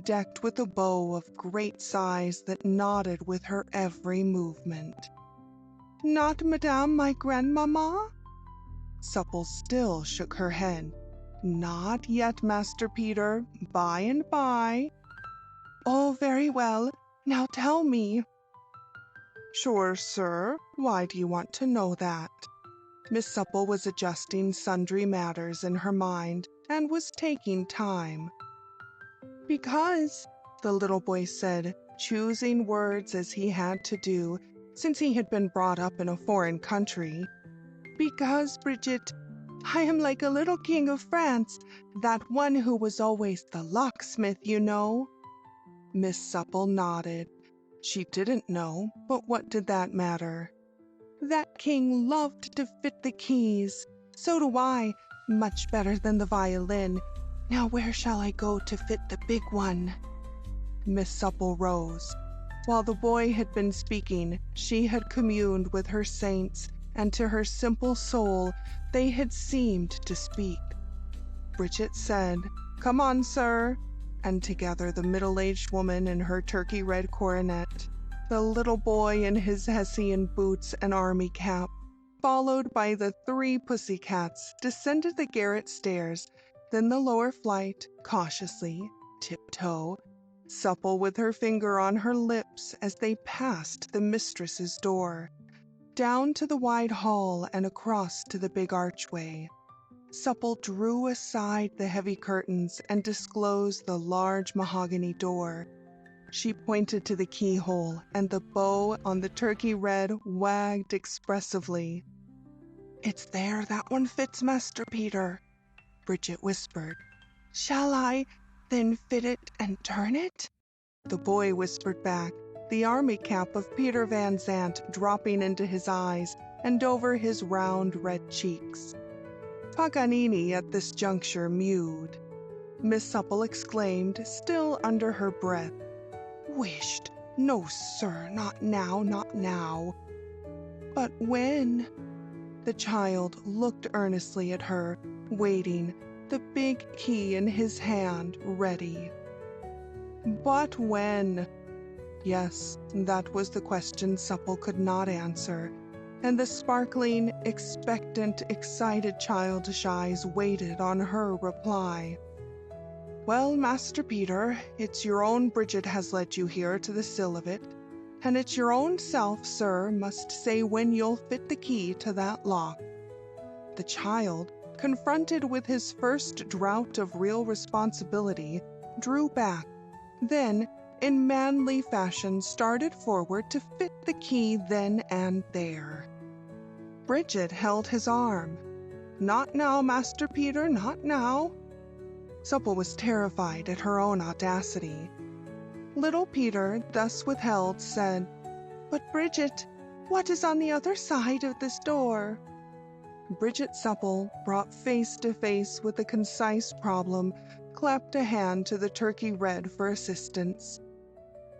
[SPEAKER 2] decked with a bow of great size that nodded with her every movement. "Not Madame, my grandmamma?" Supple still shook her head. "Not yet, Master Peter, by and by." "Oh, very well. Now tell me." "Sure, sir. Why do you want to know that?" Miss Supple was adjusting sundry matters in her mind, and was taking time. "Because," the little boy said, choosing words as he had to do, since he had been brought up in a foreign country, "because, Bridget, I am like a little king of France, that one who was always the locksmith, you know." Miss Supple nodded. She didn't know, but what did that matter? "That king loved to fit the keys. So do I, much better than the violin. Now where shall I go to fit the big one?" Miss Supple rose. While the boy had been speaking, she had communed with her saints, and to her simple soul they had seemed to speak. Bridget said, "Come on, sir," and together the middle-aged woman in her turkey-red coronet, the little boy in his Hessian boots and army cap, followed by the 3 pussycats, descended the garret stairs, then the lower flight, cautiously, tiptoe, Supple with her finger on her lips as they passed the mistress's door, down to the wide hall and across to the big archway. Supple drew aside the heavy curtains and disclosed the large mahogany door. She pointed to the keyhole, and the bow on the turkey red wagged expressively. "It's there, that one fits, Master Peter," Bridget whispered. "Shall I then fit it and turn it?" The boy whispered back, the army cap of Peter Van Zandt dropping into his eyes and over his round red cheeks. Paganini at this juncture mewed. Miss Supple exclaimed, still under her breath, "Wished! No, sir, not now, not now." "But when?" The child looked earnestly at her, waiting, the big key in his hand, ready. But when? Yes, that was the question Supple could not answer, and the sparkling, expectant, excited childish eyes waited on her reply. "Well, Master Peter, it's your own Bridget has led you here to the sill of it, and it's your own self, sir, must say when you'll fit the key to that lock." The child, confronted with his first draught of real responsibility, drew back, then, in manly fashion, started forward to fit the key then and there. Bridget held his arm. "Not now, Master Peter, not now." Supple was terrified at her own audacity. Little Peter, thus withheld, said, "But Bridget, what is on the other side of this door?" Bridget Supple, brought face to face with the concise problem, clapped a hand to the turkey red for assistance.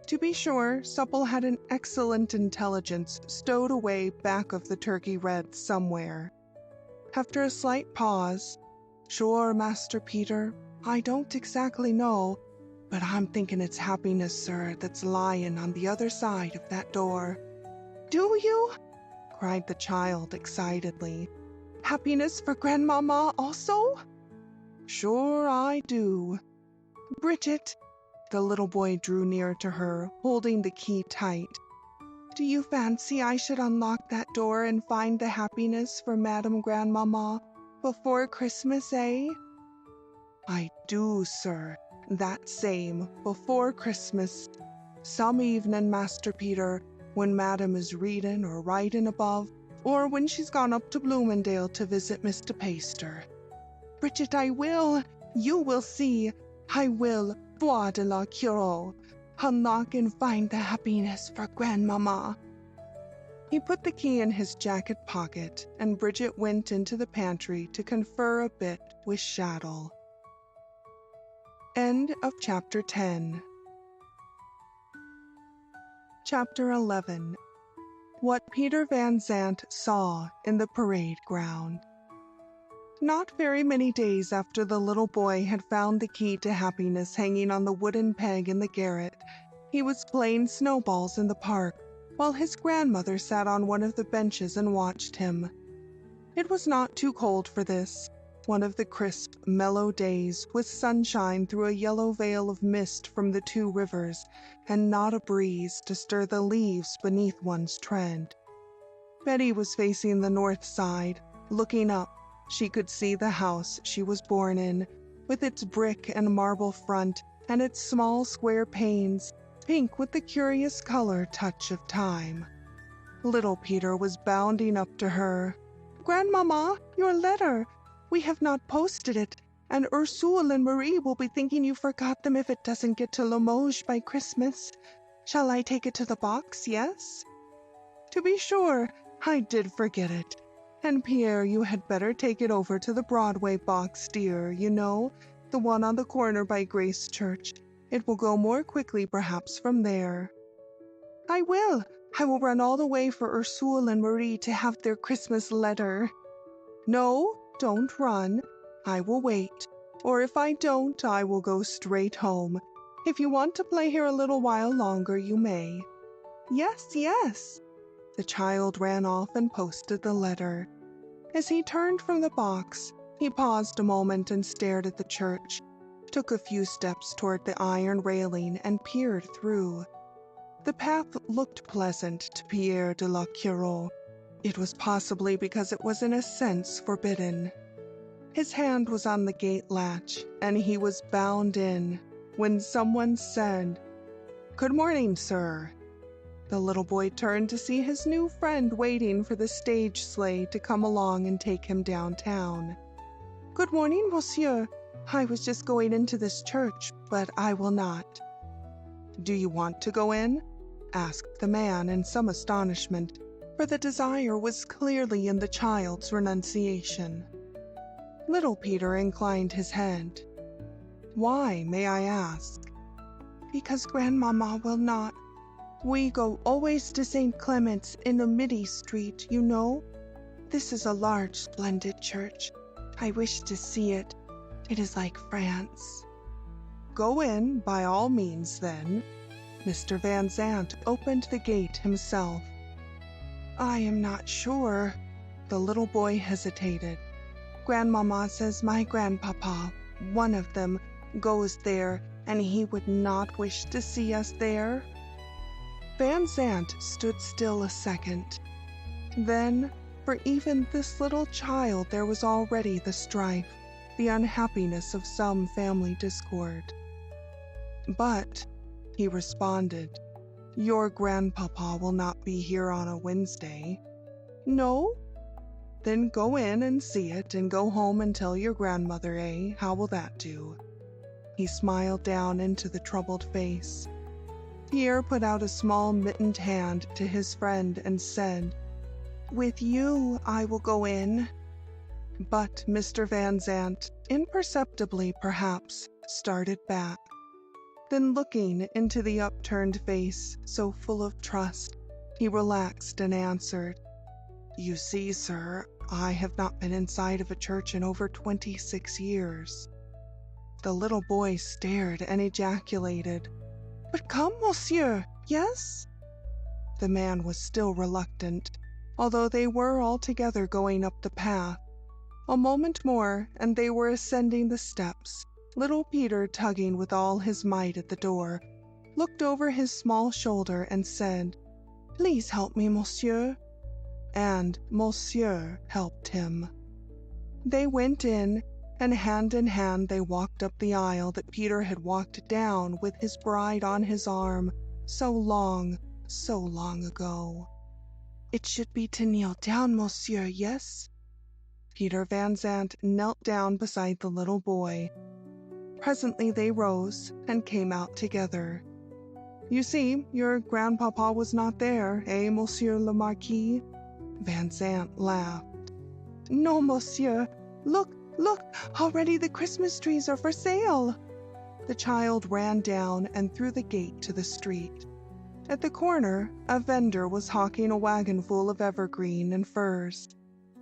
[SPEAKER 2] To be sure, Supple had an excellent intelligence stowed away back of the turkey red somewhere. After a slight pause, "Sure, Master Peter, I don't exactly know, but I'm thinking it's happiness, sir, that's lying on the other side of that door." "Do you?" cried the child excitedly. "Happiness for Grandmama also?" "Sure I do." "Bridget," the little boy drew near to her, holding the key tight, "do you fancy I should unlock that door and find the happiness for Madam Grandmama before Christmas, eh?" "I do, sir, that same, before Christmas. Some evening, Master Peter, when Madam is reading or writing above, or when she's gone up to Bloomingdale to visit Mr. Paster." "Bridget, I will, you will see, I will, voix de la Curo, unlock and find the happiness for Grandmama." He put the key in his jacket pocket, and Bridget went into the pantry to confer a bit with Shaddle. End of Chapter 10. Chapter 11. What Peter Van Zandt Saw in the Parade Ground. Not very many days after the little boy had found the key to happiness hanging on the wooden peg in the garret, he was playing snowballs in the park, while his grandmother sat on one of the benches and watched him. It was not too cold for this, one of the crisp, mellow days, with sunshine through a yellow veil of mist from the two rivers, and not a breeze to stir the leaves beneath one's tread. Betty was facing the north side. Looking up, she could see the house she was born in, with its brick and marble front and its small square panes, pink with the curious color touch of time. Little Peter was bounding up to her. "Grandmama, your letter! We have not posted it, and Ursule and Marie will be thinking you forgot them if it doesn't get to Limoges by Christmas. Shall I take it to the box, yes?" "To be sure, I did forget it. And Pierre, you had better take it over to the Broadway box, dear, you know, the one on the corner by Grace Church. It will go more quickly perhaps from there." I will run all the way for Ursule and Marie to have their Christmas letter." "No, don't run. I will wait. Or if I don't, I will go straight home. If you want to play here a little while longer, you may." "Yes, yes." The child ran off and posted the letter. As he turned from the box, he paused a moment and stared at the church, took a few steps toward the iron railing and peered through. The path looked pleasant to Pierre de la Curo. It was possibly because it was in a sense forbidden. His hand was on the gate latch, and he was bound in, when someone said, "Good morning, sir." The little boy turned to see his new friend waiting for the stage sleigh to come along and take him downtown. "Good morning, monsieur. I was just going into this church, but I will not." "Do you want to go in?" asked the man in some astonishment, for the desire was clearly in the child's renunciation. Little Peter inclined his head. "Why, may I ask?" "Because Grandmama will not. We go always to St. Clement's in the Midi Street, you know. This is a large, splendid church. I wish to see it. It is like France." "Go in, by all means, then." Mr. Van Zandt opened the gate himself. "I am not sure." The little boy hesitated. "Grandmama says my grandpapa, one of them, goes there, and he would not wish to see us there." Van Zandt stood still a second. Then, for even this little child there was already the strife, the unhappiness of some family discord. "But," he responded, "your grandpapa will not be here on a Wednesday." "No?" "Then go in and see it, and go home and tell your grandmother, eh? How will that do?" He smiled down into the troubled face. Pierre put out a small mittened hand to his friend and said, "With you I will go in." But Mr. Van Zandt, imperceptibly perhaps, started back. Then, looking into the upturned face so full of trust, he relaxed and answered, "You see, sir, I have not been inside of a church in over 26 years. The little boy stared and ejaculated, "But come, monsieur, yes?" The man was still reluctant, although they were all together going up the path. A moment more, and they were ascending the steps. Little Peter, tugging with all his might at the door, looked over his small shoulder and said, "Please help me, monsieur." And monsieur helped him. They went in, and hand in hand they walked up the aisle that Peter had walked down with his bride on his arm so long ago. "It should be to kneel down, monsieur, yes?" Peter Van Zandt knelt down beside the little boy. Presently they rose and came out together. "You see, your grandpapa was not there, eh, monsieur le marquis?" Van Zandt laughed. "No, monsieur. Look, look, already the Christmas trees are for sale." The child ran down and through the gate to the street. At the corner, a vendor was hawking a wagon full of evergreen and furs.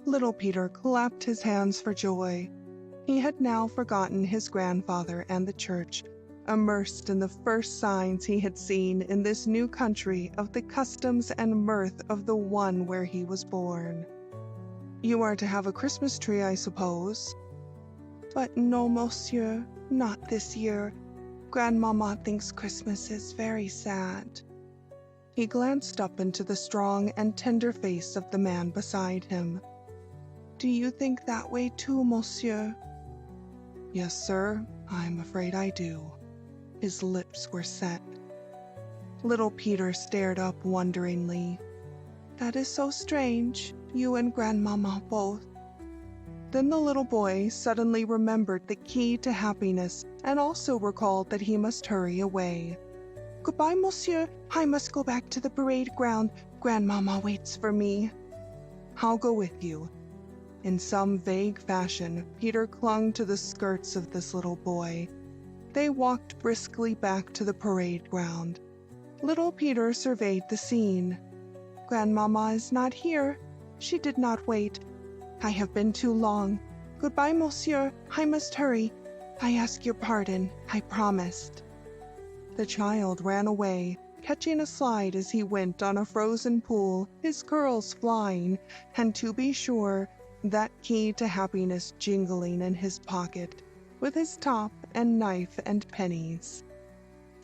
[SPEAKER 2] Little Peter clapped his hands for joy. He had now forgotten his grandfather and the church, immersed in the first signs he had seen in this new country of the customs and mirth of the one where he was born. "You are to have a Christmas tree, I suppose?" "But no, monsieur, not this year. Grandmama thinks Christmas is very sad." He glanced up into the strong and tender face of the man beside him. "Do you think that way too, monsieur?" "Yes, sir, I'm afraid I do." His lips were set. Little Peter stared up wonderingly. "That is so strange, you and Grandmama both." Then the little boy suddenly remembered the key to happiness and also recalled that he must hurry away. "Goodbye, monsieur. I must go back to the parade ground. Grandmama waits for me." "I'll go with you." In some vague fashion, Peter clung to the skirts of this little boy. They walked briskly back to the parade ground. Little Peter surveyed the scene. "Grandmama is not here. She did not wait. I have been too long. Goodbye, monsieur. I must hurry. I ask your pardon. I promised." The child ran away, catching a slide as he went on a frozen pool, his curls flying, and to be sure, that key to happiness jingling in his pocket, with his top and knife and pennies.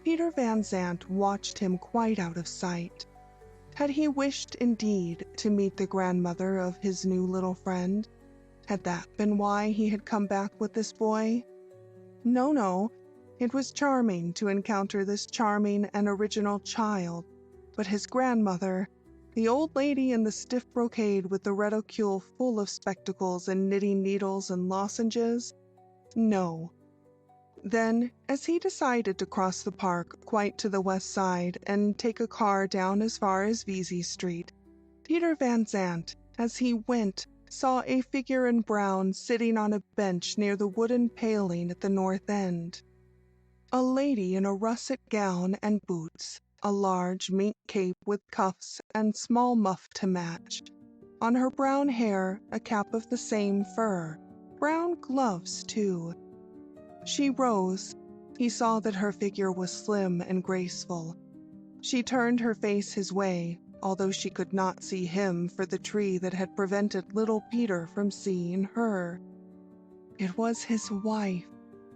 [SPEAKER 2] Peter Van Zandt watched him quite out of sight. Had he wished, indeed, to meet the grandmother of his new little friend? Had that been why he had come back with this boy? No, It was charming to encounter this charming and original child, but his grandmother, the old lady in the stiff brocade with the reticule full of spectacles and knitting needles and lozenges? No. Then, as he decided to cross the park quite to the west side and take a car down as far as Vesey Street, Peter Van Zandt, as he went, saw a figure in brown sitting on a bench near the wooden paling at the north end. A lady in a russet gown and boots, a large mink cape with cuffs and small muff to match. On her brown hair, a cap of the same fur, brown gloves too. She rose. He saw that her figure was slim and graceful. She turned her face his way, although she could not see him for the tree that had prevented little Peter from seeing her. It was his wife,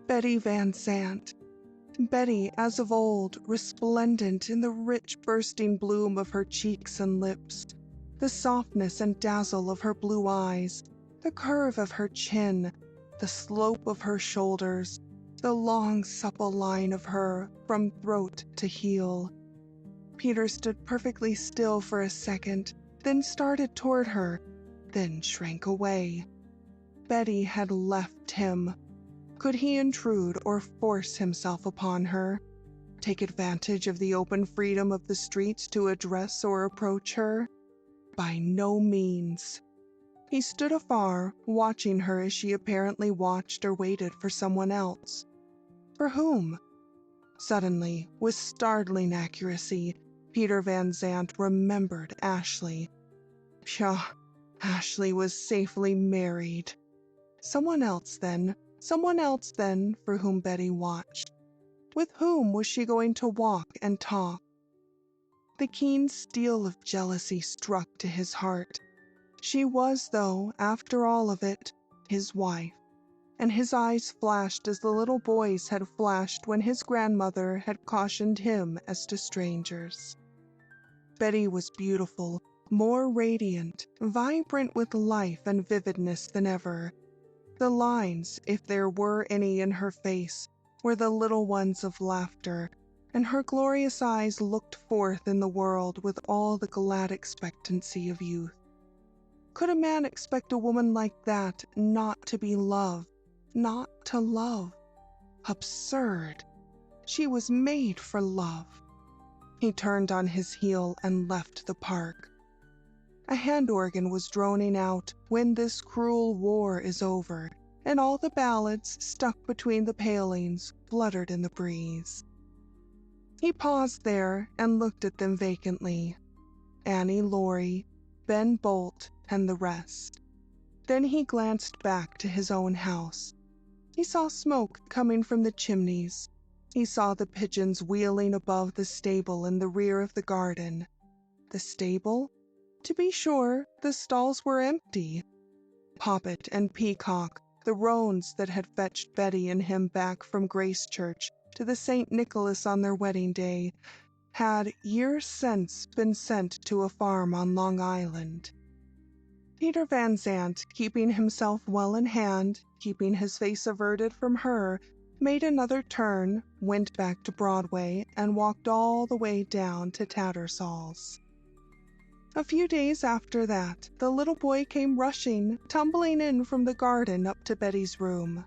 [SPEAKER 2] Betty Van Zandt. Betty, as of old, resplendent in the rich bursting bloom of her cheeks and lips, the softness and dazzle of her blue eyes, the curve of her chin, the slope of her shoulders, the long supple line of her from throat to heel. Peter stood perfectly still for a second, then started toward her, then shrank away. Betty had left him. Could he intrude or force himself upon her? Take advantage of the open freedom of the streets to address or approach her? By no means. He stood afar, watching her as she apparently watched or waited for someone else. For whom? Suddenly, with startling accuracy, Peter Van Zandt remembered Ashley. Pshaw, Ashley was safely married. Someone else then for whom Betty watched. With whom was she going to walk and talk? The keen steel of jealousy struck to his heart. She was, though, after all of it, his wife, and his eyes flashed as the little boy's had flashed when his grandmother had cautioned him as to strangers. Betty was beautiful, more radiant, vibrant with life and vividness than ever. The lines, if there were any in her face, were the little ones of laughter, and her glorious eyes looked forth in the world with all the glad expectancy of youth. Could a man expect a woman like that not to be loved, not to love? Absurd. She was made for love. He turned on his heel and left the park. A hand organ was droning out, "When this cruel war is over," and all the ballads stuck between the palings fluttered in the breeze. He paused there and looked at them vacantly. Annie Laurie, Ben Bolt, and the rest. Then he glanced back to his own house. He saw smoke coming from the chimneys. He saw the pigeons wheeling above the stable in the rear of the garden. The stable? To be sure, the stalls were empty. Poppet and Peacock, the roans that had fetched Betty and him back from Grace Church to the St. Nicholas on their wedding day, had years since been sent to a farm on Long Island. Peter Van Zandt, keeping himself well in hand, keeping his face averted from her, made another turn, went back to Broadway, and walked all the way down to Tattersall's. A few days after that, the little boy came rushing, tumbling in from the garden up to Betty's room.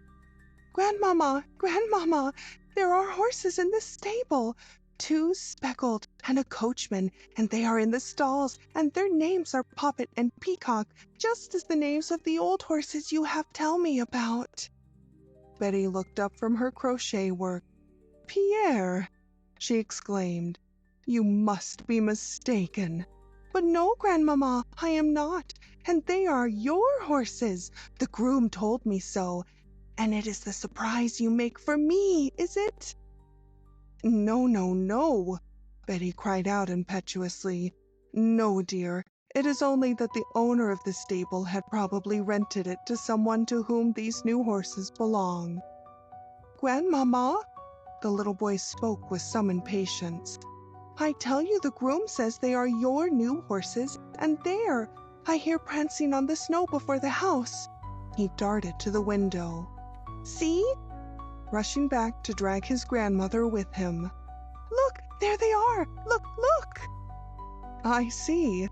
[SPEAKER 2] "Grandmamma, Grandmamma, there are horses in the stable, 2 speckled, and a coachman, and they are in the stalls, and their names are Poppet and Peacock, just as the names of the old horses you have tell me about." Betty looked up from her crochet work. "Pierre," she exclaimed, "you must be mistaken." "But no, Grandmamma, I am not, and they are your horses. The groom told me so, and it is the surprise you make for me, is it?" "No, no, no," Betty cried out impetuously. "No, dear, it is only that the owner of the stable had probably rented it to someone to whom these new horses belong." "Grandmamma," the little boy spoke with some impatience, "I tell you the groom says they are your new horses, and there, I hear prancing on the snow before the house." He darted to the window. "See?" rushing back to drag his grandmother with him. "Look, there they are! Look, look!" "I see."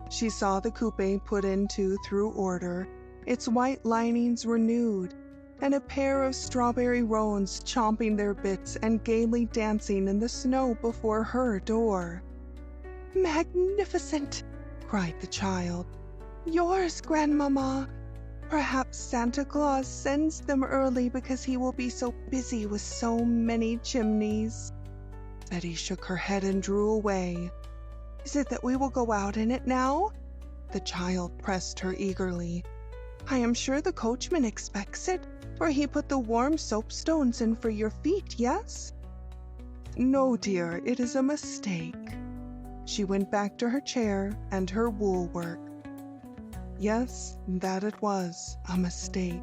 [SPEAKER 2] She saw the coupe put into through order, its white linings renewed, and a pair of strawberry roans chomping their bits and gaily dancing in the snow before her door. "Magnificent!" cried the child. "Yours, Grandmama. Perhaps Santa Claus sends them early because he will be so busy with so many chimneys." Betty shook her head and drew away. "Is it that we will go out in it now?" The child pressed her eagerly. "I am sure the coachman expects it, for he put the warm soapstones in for your feet, yes?" "No, dear, it is a mistake." She went back to her chair and her wool work. Yes, that it was a mistake.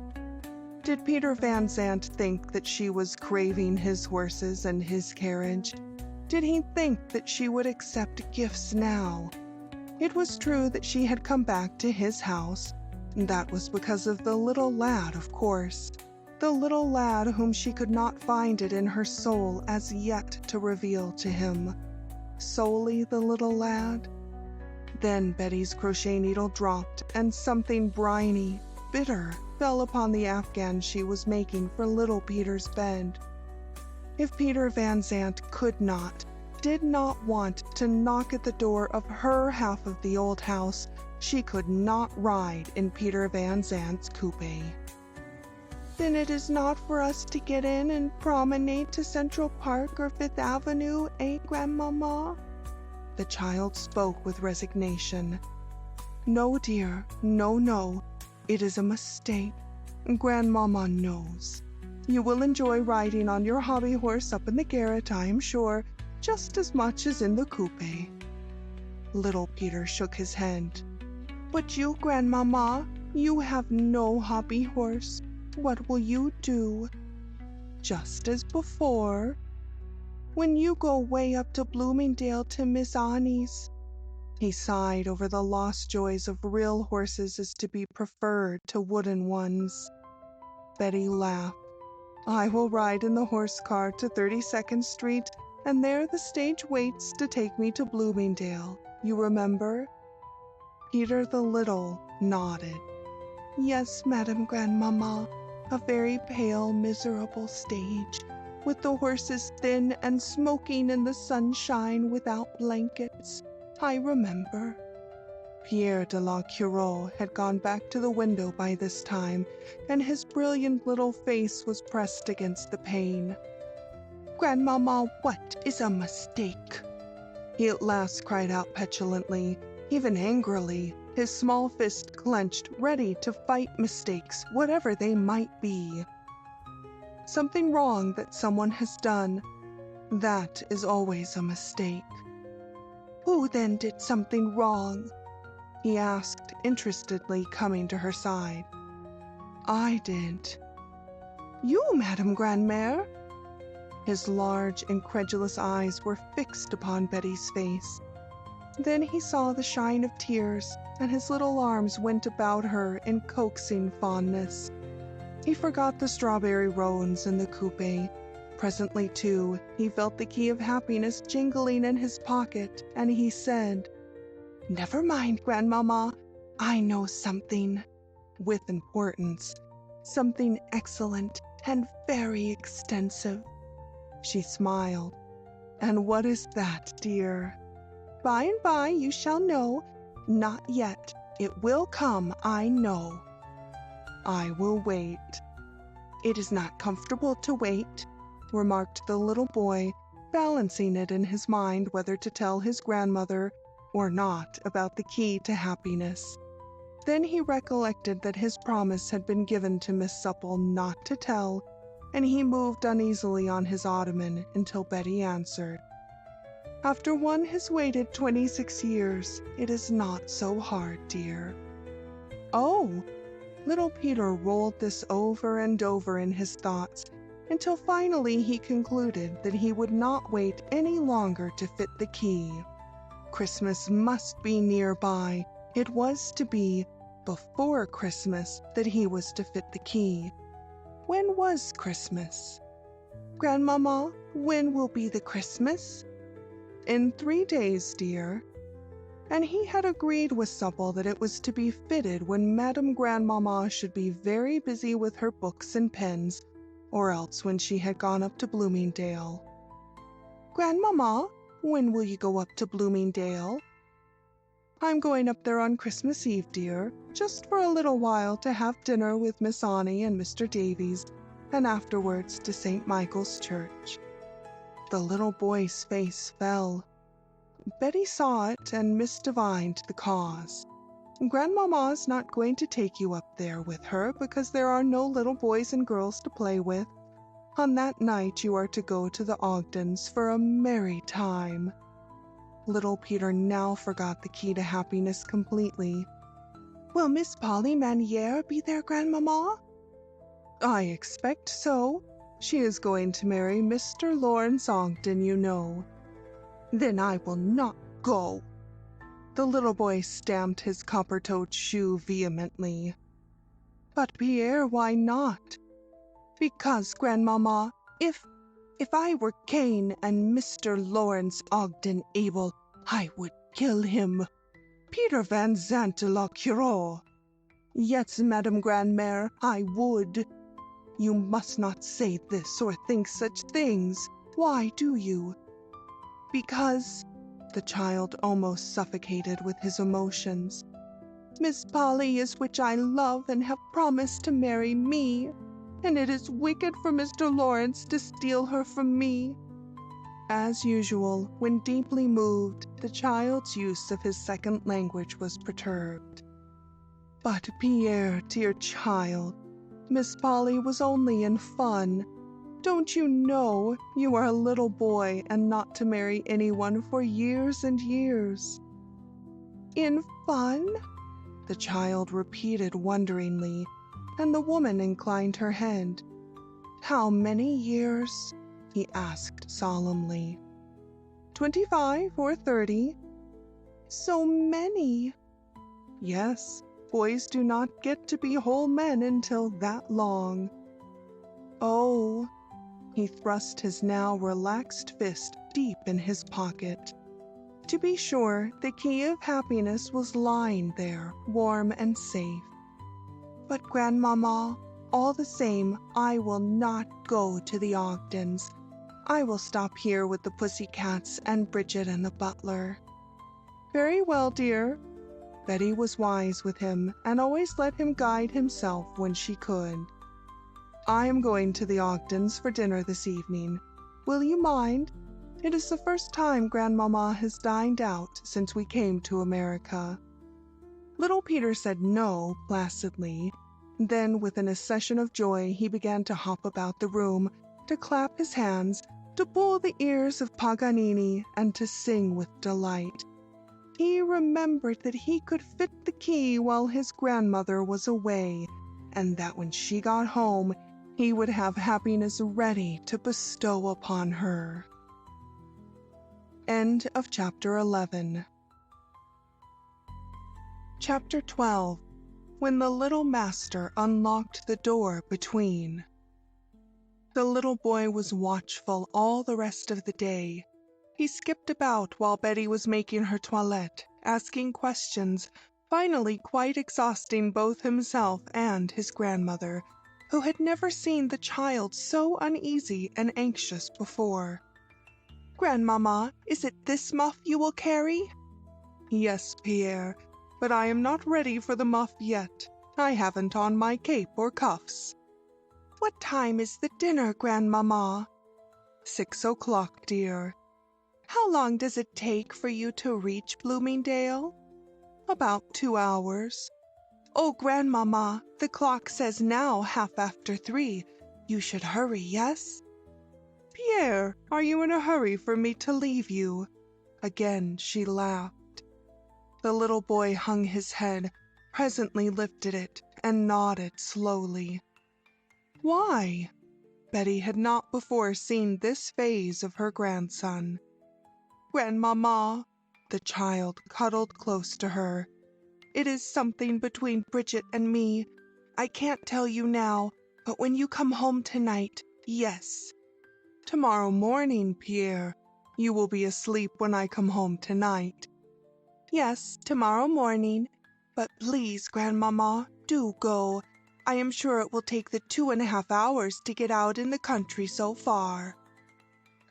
[SPEAKER 2] Did Peter Van Zandt think that she was craving his horses and his carriage? Did he think that she would accept gifts now? It was true that she had come back to his house. That was because of the little lad, of course. The little lad whom she could not find it in her soul as yet to reveal to him. Solely the little lad? Then Betty's crochet needle dropped, and something briny, bitter, fell upon the afghan she was making for little Peter's bed. If Peter Van Zandt could not, did not want to knock at the door of her half of the old house, she could not ride in Peter Van Zandt's coupe. "Then it is not for us to get in and promenade to Central Park or Fifth Avenue, eh, Grandmama?" The child spoke with resignation. "No, dear, no, no. It is a mistake. Grandmama knows. You will enjoy riding on your hobby horse up in the garret, I am sure, just as much as in the coupe." Little Peter shook his head. "But you, Grandmama, you have no hobby horse. What will you do?" "Just as before." "When you go way up to Bloomingdale to Miss Annie's." He sighed over the lost joys of real horses as to be preferred to wooden ones. Betty laughed. "I will ride in the horse car to 32nd Street, and there the stage waits to take me to Bloomingdale. You remember?" Peter the Little nodded. "Yes, Madam Grandmama, a very pale, miserable stage, with the horses thin and smoking in the sunshine without blankets. I remember." Pierre de la Cureau had gone back to the window by this time, and his brilliant little face was pressed against the pane. "Grandmama, what is a mistake?" he at last cried out petulantly, even angrily, his small fist clenched, ready to fight mistakes, whatever they might be. Something wrong that someone has done, that is always a mistake. "Who then did something wrong?" he asked interestedly, coming to her side. "I did." "You, Madame Grandmère?" His large, incredulous eyes were fixed upon Betty's face. Then he saw the shine of tears, and his little arms went about her in coaxing fondness. He forgot the strawberry roans in the coupe. Presently, too, he felt the key of happiness jingling in his pocket, and he said, "Never mind, Grandmama, I know something," with importance, "something excellent and very extensive." She smiled. "And what is that, dear?" "By and by you shall know. Not yet. It will come, I know." "I will wait." "It is not comfortable to wait," remarked the little boy, balancing it in his mind whether to tell his grandmother or not about the key to happiness. Then he recollected that his promise had been given to Miss Supple not to tell, and he moved uneasily on his ottoman until Betty answered, "After one has waited 26 years, it is not so hard, dear." "Oh!" Little Peter rolled this over and over in his thoughts, until finally he concluded that he would not wait any longer to fit the key. Christmas must be nearby. It was to be before Christmas that he was to fit the key. When was Christmas? Grandmama, when will be the Christmas? In 3 days, dear. And he had agreed with Supple that it was to be fitted when Madame Grandmama should be very busy with her books and pens, or else when she had gone up to Bloomingdale. Grandmama, when will you go up to Bloomingdale? I'm going up there on Christmas Eve, dear, just for a little while to have dinner with Miss Annie and Mr. Davies, and afterwards to St. Michael's Church. The little boy's face fell. Betty saw it and misdivined the cause. Grandmama's not going to take you up there with her because there are no little boys and girls to play with. On that night you are to go to the Ogdens for a merry time. Little Peter now forgot the key to happiness completely. Will Miss Polly Manière be there, Grandmama? I expect so. She is going to marry Mr. Lawrence Ogden, you know. Then I will not go. The little boy stamped his copper-toed shoe vehemently. But Pierre, why not? Because, Grandmama, if I were Cain and Mr. Lawrence Ogden Abel, I would kill him. Peter Van Zandt de la Cure. Yes, Madame Grandmère, I would. You must not say this or think such things. Why do you? Because, the child almost suffocated with his emotions, Miss Polly is which I love and have promised to marry me, and it is wicked for Mr. Lawrence to steal her from me. As usual, when deeply moved, the child's use of his second language was perturbed. But Pierre, dear child, Miss Polly was only in fun. Don't you know you are a little boy and not to marry anyone for years and years? In fun? The child repeated wonderingly, and the woman inclined her head. How many years? He asked solemnly. 25 or 30? So many. Yes, boys do not get to be whole men until that long. Oh, he thrust his now relaxed fist deep in his pocket. To be sure, the key of happiness was lying there, warm and safe. But, Grandmama, all the same, I will not go to the Ogdens. I will stop here with the Pussycats and Bridget and the butler. Very well, dear. Betty was wise with him and always let him guide himself when she could. I am going to the Ogdens for dinner this evening. Will you mind? It is the first time Grandmama has dined out since we came to America. Little Peter said no placidly. Then, with an accession of joy, he began to hop about the room, to clap his hands, to pull the ears of Paganini, and to sing with delight. He remembered that he could fit the key while his grandmother was away, and that when she got home, he would have happiness ready to bestow upon her. End of Chapter 11. Chapter 12. When the little master unlocked the door between. The little boy was watchful all the rest of the day. He skipped about while Betty was making her toilette, asking questions, finally quite exhausting both himself and his grandmother, who had never seen the child so uneasy and anxious before. Grandmama, is it this muff you will carry? Yes, Pierre, but I am not ready for the muff yet. I haven't on my cape or cuffs. What time is the dinner, Grandmama? 6 o'clock, dear. How long does it take for you to reach Bloomingdale? About 2 hours. Oh, Grandmama, the clock says now 3:30. You should hurry, yes? Pierre, are you in a hurry for me to leave you? Again she laughed. The little boy hung his head, presently lifted it, and nodded slowly. Why? Betty had not before seen this phase of her grandson. Grandmama, the child cuddled close to her. It is something between Bridget and me. I can't tell you now, but when you come home tonight, yes. Tomorrow morning, Pierre. You will be asleep when I come home tonight." "Yes, tomorrow morning. But please, Grandmamma, do go. I am sure it will take the 2.5 hours to get out in the country so far."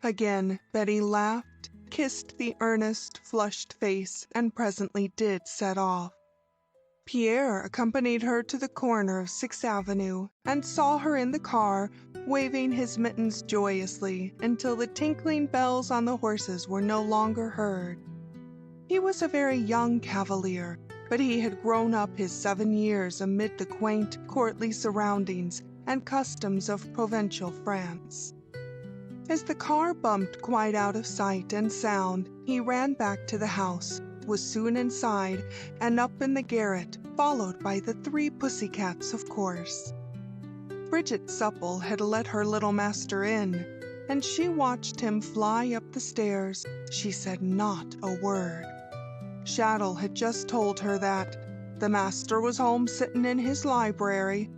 [SPEAKER 2] Again Betty laughed, kissed the earnest, flushed face, and presently did set off. Pierre accompanied her to the corner of 6th Avenue and saw her in the car, waving his mittens joyously until the tinkling bells on the horses were no longer heard. He was a very young cavalier, but he had grown up his 7 years amid the quaint, courtly surroundings and customs of provincial France. As the car bumped quite out of sight and sound, he ran back to the house, was soon inside, and up in the garret, followed by the 3 pussycats, of course. Bridget Supple had let her little master in, and she watched him fly up the stairs. She said not a word. Shaddle had just told her that the master was home sitting in his library,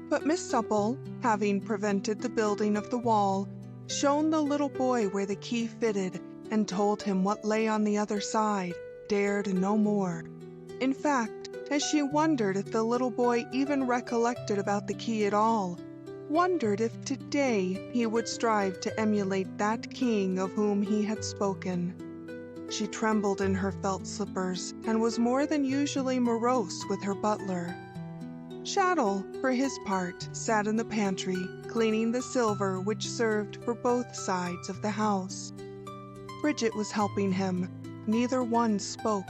[SPEAKER 2] but Miss Supple, having prevented the building of the wall, shown the little boy where the key fitted and told him what lay on the other side, dared no more. In fact, as she wondered if the little boy even recollected about the key at all, wondered if today he would strive to emulate that king of whom he had spoken. She trembled in her felt slippers and was more than usually morose with her butler. Shaddle, for his part, sat in the pantry, cleaning the silver which served for both sides of the house. Bridget was helping him. Neither one spoke,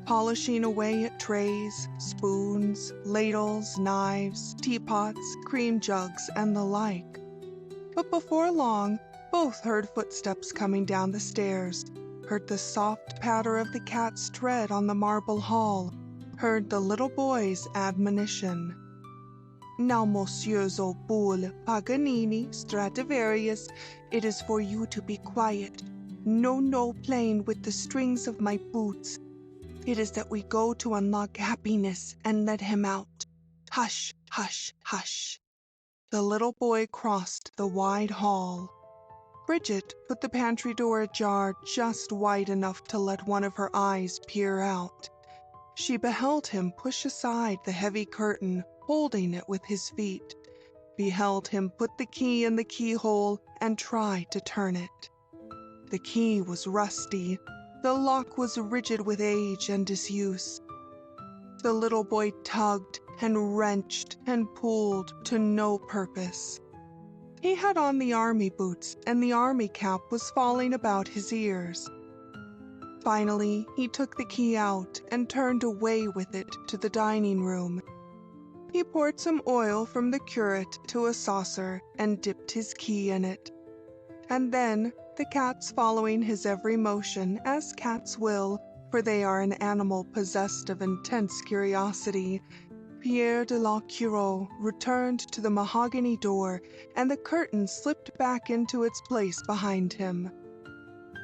[SPEAKER 2] polishing away at trays, spoons, ladles, knives, teapots, cream jugs, and the like. But before long, both heard footsteps coming down the stairs, heard the soft patter of the cat's tread on the marble hall, heard the little boy's admonition. "Now, Monsieurs Boule, Paganini, Stradivarius, it is for you to be quiet. No playing with the strings of my boots. It is that we go to unlock happiness and let him out. Hush, hush, hush." The little boy crossed the wide hall. Bridget put the pantry door ajar just wide enough to let one of her eyes peer out. She beheld him push aside the heavy curtain, holding it with his feet, beheld him put the key in the keyhole and try to turn it. The key was rusty. The lock was rigid with age and disuse. The little boy tugged and wrenched and pulled to no purpose. He had on the army boots, and the army cap was falling about his ears. Finally, he took the key out and turned away with it to the dining room. He poured some oil from the curate to a saucer and dipped his key in it. And then, the cats following his every motion, as cats will, for they are an animal possessed of intense curiosity, Pierre de la Cureau returned to the mahogany door, and the curtain slipped back into its place behind him.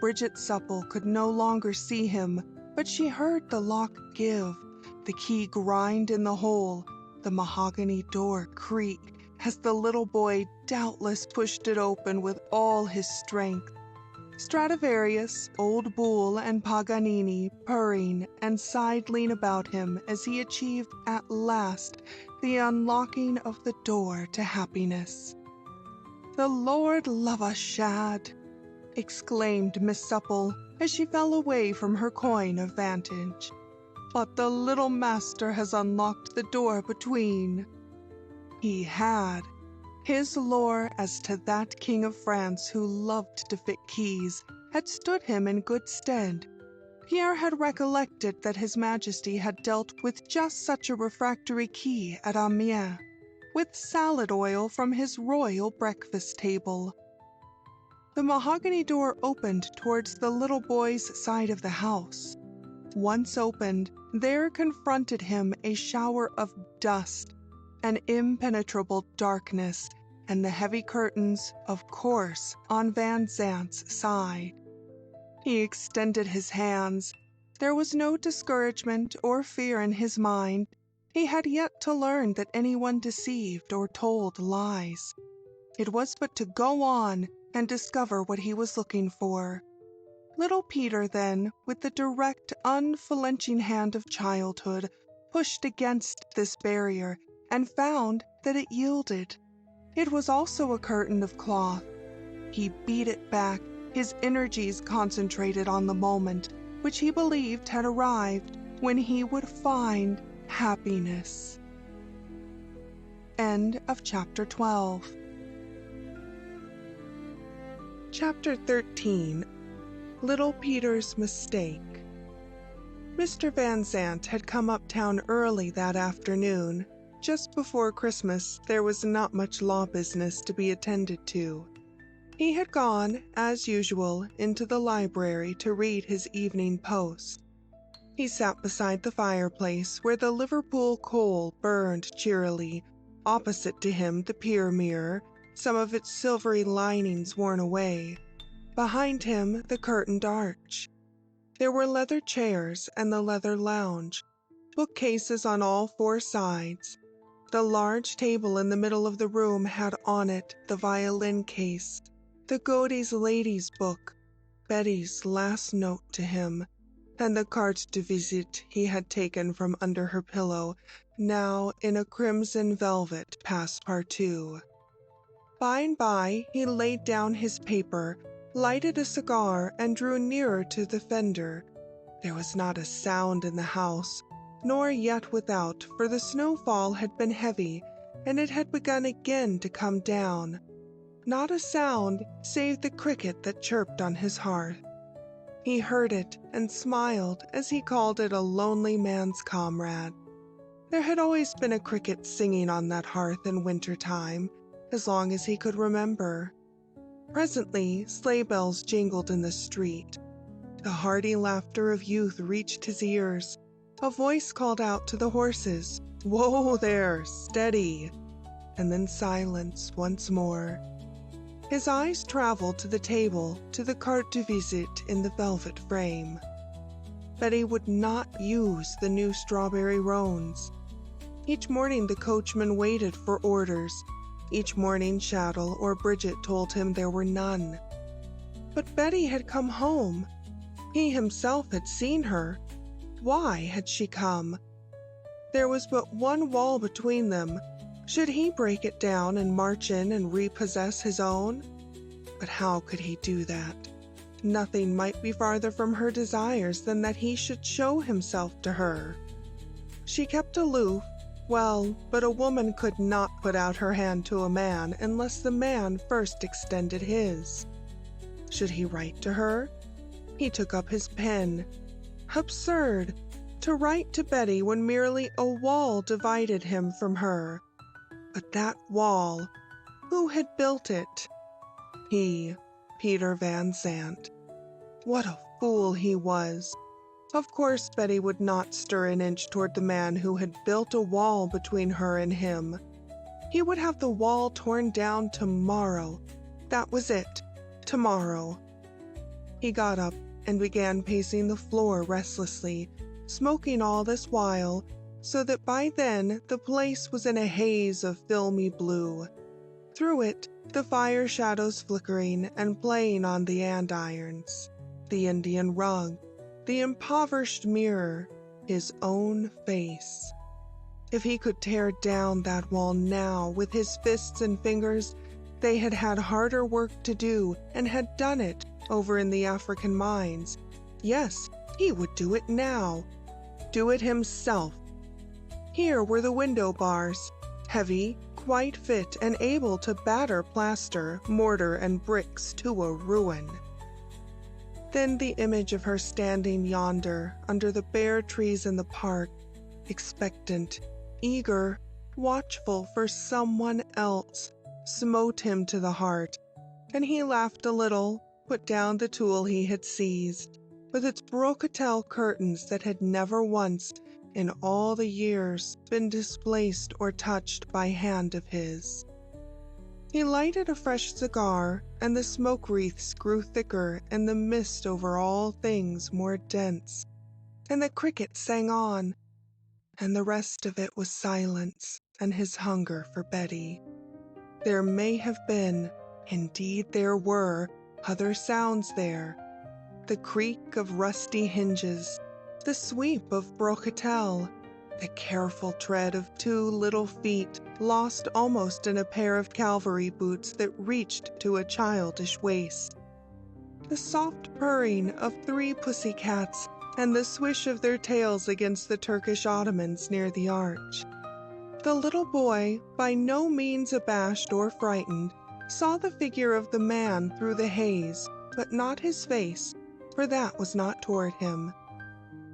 [SPEAKER 2] Bridget Supple could no longer see him, but she heard the lock give, the key grind in the hole, the mahogany door creak, as the little boy doubtless pushed it open with all his strength. Stradivarius, Old Boule, and Paganini purring and sidling about him as he achieved at last the unlocking of the door to happiness. "The Lord love us, Shad!" exclaimed Miss Supple as she fell away from her coign of vantage. "But the little master has unlocked the door between." He had. His lore as to that king of France who loved to fit keys had stood him in good stead. Pierre had recollected that his Majesty had dealt with just such a refractory key at Ambience, with salad oil from his royal breakfast table. The mahogany door opened towards the little boy's side of the house. Once opened, there confronted him a shower of dust, an impenetrable darkness, and the heavy curtains, of course, on Van Zandt's side. He extended his hands. There was no discouragement or fear in his mind. He had yet to learn that anyone deceived or told lies. It was but to go on, and discover what he was looking for. Little Peter then, with the direct, unflinching hand of childhood, pushed against this barrier and found that it yielded. It was also a curtain of cloth. He beat it back, his energies concentrated on the moment, which he believed had arrived when he would find happiness. End of Chapter 12. Chapter 13. Little Peter's Mistake. Mr. Van Zandt had come uptown early that afternoon. Just before Christmas, there was not much law business to be attended to. He had gone, as usual, into the library to read his evening post. He sat beside the fireplace where the Liverpool coal burned cheerily. Opposite to him, the pier mirror, some of its silvery linings worn away. Behind him, the curtained arch. There were leather chairs and the leather lounge, bookcases on all four sides. The large table in the middle of the room had on it the violin case, the Godey's Lady's Book, Betty's last note to him, and the carte de visite he had taken from under her pillow, now in a crimson velvet passepartout. By and by he laid down his paper, lighted a cigar, and drew nearer to the fender. There was not a sound in the house, nor yet without, for the snowfall had been heavy, and it had begun again to come down. Not a sound save the cricket that chirped on his hearth. He heard it and smiled as he called it a lonely man's comrade. There had always been a cricket singing on that hearth in winter time, as long as he could remember. Presently, sleigh bells jingled in the street. The hearty laughter of youth reached his ears. A voice called out to the horses, "Whoa there, steady!" And then silence once more. His eyes traveled to the table, to the carte de visite in the velvet frame. Betty would not use the new strawberry roans. Each morning the coachman waited for orders. Each morning Shaddle or Bridget told him there were none. But Betty had come home. He himself had seen her. Why had she come? There was but one wall between them. Should he break it down and march in and repossess his own? But how could he do that? Nothing might be farther from her desires than that he should show himself to her. She kept aloof. Well, but a woman could not put out her hand to a man unless the man first extended his. Should he write to her? He took up his pen. Absurd! To write to Betty when merely a wall divided him from her. But that wall, who had built it? He, Peter Van Zandt. What a fool he was! Of course Betty would not stir an inch toward the man who had built a wall between her and him. He would have the wall torn down tomorrow. That was it. Tomorrow. He got up and began pacing the floor restlessly, smoking all this while, so that by then the place was in a haze of filmy blue. Through it, the fire shadows flickering and playing on the andirons, the Indian rug, the impoverished mirror, his own face. If he could tear down that wall now with his fists and fingers, they had had harder work to do and had done it over in the African mines. Yes, he would do it now. Do it himself. Here were the window bars, heavy, quite fit and able to batter plaster, mortar, and bricks to a ruin. Then the image of her standing yonder under the bare trees in the park, expectant, eager, watchful for someone else, smote him to the heart, and he laughed a little, put down the tool he had seized, with its brocatelle curtains that had never once, in all the years, been displaced or touched by hand of his. He lighted a fresh cigar, and the smoke wreaths grew thicker and the mist over all things more dense, and the cricket sang on, and the rest of it was silence and his hunger for Betty. There may have been, Indeed, there were other sounds there. The creak of rusty hinges, the sweep of brocatel, the careful tread of two little feet lost almost in a pair of cavalry boots that reached to a childish waist, the soft purring of three pussy cats, and the swish of their tails against the Turkish ottomans near the arch. The little boy, by no means abashed or frightened, saw the figure of the man through the haze, but not his face, for that was not toward him.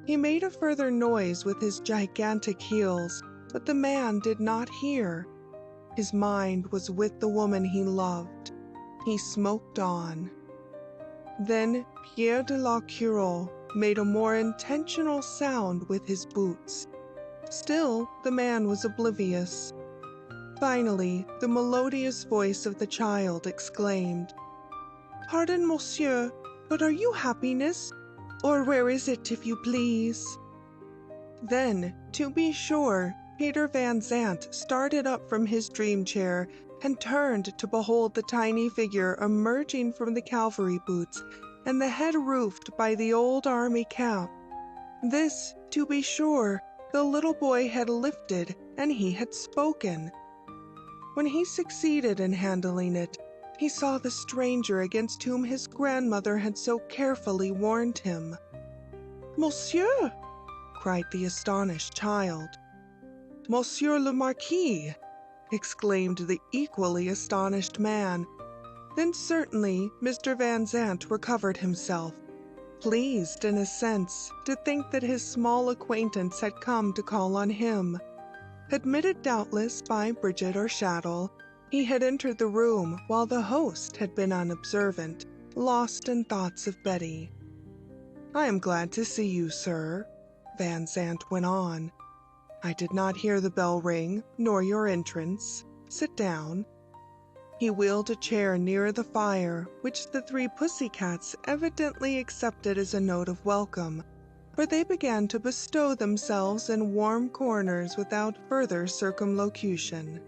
[SPEAKER 2] He made a further noise with his gigantic heels, but the man did not hear. His mind was with the woman he loved. He smoked on. Then Pierre de la Cureau made a more intentional sound with his boots. Still, the man was oblivious. Finally, the melodious voice of the child exclaimed, "Pardon, monsieur, but are you happiness? Or where is it, if you please?" Then, to be sure, Peter Van Zandt started up from his dream chair and turned to behold the tiny figure emerging from the cavalry boots and the head roofed by the old army cap. This, to be sure, the little boy had lifted, and he had spoken. When he succeeded in handling it, he saw the stranger against whom his grandmother had so carefully warned him. "Monsieur!" cried the astonished child. "Monsieur le Marquis!" exclaimed the equally astonished man. Then certainly Mr. Van Zandt recovered himself, pleased in a sense to think that his small acquaintance had come to call on him. Admitted doubtless by Bridget or Chattel, he had entered the room while the host had been unobservant, lost in thoughts of Betty. "I am glad to see you, sir," Van Zandt went on. "I did not hear the bell ring, nor your entrance. Sit down." He wheeled a chair nearer the fire, which the three pussy-cats evidently accepted as a note of welcome, for they began to bestow themselves in warm corners without further circumlocution.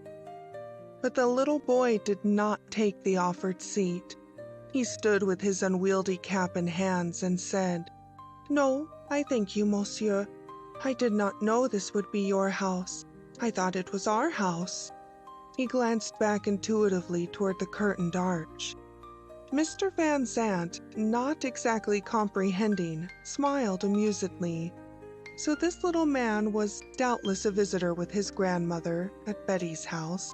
[SPEAKER 2] But the little boy did not take the offered seat. He stood with his unwieldy cap in hands and said, "No, I thank you, monsieur. I did not know this would be your house. I thought it was our house." He glanced back intuitively toward the curtained arch. Mr. Van Zandt, not exactly comprehending, smiled amusedly. So this little man was doubtless a visitor with his grandmother at Betty's house,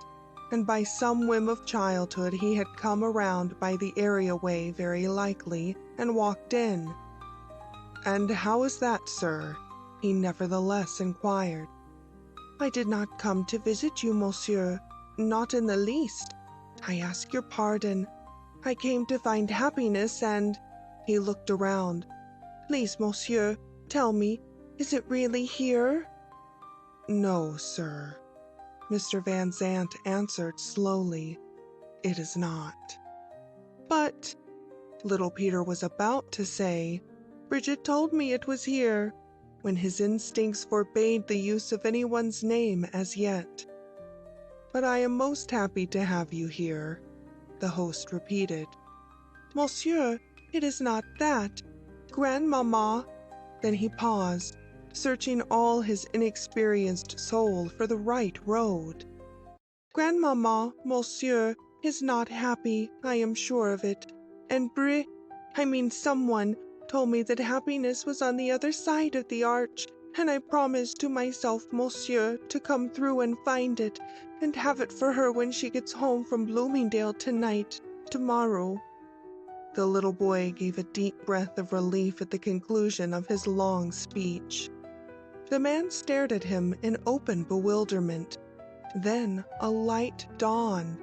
[SPEAKER 2] and by some whim of childhood he had come around by the area way very likely, and walked in. "And how is that, sir?" he nevertheless inquired. "I did not come to visit you, monsieur. Not in the least. I ask your pardon. I came to find happiness and—" He looked around. "Please, monsieur, tell me, is it really here?" "No, sir," Mr. Van Zandt answered slowly. "It is not." "But," little Peter was about to say, "Bridget told me it was here," when his instincts forbade the use of anyone's name as yet. "But I am most happy to have you here," the host repeated. "Monsieur, it is not that. Grandmamma—" Then he paused, searching all his inexperienced soul for the right road. "Grandmamma, monsieur, is not happy, I am sure of it, and someone told me that happiness was on the other side of the arch, and I promised to myself, monsieur, to come through and find it, and have it for her when she gets home from Bloomingdale tomorrow." The little boy gave a deep breath of relief at the conclusion of his long speech. The man stared at him in open bewilderment. Then a light dawned.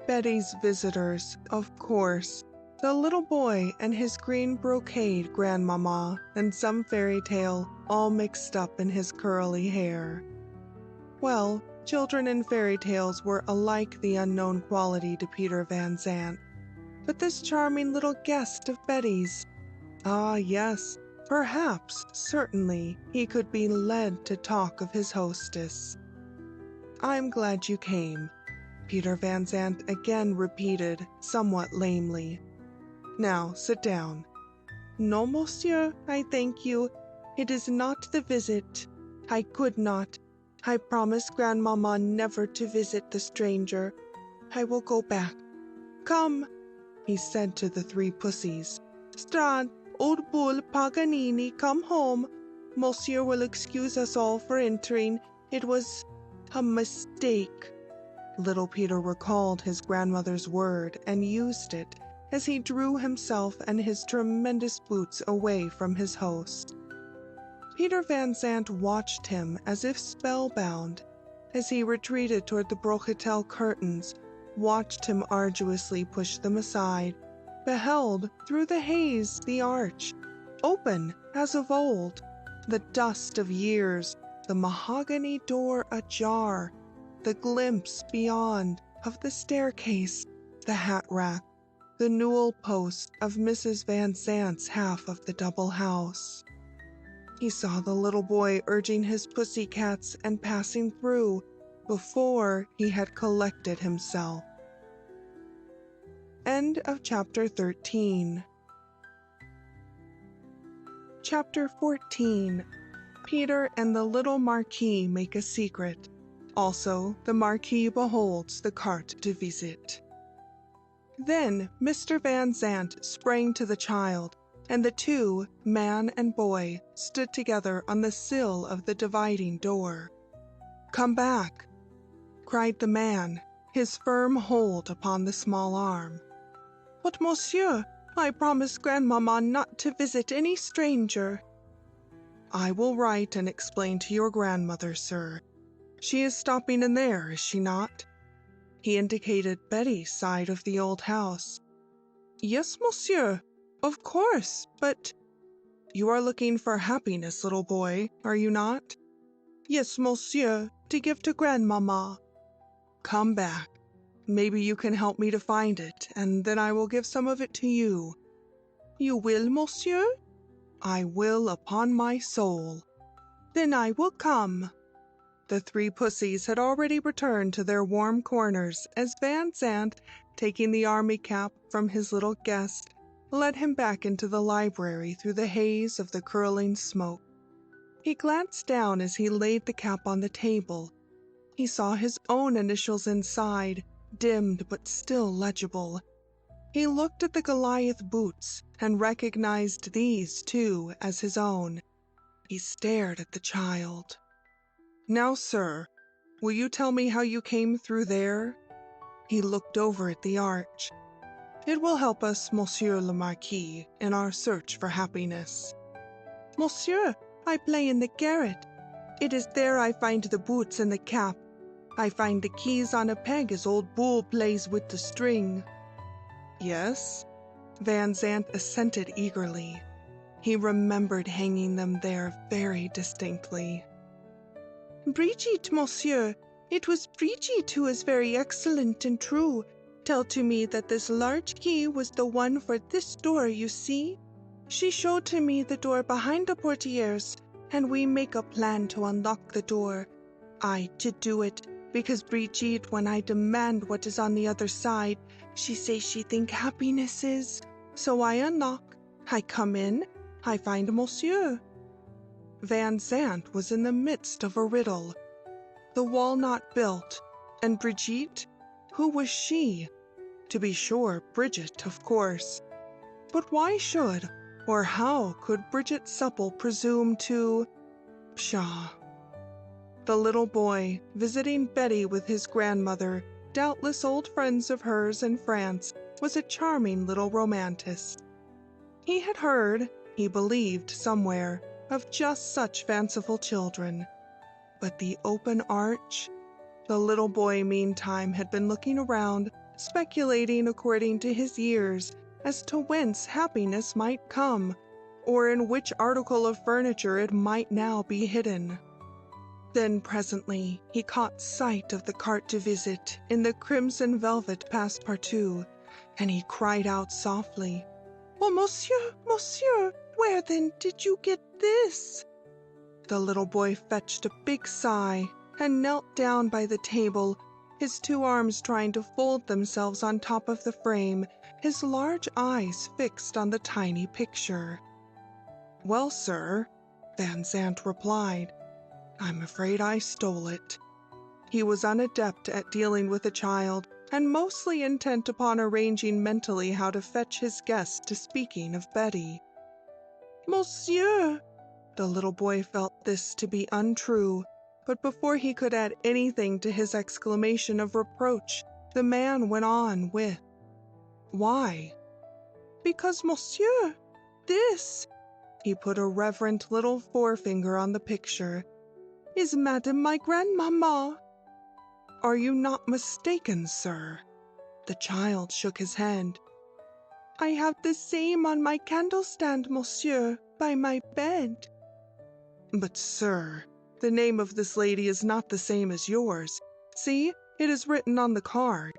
[SPEAKER 2] Betty's visitors, of course. The little boy and his green brocade grandmamma and some fairy tale all mixed up in his curly hair. Well, children and fairy tales were alike the unknown quality to Peter Van Zandt. But this charming little guest of Betty's, ah yes, perhaps, certainly, he could be led to talk of his hostess. "I'm glad you came," Peter Van Zandt again repeated, somewhat lamely. "Now, sit down." "No, monsieur, I thank you. It is not the visit. I could not. I promised Grandmamma never to visit the stranger. I will go back. Come," he said to the three pussies. "Strand, Old Bull, Paganini, come home. Monsieur will excuse us all for entering. It was a mistake." Little Peter recalled his grandmother's word and used it as he drew himself and his tremendous boots away from his host. Peter Van Zandt watched him as if spellbound, as he retreated toward the brocatel curtains, watched him arduously push them aside, beheld through the haze the arch, open as of old, the dust of years, the mahogany door ajar, the glimpse beyond of the staircase, the hat rack, the newel post of Mrs. Van Zandt's half of the double house. He saw the little boy urging his pussycats and passing through before he had collected himself. End of Chapter 13. Chapter 14. Peter and the little Marquis make a secret. Also, the Marquis beholds the carte de visite. Then Mr. Van Zandt sprang to the child, and the two, man and boy, stood together on the sill of the dividing door. "Come back," cried the man, his firm hold upon the small arm. "But, monsieur, I promised Grandmamma not to visit any stranger." "I will write and explain to your grandmother, sir. She is stopping in there, is she not?" He indicated Betty's side of the old house. "Yes, monsieur, of course, but—" "You are looking for happiness, little boy, are you not?" "Yes, monsieur, to give to Grandmamma." "Come back. Maybe you can help me to find it, and then I will give some of it to you." "You will, monsieur?" "I will, upon my soul." "Then I will come." The three pussies had already returned to their warm corners as Van Zandt, taking the army cap from his little guest, led him back into the library through the haze of the curling smoke. He glanced down as he laid the cap on the table. He saw his own initials inside, dimmed but still legible. He looked at the Goliath boots and recognized these, too, as his own. He stared at the child. "Now, sir, will you tell me how you came through there?" He looked over at the arch. "It will help us, Monsieur le Marquis, in our search for happiness." "Monsieur, I play in the garret. It is there I find the boots and the cap. I find the keys on a peg as old Bull plays with the string." "Yes?" Van Zandt assented eagerly. He remembered hanging them there very distinctly. "Brigitte, monsieur, it was Brigitte who is very excellent and true. Tell to me that this large key was the one for this door, you see. She showed to me the door behind the portieres, and we make a plan to unlock the door. I to do it, because Brigitte, when I demand what is on the other side, she say she think happiness is. So I unlock, I come in, I find monsieur." Van Zandt was in the midst of a riddle. The walnut built, and Brigitte? Who was she? To be sure, Bridget, of course. But why should, or how could Bridget Supple presume to— Pshaw! The little boy, visiting Betty with his grandmother, doubtless old friends of hers in France, was a charming little romantist. He had heard, he believed somewhere, of just such fanciful children. But the open arch? The little boy, meantime, had been looking around, speculating according to his years as to whence happiness might come, or in which article of furniture it might now be hidden. Then presently he caught sight of the carte de visite in the crimson velvet passepartout, and he cried out softly, "Oh, monsieur, monsieur, where then did you get this?" The little boy fetched a big sigh and knelt down by the table, his two arms trying to fold themselves on top of the frame, his large eyes fixed on the tiny picture. "Well, sir," Van Zandt replied, "I'm afraid I stole it." He was unadept at dealing with a child, and mostly intent upon arranging mentally how to fetch his guest to speaking of Betty. "Monsieur!" The little boy felt this to be untrue, but before he could add anything to his exclamation of reproach, the man went on with, "Why?" "Because, monsieur, this," he put a reverent little forefinger on the picture, "is Madame my grandmamma." "Are you not mistaken, sir?" The child shook his head. "I have the same on my candle-stand, monsieur, by my bed." "But, sir, the name of this lady is not the same as yours. See, it is written on the card."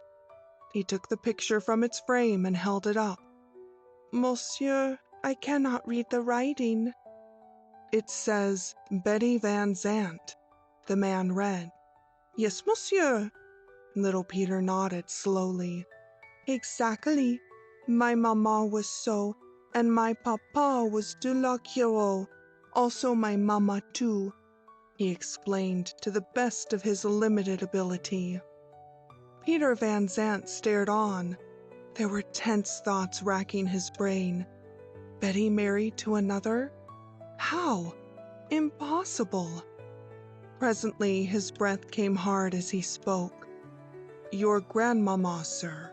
[SPEAKER 2] He took the picture from its frame and held it up. "Monsieur, I cannot read the writing." "It says Betty Van Zandt," the man read. "Yes, monsieur." Little Peter nodded slowly. "Exactly. My mamma was so, and my papa was de la Quiro, also my mamma too," he explained to the best of his limited ability. Peter Van Zandt stared on. There were tense thoughts racking his brain. Betty married to another? How? Impossible. Presently his breath came hard as he spoke. "Your grandmamma, sir.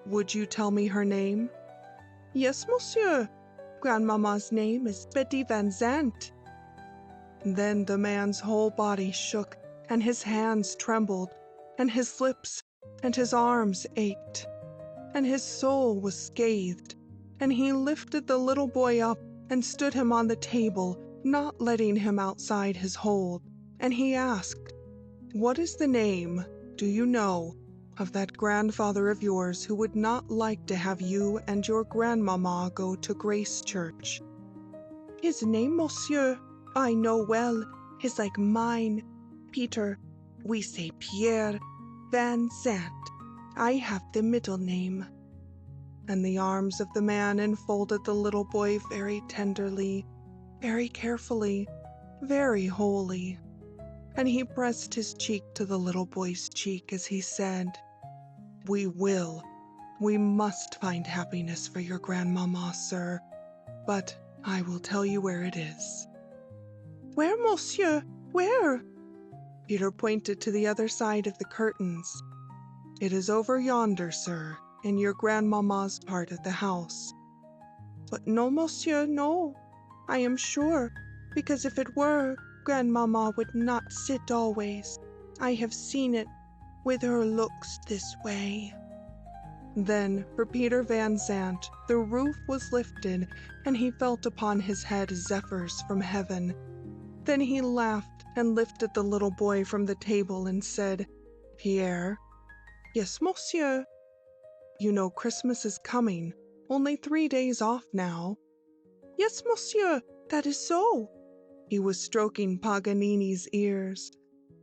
[SPEAKER 2] Would you tell me her name?" "Yes, monsieur. Grandmamma's name is Betty Van Zandt." Then the man's whole body shook, and his hands trembled, and his lips and his arms ached, and his soul was scathed, and he lifted the little boy up and stood him on the table, not letting him outside his hold, and he asked, "What is the name, do you know, of that grandfather of yours who would not like to have you and your grandmamma go to Grace Church?" "His name, monsieur, I know well, is like mine. Peter, we say Pierre Van Zandt. I have the middle name." And the arms of the man enfolded the little boy very tenderly, very carefully, very wholly. And he pressed his cheek to the little boy's cheek as he said, We must find happiness for your grandmamma, sir, but I will tell you where it is." "Where, monsieur? Where?" Peter pointed to the other side of the curtains. "It is over yonder, sir, in your grandmamma's part of the house." "But no, monsieur, no. I am sure, because if it were, grandmamma would not sit always. I have seen it, with her looks this way." Then, for Peter Van Zandt, the roof was lifted, and he felt upon his head zephyrs from heaven. Then he laughed and lifted the little boy from the table and said, "Pierre." "Yes, monsieur." "You know Christmas is coming, only 3 days off now." "Yes, monsieur, that is so." He was stroking Paganini's ears.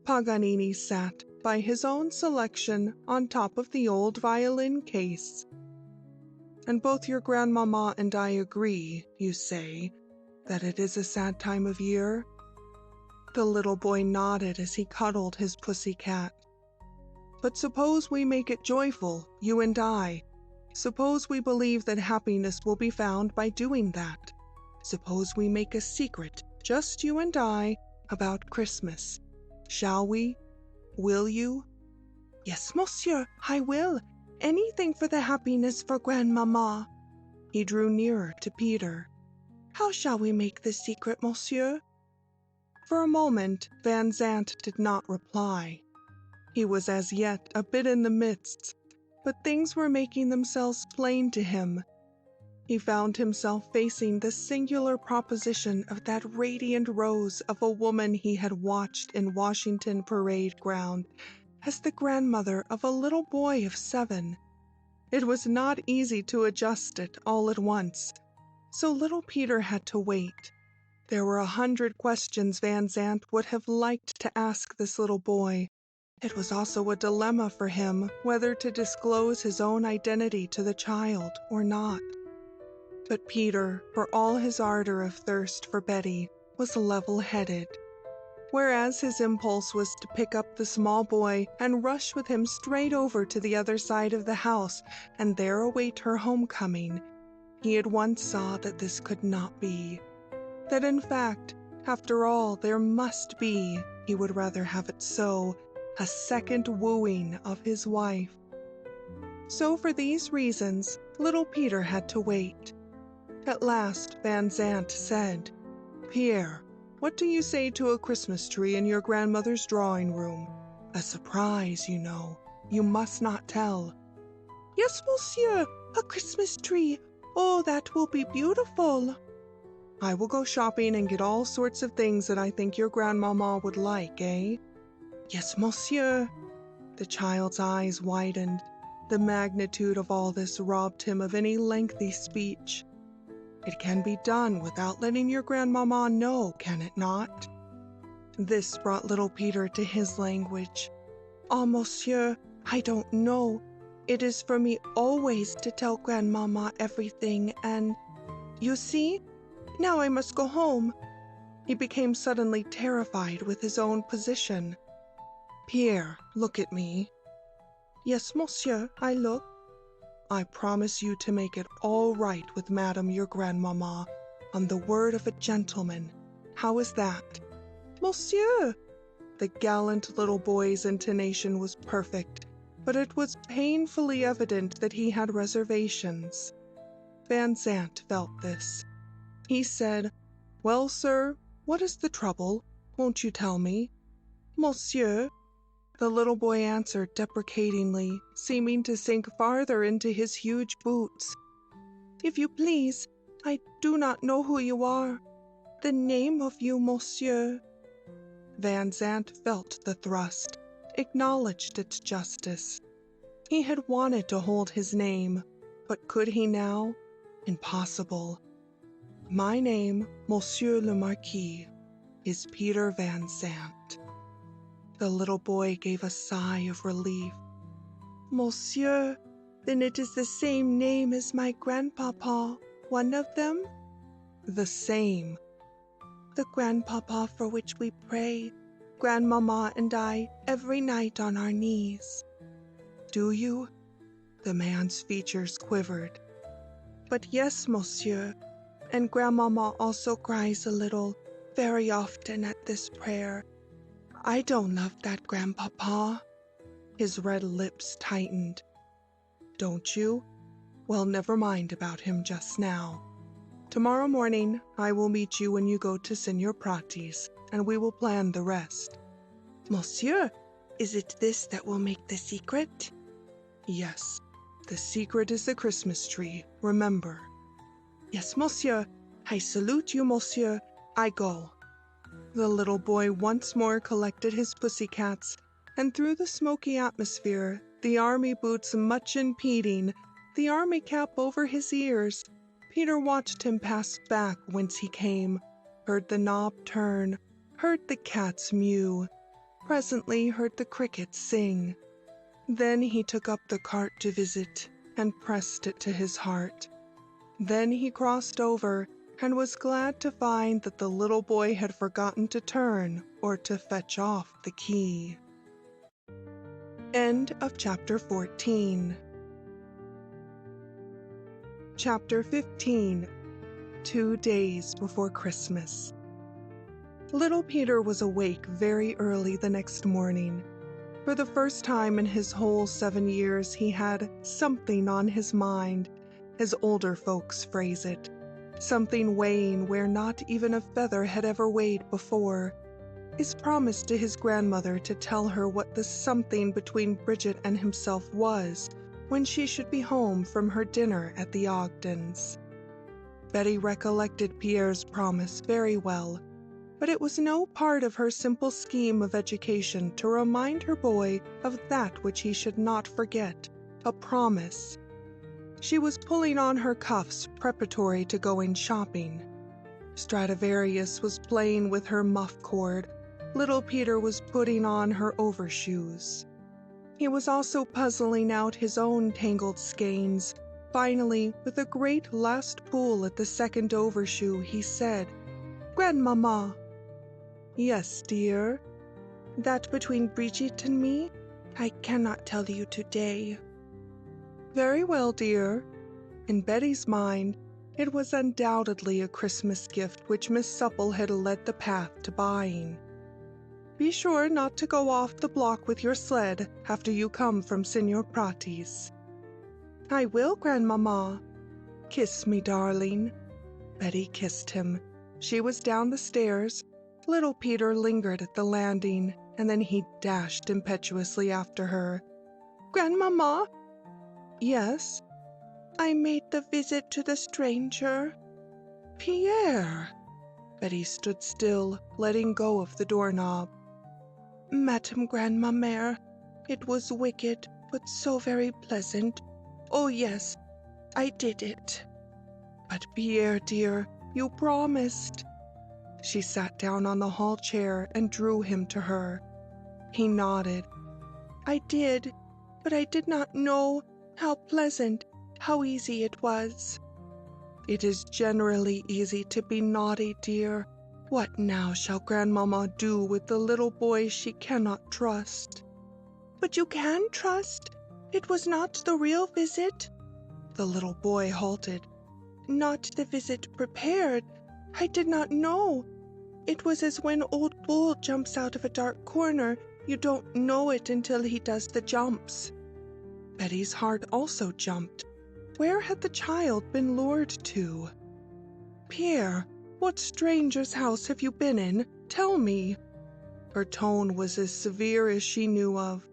[SPEAKER 2] Paganini sat, by his own selection, on top of the old violin case. "And both your grandmamma and I agree, you say, that it is a sad time of year?" The little boy nodded as he cuddled his pussy cat. "But suppose we make it joyful, you and I. Suppose we believe that happiness will be found by doing that. Suppose we make a secret, just you and I, about Christmas. Shall we? Will you?" "Yes, monsieur, I will. Anything for the happiness for grandmamma." He drew nearer to Peter. "How shall we make the secret, monsieur?" For a moment, Van Zandt did not reply. He was as yet a bit in the midst, but things were making themselves plain to him. He found himself facing the singular proposition of that radiant rose of a woman he had watched in Washington Parade Ground as the grandmother of a little boy of 7. It was not easy to adjust it all at once, so little Peter had to wait. There were 100 questions Van Zandt would have liked to ask this little boy, It was also a dilemma for him whether to disclose his own identity to the child or not. But Peter, for all his ardor of thirst for Betty, was level-headed. Whereas his impulse was to pick up the small boy and rush with him straight over to the other side of the house and there await her homecoming, he at once saw that this could not be. That in fact, after all, there must be, he would rather have it so, a second wooing of his wife. So for these reasons, little Peter had to wait. At last, Zandt said, "Pierre, what do you say to a Christmas tree in your grandmother's drawing room? A surprise, you know. You must not tell." "Yes, monsieur, a Christmas tree. Oh, that will be beautiful." "I will go shopping and get all sorts of things that I think your grandmama would like, eh?" "Yes, monsieur." The child's eyes widened. The magnitude of all this robbed him of any lengthy speech. "It can be done without letting your grandmama know, can it not?" This brought little Peter to his language. "Ah, monsieur, I don't know. It is for me always to tell grandmama everything, and you see, now I must go home." He became suddenly terrified with his own position. "Pierre, look at me." "Yes, monsieur, I look." "I promise you to make it all right with Madame your grandmama, on the word of a gentleman. How is that?" "Monsieur!" The gallant little boy's intonation was perfect, but it was painfully evident that he had reservations. Zandt felt this. He said, "Well, sir, what is the trouble? Won't you tell me?" "Monsieur," the little boy answered deprecatingly, seeming to sink farther into his huge boots, "if you please, I do not know who you are. The name of you, monsieur." Zandt felt the thrust, acknowledged its justice. He had wanted to hold his name, but could he now? Impossible. "My name, Monsieur le Marquis, is Peter Zandt." The little boy gave a sigh of relief. "Monsieur, then it is the same name as my grandpapa, one of them?" "The same." "The grandpapa for which we pray, grandmama and I, every night on our knees." "Do you?" The man's features quivered. "But yes, monsieur, and grandmama also cries a little, very often at this prayer. I don't love that grandpapa." His red lips tightened. "Don't you? Well, never mind about him just now. Tomorrow morning I will meet you when you go to Signor Prati's, and we will plan the rest." "Monsieur, is it this that will make the secret?" "Yes, the secret is the Christmas tree, remember." "Yes, monsieur. I salute you, monsieur. I go." The little boy once more collected his pussycats, and through the smoky atmosphere, the army boots much impeding, the army cap over his ears, Peter watched him pass back whence he came, heard the knob turn, heard the cats mew, presently heard the crickets sing. Then he took up the cart to visit, and pressed it to his heart. Then he crossed over, and was glad to find that the little boy had forgotten to turn or to fetch off the key. End of chapter 14. Chapter 15. 2 days before Christmas. Little Peter was awake very early the next morning. For the first time in his whole 7 years he had something on his mind, as older folks phrase it, something weighing where not even a feather had ever weighed before. His promise to his grandmother to tell her what the something between Bridget and himself was when she should be home from her dinner at the Ogdens. Betty recollected Pierre's promise very well, but it was no part of her simple scheme of education to remind her boy of that which he should not forget, a promise. She was pulling on her cuffs preparatory to going shopping. Stradivarius was playing with her muff cord. little Peter was putting on her overshoes. He was also puzzling out his own tangled skeins. Finally, with a great last pull at the second overshoe, he said, "Grandmama." "Yes, dear." "That between Brigitte and me, I cannot tell you today." "Very well, dear." In Betty's mind, it was undoubtedly a Christmas gift which Miss Supple had led the path to buying. "Be sure not to go off the block with your sled after you come from Signor Prati's." "I will, Grandmama." "Kiss me, darling." Betty kissed him. She was down the stairs. Little Peter lingered at the landing, and then he dashed impetuously after her. "Grandmama." "Yes." "I made the visit to the stranger." "Pierre!" Betty stood still, letting go of the doorknob. "Madame Grandmamère, it was wicked, but so very pleasant. Oh yes, I did it." "But Pierre, dear, you promised." She sat down on the hall chair and drew him to her. He nodded. "I did, but I did not know how pleasant, how easy it was." "It is generally easy to be naughty, dear. What now shall Grandmama do with the little boy she cannot trust?" "But you can trust. It was not the real visit." The little boy halted. "Not the visit prepared. I did not know. It was as when old Bull jumps out of a dark corner. You don't know it until he does the jumps." Betty's heart also jumped. Where had the child been lured to? "Pierre, what stranger's house have you been in? Tell me." Her tone was as severe as she knew of.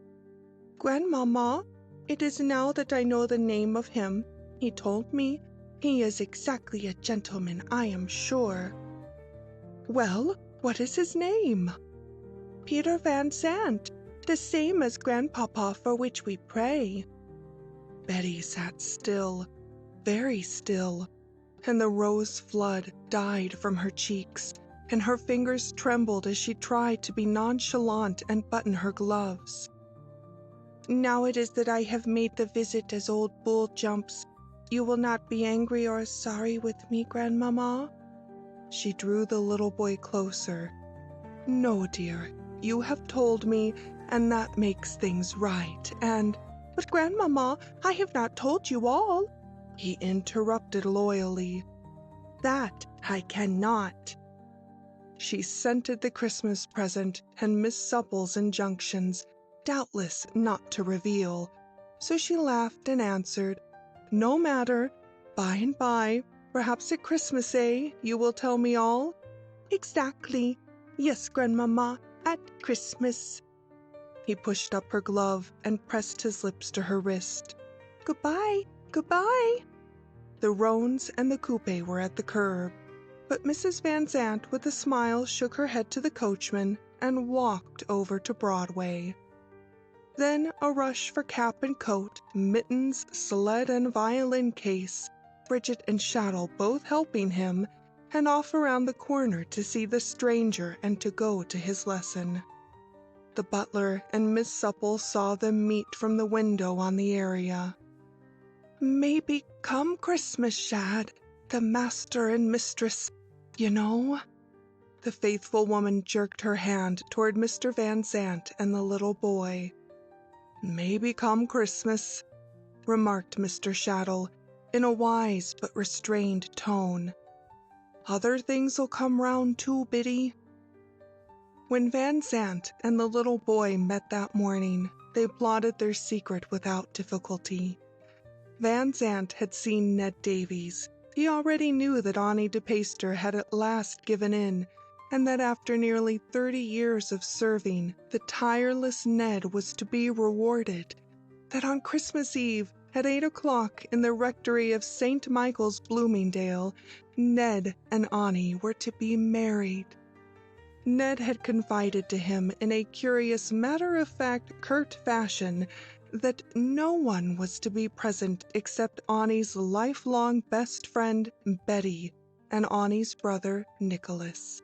[SPEAKER 2] "Grandmama, it is now that I know the name of him. He told me. He is exactly a gentleman, I am sure." "Well, what is his name?" "Peter Van Zandt, the same as Grandpapa for which we pray." Betty sat still, very still, and the rose flood died from her cheeks, and her fingers trembled as she tried to be nonchalant and button her gloves. "Now it is that I have made the visit as old Bull jumps. You will not be angry or sorry with me, Grandmama?" She drew the little boy closer. "No, dear, you have told me, and that makes things right, and—" "But, Grandmama, I have not told you all," he interrupted loyally. "That I cannot." She scented the Christmas present and Miss Supple's injunctions, doubtless not to reveal, so she laughed and answered, "No matter, by and by, perhaps at Christmas, eh, you will tell me all?" "Exactly. Yes, Grandmama, at Christmas." He pushed up her glove and pressed his lips to her wrist. "Goodbye, goodbye." The roans and the coupe were at the curb, but Mrs. Van Zandt with a smile shook her head to the coachman and walked over to Broadway. Then a rush for cap and coat, mittens, sled and violin case, Bridget and Shaddle both helping him, and off around the corner to see the stranger and to go to his lesson. The butler and Miss Supple saw them meet from the window on the area. "Maybe come Christmas, Shad, the master and mistress, you know." The faithful woman jerked her hand toward Mr. Van Zandt and the little boy. "Maybe come Christmas," remarked Mr. Shaddle in a wise but restrained tone. "Other things'll come round too, Biddy." When Van Zandt and the little boy met that morning, they plotted their secret without difficulty. Van Zandt had seen Ned Davies. He already knew that Annie de Peyster had at last given in, and that after nearly 30 years of serving, the tireless Ned was to be rewarded, that on Christmas Eve at 8 o'clock in the rectory of St. Michael's, Bloomingdale, Ned and Annie were to be married. Ned had confided to him in a curious, matter-of-fact, curt fashion that no one was to be present except Annie's lifelong best friend, Betty, and Annie's brother, Nicholas.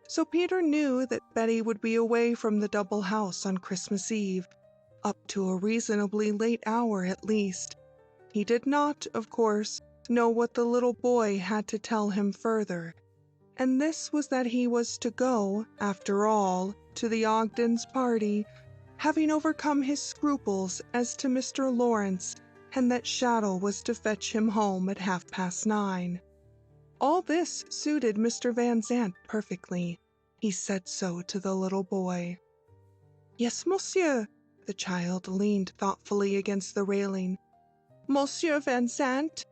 [SPEAKER 2] So Peter knew that Betty would be away from the double house on Christmas Eve, up to a reasonably late hour at least. He did not, of course, know what the little boy had to tell him further, and this was that he was to go, after all, to the Ogdens' party, having overcome his scruples as to Mr. Lawrence, and that Shadow was to fetch him home at 9:30. All this suited Mr. Van Zandt perfectly. He said so to the little boy. "Yes, monsieur." The child leaned thoughtfully against the railing. "Monsieur Van Zandt?"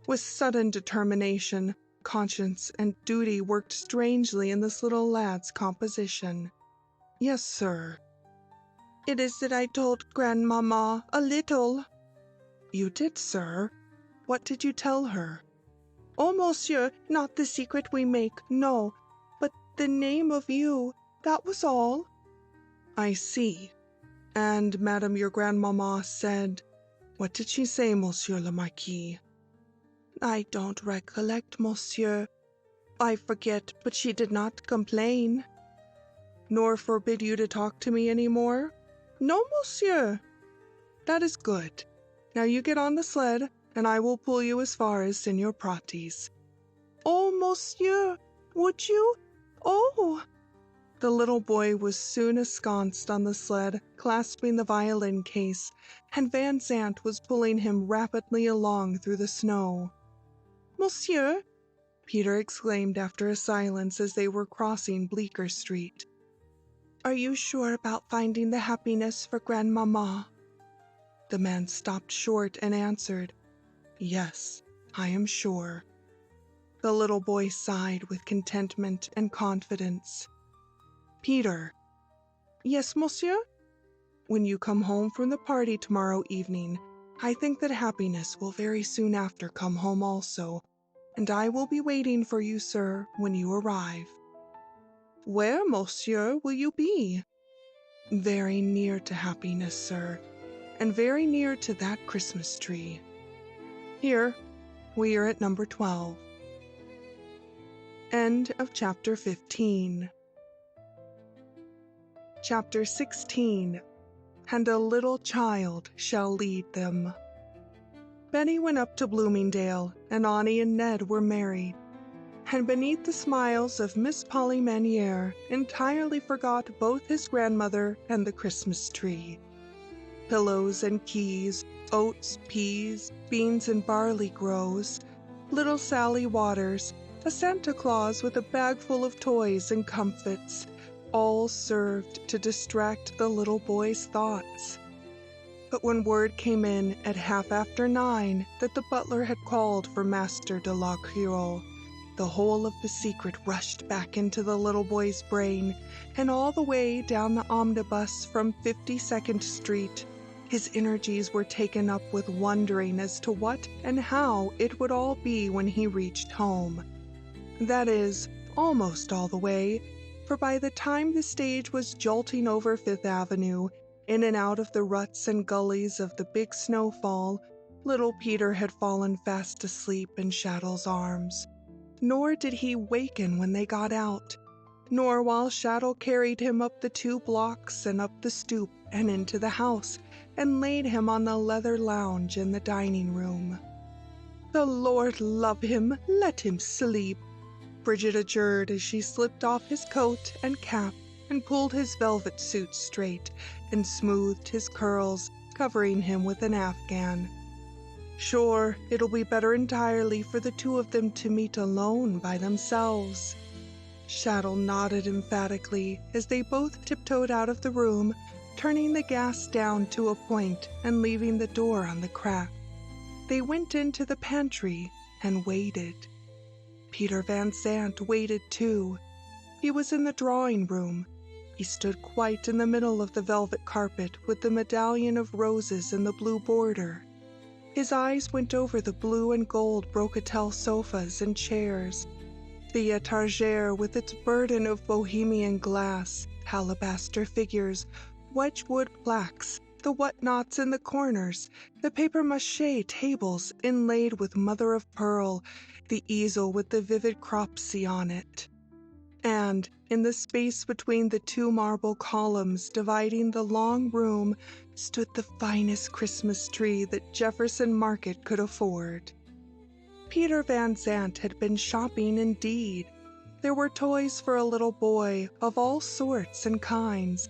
[SPEAKER 2] With sudden determination, conscience and duty worked strangely in this little lad's composition. "Yes, sir." "It is that I told Grandmamma a little." "You did, sir? What did you tell her?" "Oh, monsieur, not the secret we make, no, but the name of you, that was all." "I see. And Madame your Grandmamma said— What did she say, Monsieur le Marquis?" "I don't recollect, monsieur. I forget, but she did not complain." "Nor forbid you to talk to me any more?" "No, monsieur." "That is good. Now you get on the sled, and I will pull you as far as Signor Prati's." "Oh, monsieur, would you? Oh!" The little boy was soon ensconced on the sled, clasping the violin case, and Van Zandt was pulling him rapidly along through the snow. "Monsieur," Peter exclaimed after a silence as they were crossing Bleecker Street, "are you sure about finding the happiness for Grandmamma?" The man stopped short and answered, "Yes, I am sure." The little boy sighed with contentment and confidence. "Peter." "Yes, monsieur?" "When you come home from the party tomorrow evening, I think that happiness will very soon after come home also, and I will be waiting for you, sir, when you arrive." "Where, monsieur, will you be?" "Very near to happiness, sir, and very near to that Christmas tree. Here, we are at number 12. End of chapter 15. Chapter 16. And a little child shall lead them. Betty went up to Bloomingdale, and Annie and Ned were married, and beneath the smiles of Miss Polly Manière entirely forgot both his grandmother and the Christmas tree. Pillows and keys, oats, peas, beans and barley grows, little Sally Waters, a Santa Claus with a bag full of toys and comfits, all served to distract the little boy's thoughts. But when word came in at 9:30 that the butler had called for Master de la Creole, the whole of the secret rushed back into the little boy's brain, and all the way down the omnibus from 52nd Street, his energies were taken up with wondering as to what and how it would all be when he reached home. That is, almost all the way, for by the time the stage was jolting over Fifth Avenue, in and out of the ruts and gullies of the big snowfall, little Peter had fallen fast asleep in Shadow's arms. Nor did he waken when they got out, nor while Shadow carried him up the 2 blocks and up the stoop and into the house, and laid him on the leather lounge in the dining room. "The Lord love him, let him sleep," Bridget adjured as she slipped off his coat and cap and pulled his velvet suit straight and smoothed his curls, covering him with an afghan. "Sure, it'll be better entirely for the 2 of them to meet alone by themselves." Shadow nodded emphatically as they both tiptoed out of the room, turning the gas down to a point and leaving the door on the crack. They went into the pantry and waited. Peter Van Zandt waited too. He was in the drawing room. He stood quite in the middle of the velvet carpet with the medallion of roses in the blue border. His eyes went over the blue and gold brocatelle sofas and chairs, the étagère with its burden of bohemian glass, alabaster figures, wedgwood plaques, the whatnots in the corners, the papier-mâché tables inlaid with mother-of-pearl, the easel with the vivid cropsy on it. And in the space between the two marble columns dividing the long room stood the finest Christmas tree that Jefferson Market could afford. Peter Van Zandt had been shopping indeed. There were toys for a little boy of all sorts and kinds,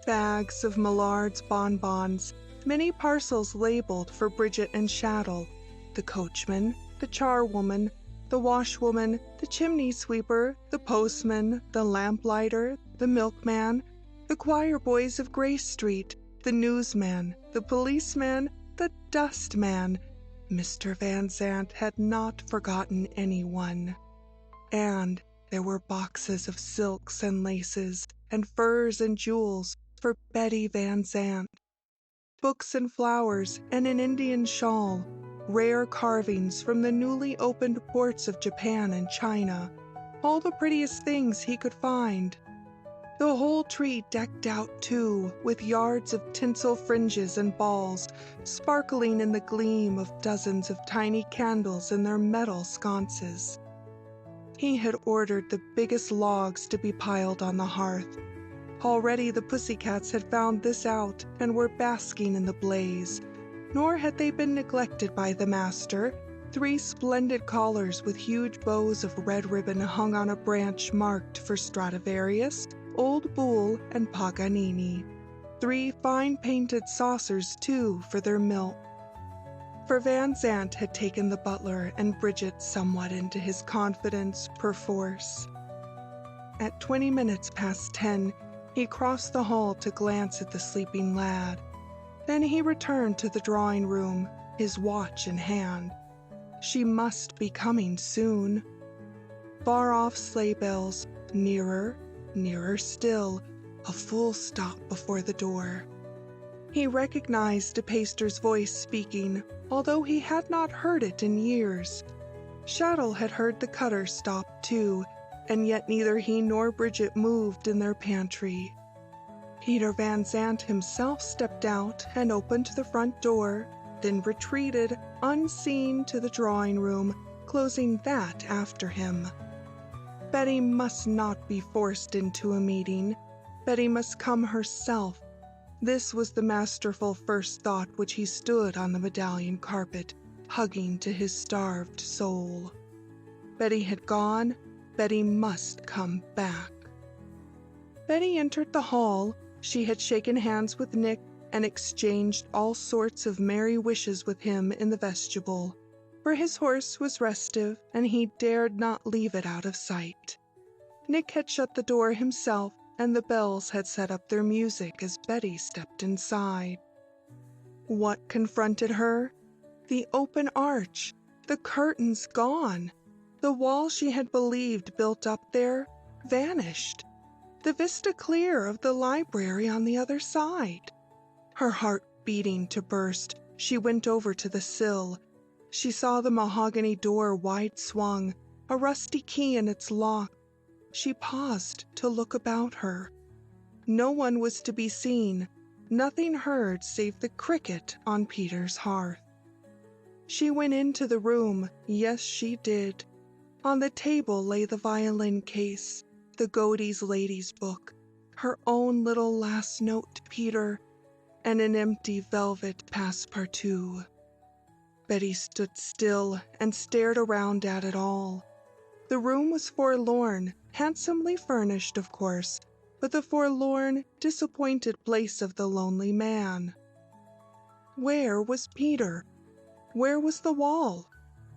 [SPEAKER 2] bags of Millard's bonbons, many parcels labeled for Bridget and Chattel, the coachman, the charwoman, the washwoman, the chimney sweeper, the postman, the lamplighter, the milkman, the choir boys of Gray Street, the newsman, the policeman, the dustman. Mr. Van Zandt had not forgotten anyone. And there were boxes of silks and laces and furs and jewels for Betty Van Zandt, books and flowers and an Indian shawl, rare carvings from the newly opened ports of Japan and China, all the prettiest things he could find. The whole tree decked out, too, with yards of tinsel fringes and balls, sparkling in the gleam of dozens of tiny candles in their metal sconces. He had ordered the biggest logs to be piled on the hearth. Already the pussycats had found this out and were basking in the blaze. Nor had they been neglected by the master. 3 splendid collars with huge bows of red ribbon hung on a branch marked for Stradivarius, Old Bull, and Paganini. 3 fine painted saucers, too, for their milk. For Van Zandt had taken the butler and Bridget somewhat into his confidence perforce. At 20 minutes past 10, he crossed the hall to glance at the sleeping lad. Then he returned to the drawing room, his watch in hand. She must be coming soon. Far-off sleigh bells, nearer, nearer still, a full stop before the door. He recognized de Peyster's voice speaking, although he had not heard it in years. Chattel had heard the cutter stop too, and yet neither he nor Bridget moved in their pantry. Peter Van Zandt himself stepped out and opened the front door, then retreated, unseen, to the drawing room, closing that after him. Betty must not be forced into a meeting. Betty must come herself. This was the masterful first thought which he stood on the medallion carpet, hugging to his starved soul. Betty had gone. Betty must come back. Betty entered the hall. She had shaken hands with Nick and exchanged all sorts of merry wishes with him in the vestibule, for his horse was restive and he dared not leave it out of sight. Nick had shut the door himself, and the bells had set up their music as Betty stepped inside. What confronted her? The open arch, the curtains gone. The wall she had believed built up there vanished. The vista clear of the library on the other side. Her heart beating to burst, she went over to the sill. She saw the mahogany door wide swung, a rusty key in its lock. She paused to look about her. No one was to be seen, nothing heard save the cricket on Peter's hearth. She went into the room, yes, she did. On the table lay the violin case, the Godey's lady's book, her own little last note to Peter, and an empty velvet passepartout. Betty stood still and stared around at it all. The room was forlorn, handsomely furnished, of course, but the forlorn, disappointed place of the lonely man. Where was Peter? Where was the wall?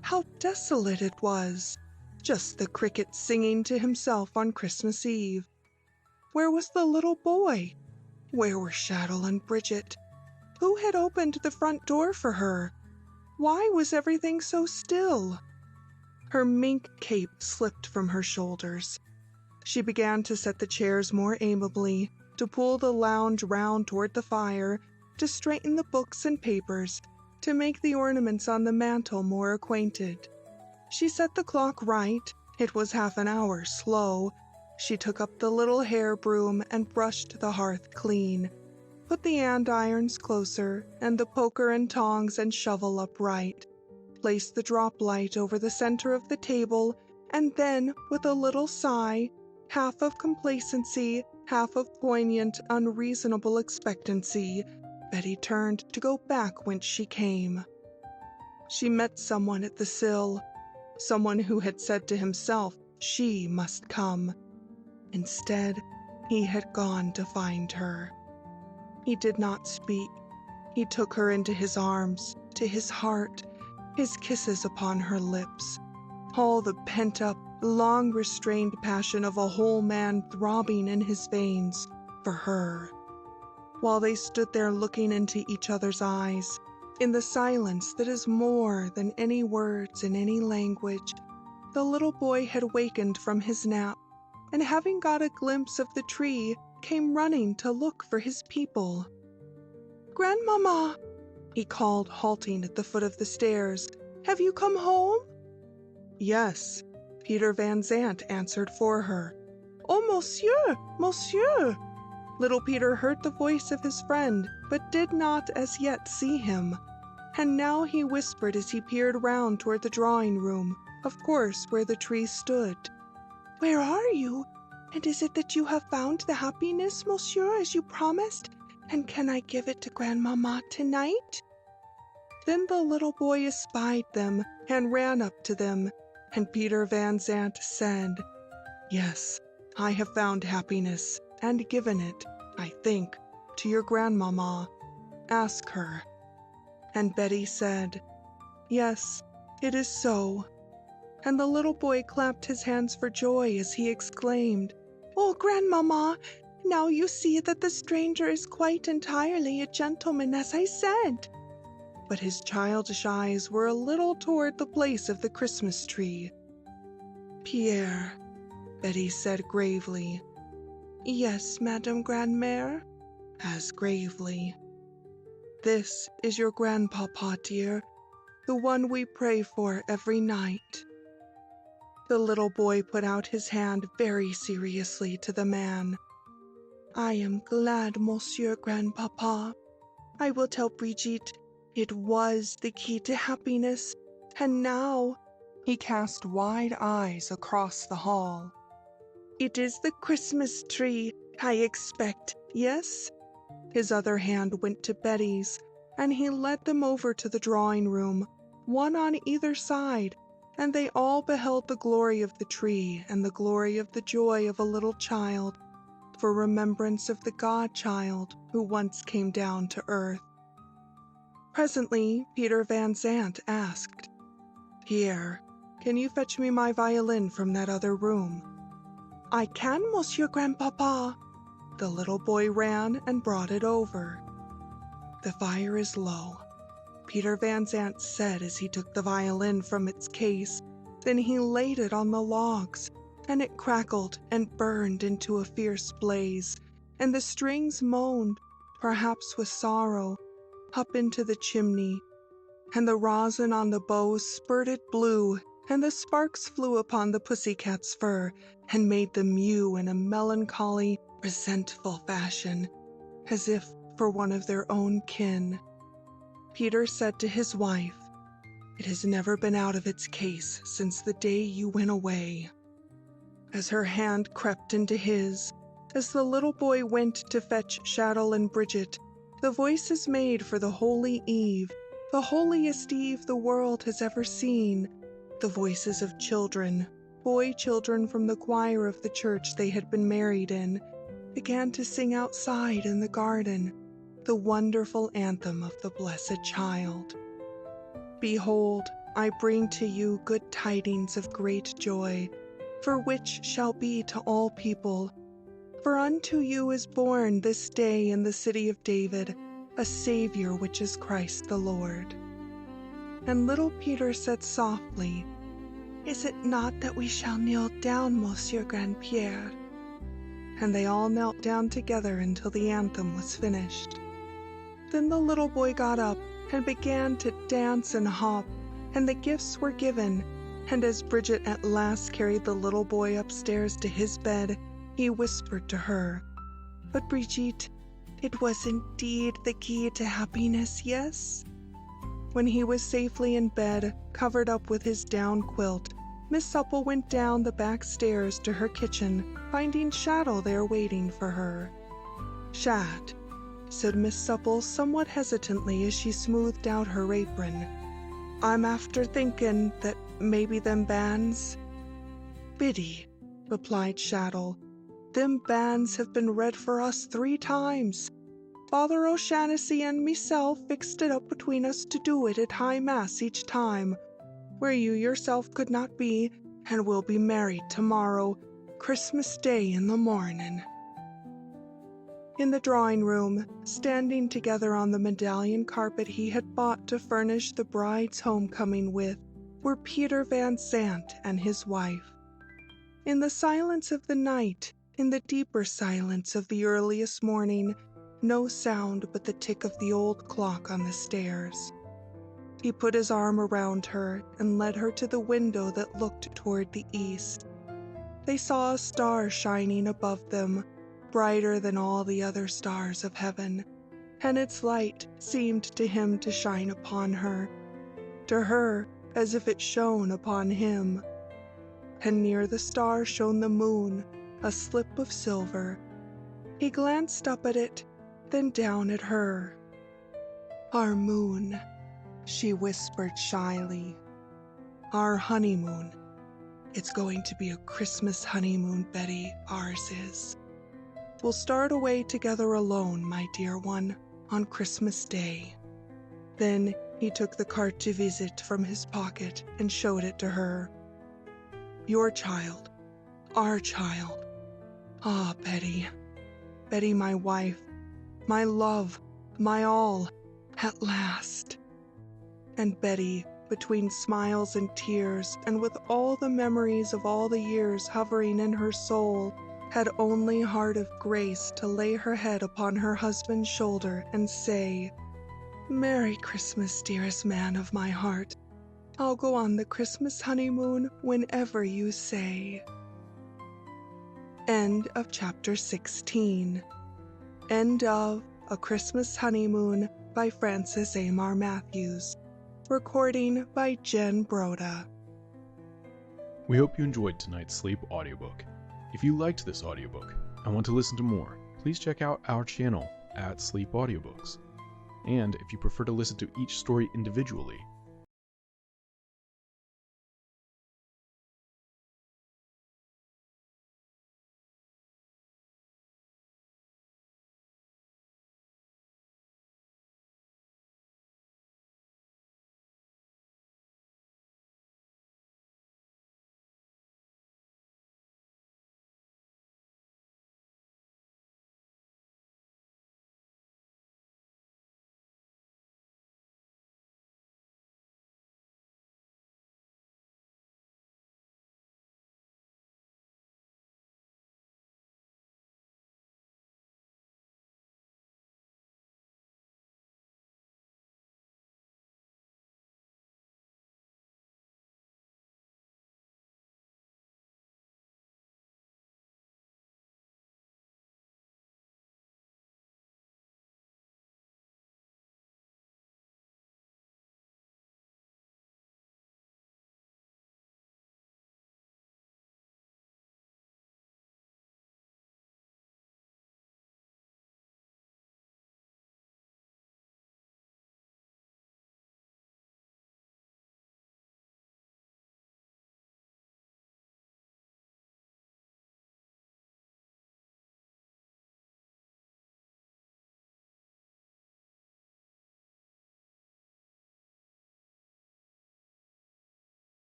[SPEAKER 2] How desolate it was! Just the cricket singing to himself on Christmas Eve. Where was the little boy? Where were Chattel and Bridget? Who had opened the front door for her? Why was everything so still? Her mink cape slipped from her shoulders. She began to set the chairs more amiably, to pull the lounge round toward the fire, to straighten the books and papers, to make the ornaments on the mantel more acquainted. She set the clock right. It was half an hour slow. She took up the little hair broom and brushed the hearth clean, put the andirons closer, and the poker and tongs and shovel upright, placed the drop light over the center of the table, and then, with a little sigh, half of complacency, half of poignant, unreasonable expectancy, Betty turned to go back whence she came. She met someone at the sill, someone who had said to himself she must come. Instead, he had gone to find her. He did not speak. He took her into his arms, to his heart, his kisses upon her lips, all the pent-up, long-restrained passion of a whole man throbbing in his veins for her. While they stood there looking into each other's eyes, in the silence that is more than any words in any language, the little boy had wakened from his nap, and having got a glimpse of the tree, came running to look for his people. "Grandmamma," he called, halting at the foot of the stairs, "have you come home?" "Yes," Peter Van Zandt answered for her. "Oh, monsieur, monsieur!" Little Peter heard the voice of his friend, but did not as yet see him. And now he whispered as he peered round toward the drawing room, of course where the tree stood. "Where are you? And is it that you have found the happiness, monsieur, as you promised? And can I give it to Grandmamma tonight?" Then the little boy espied them and ran up to them, and Peter Van Zandt said, "Yes, I have found happiness, and given it, I think, to your Grandmamma. Ask her." And Betty said, "Yes, it is so." And the little boy clapped his hands for joy as he exclaimed, "Oh, Grandmamma, now you see that the stranger is quite entirely a gentleman, as I said." But his childish eyes were a little toward the place of the Christmas tree. "Pierre," Betty said gravely. "Yes, Madame Grandmère," as gravely. "This is your grandpapa, dear, the one we pray for every night." The little boy put out his hand very seriously to the man. "I am glad, Monsieur Grandpapa. I will tell Brigitte it was the key to happiness, and now—" He cast wide eyes across the hall. "It is the Christmas tree, I expect, yes?" His other hand went to Betty's, and he led them over to the drawing room, one on either side, and they all beheld the glory of the tree and the glory of the joy of a little child, for remembrance of the God-child who once came down to earth. Presently Peter Van Zandt asked, "Pierre, can you fetch me my violin from that other room?" "I can, Monsieur Grandpapa." The little boy ran and brought it over. "The fire is low," Peter Van Zandt said as he took the violin from its case. Then he laid it on the logs, and it crackled and burned into a fierce blaze, and the strings moaned, perhaps with sorrow, up into the chimney, and the rosin on the bows spurted blue, and the sparks flew upon the pussycat's fur and made them mew in a melancholy, resentful fashion, as if for one of their own kin. Peter said to his wife, "It has never been out of its case since the day you went away." As her hand crept into his, as the little boy went to fetch Chattel and Bridget, the voices made for the Holy Eve, the holiest eve the world has ever seen, the voices of children, boy children from the choir of the church they had been married in, began to sing outside in the garden, the wonderful anthem of the blessed child. "Behold, I bring to you good tidings of great joy, for which shall be to all people. For unto you is born this day in the city of David a Savior, which is Christ the Lord." And little Peter said softly, "Is it not that we shall kneel down, Monsieur Grandpierre?" And they all knelt down together until the anthem was finished. Then the little boy got up and began to dance and hop, and the gifts were given, and as Bridget at last carried the little boy upstairs to his bed, he whispered to her, "But Brigitte, it was indeed the key to happiness, yes?" When he was safely in bed, covered up with his down quilt, Miss Supple went down the back stairs to her kitchen, finding Shadow there waiting for her. "Shad," said Miss Supple somewhat hesitantly as she smoothed out her apron, "I'm after thinking that maybe them banns—" "Biddy," replied Shadow, "them banns have been read for us 3 times. Father O'Shanassy and meself fixed it up between us to do it at High Mass each time, where you yourself could not be, and we'll be married tomorrow, Christmas Day in the morning." In the drawing-room, standing together on the medallion carpet he had bought to furnish the bride's homecoming with, were Peter Van Zandt and his wife. In the silence of the night, in the deeper silence of the earliest morning, no sound but the tick of the old clock on the stairs. He put his arm around her and led her to the window that looked toward the east. They saw a star shining above them, brighter than all the other stars of heaven, and its light seemed to him to shine upon her, to her as if it shone upon him. And near the star shone the moon, a slip of silver. He glanced up at it, then down at her. "Our moon," she whispered shyly. "Our honeymoon. It's going to be a Christmas honeymoon, Betty, ours is. We'll start away together alone, my dear one, on Christmas Day." Then he took the carte de visite from his pocket and showed it to her. "Your child, our child. Ah, Betty, Betty, my wife, my love, my all, at last." And Betty, between smiles and tears, and with all the memories of all the years hovering in her soul, had only heart of grace to lay her head upon her husband's shoulder and say, "Merry Christmas, dearest man of my heart. I'll go on the Christmas honeymoon whenever you say." End of chapter 16. End of A Christmas Honeymoon by Frances Aymar Mathews. Recording by Jenn Broda.
[SPEAKER 1] We hope you enjoyed tonight's Sleep audiobook. If you liked this audiobook and want to listen to more, please check out our channel at Sleep Audiobooks. And if you prefer to listen to each story individually,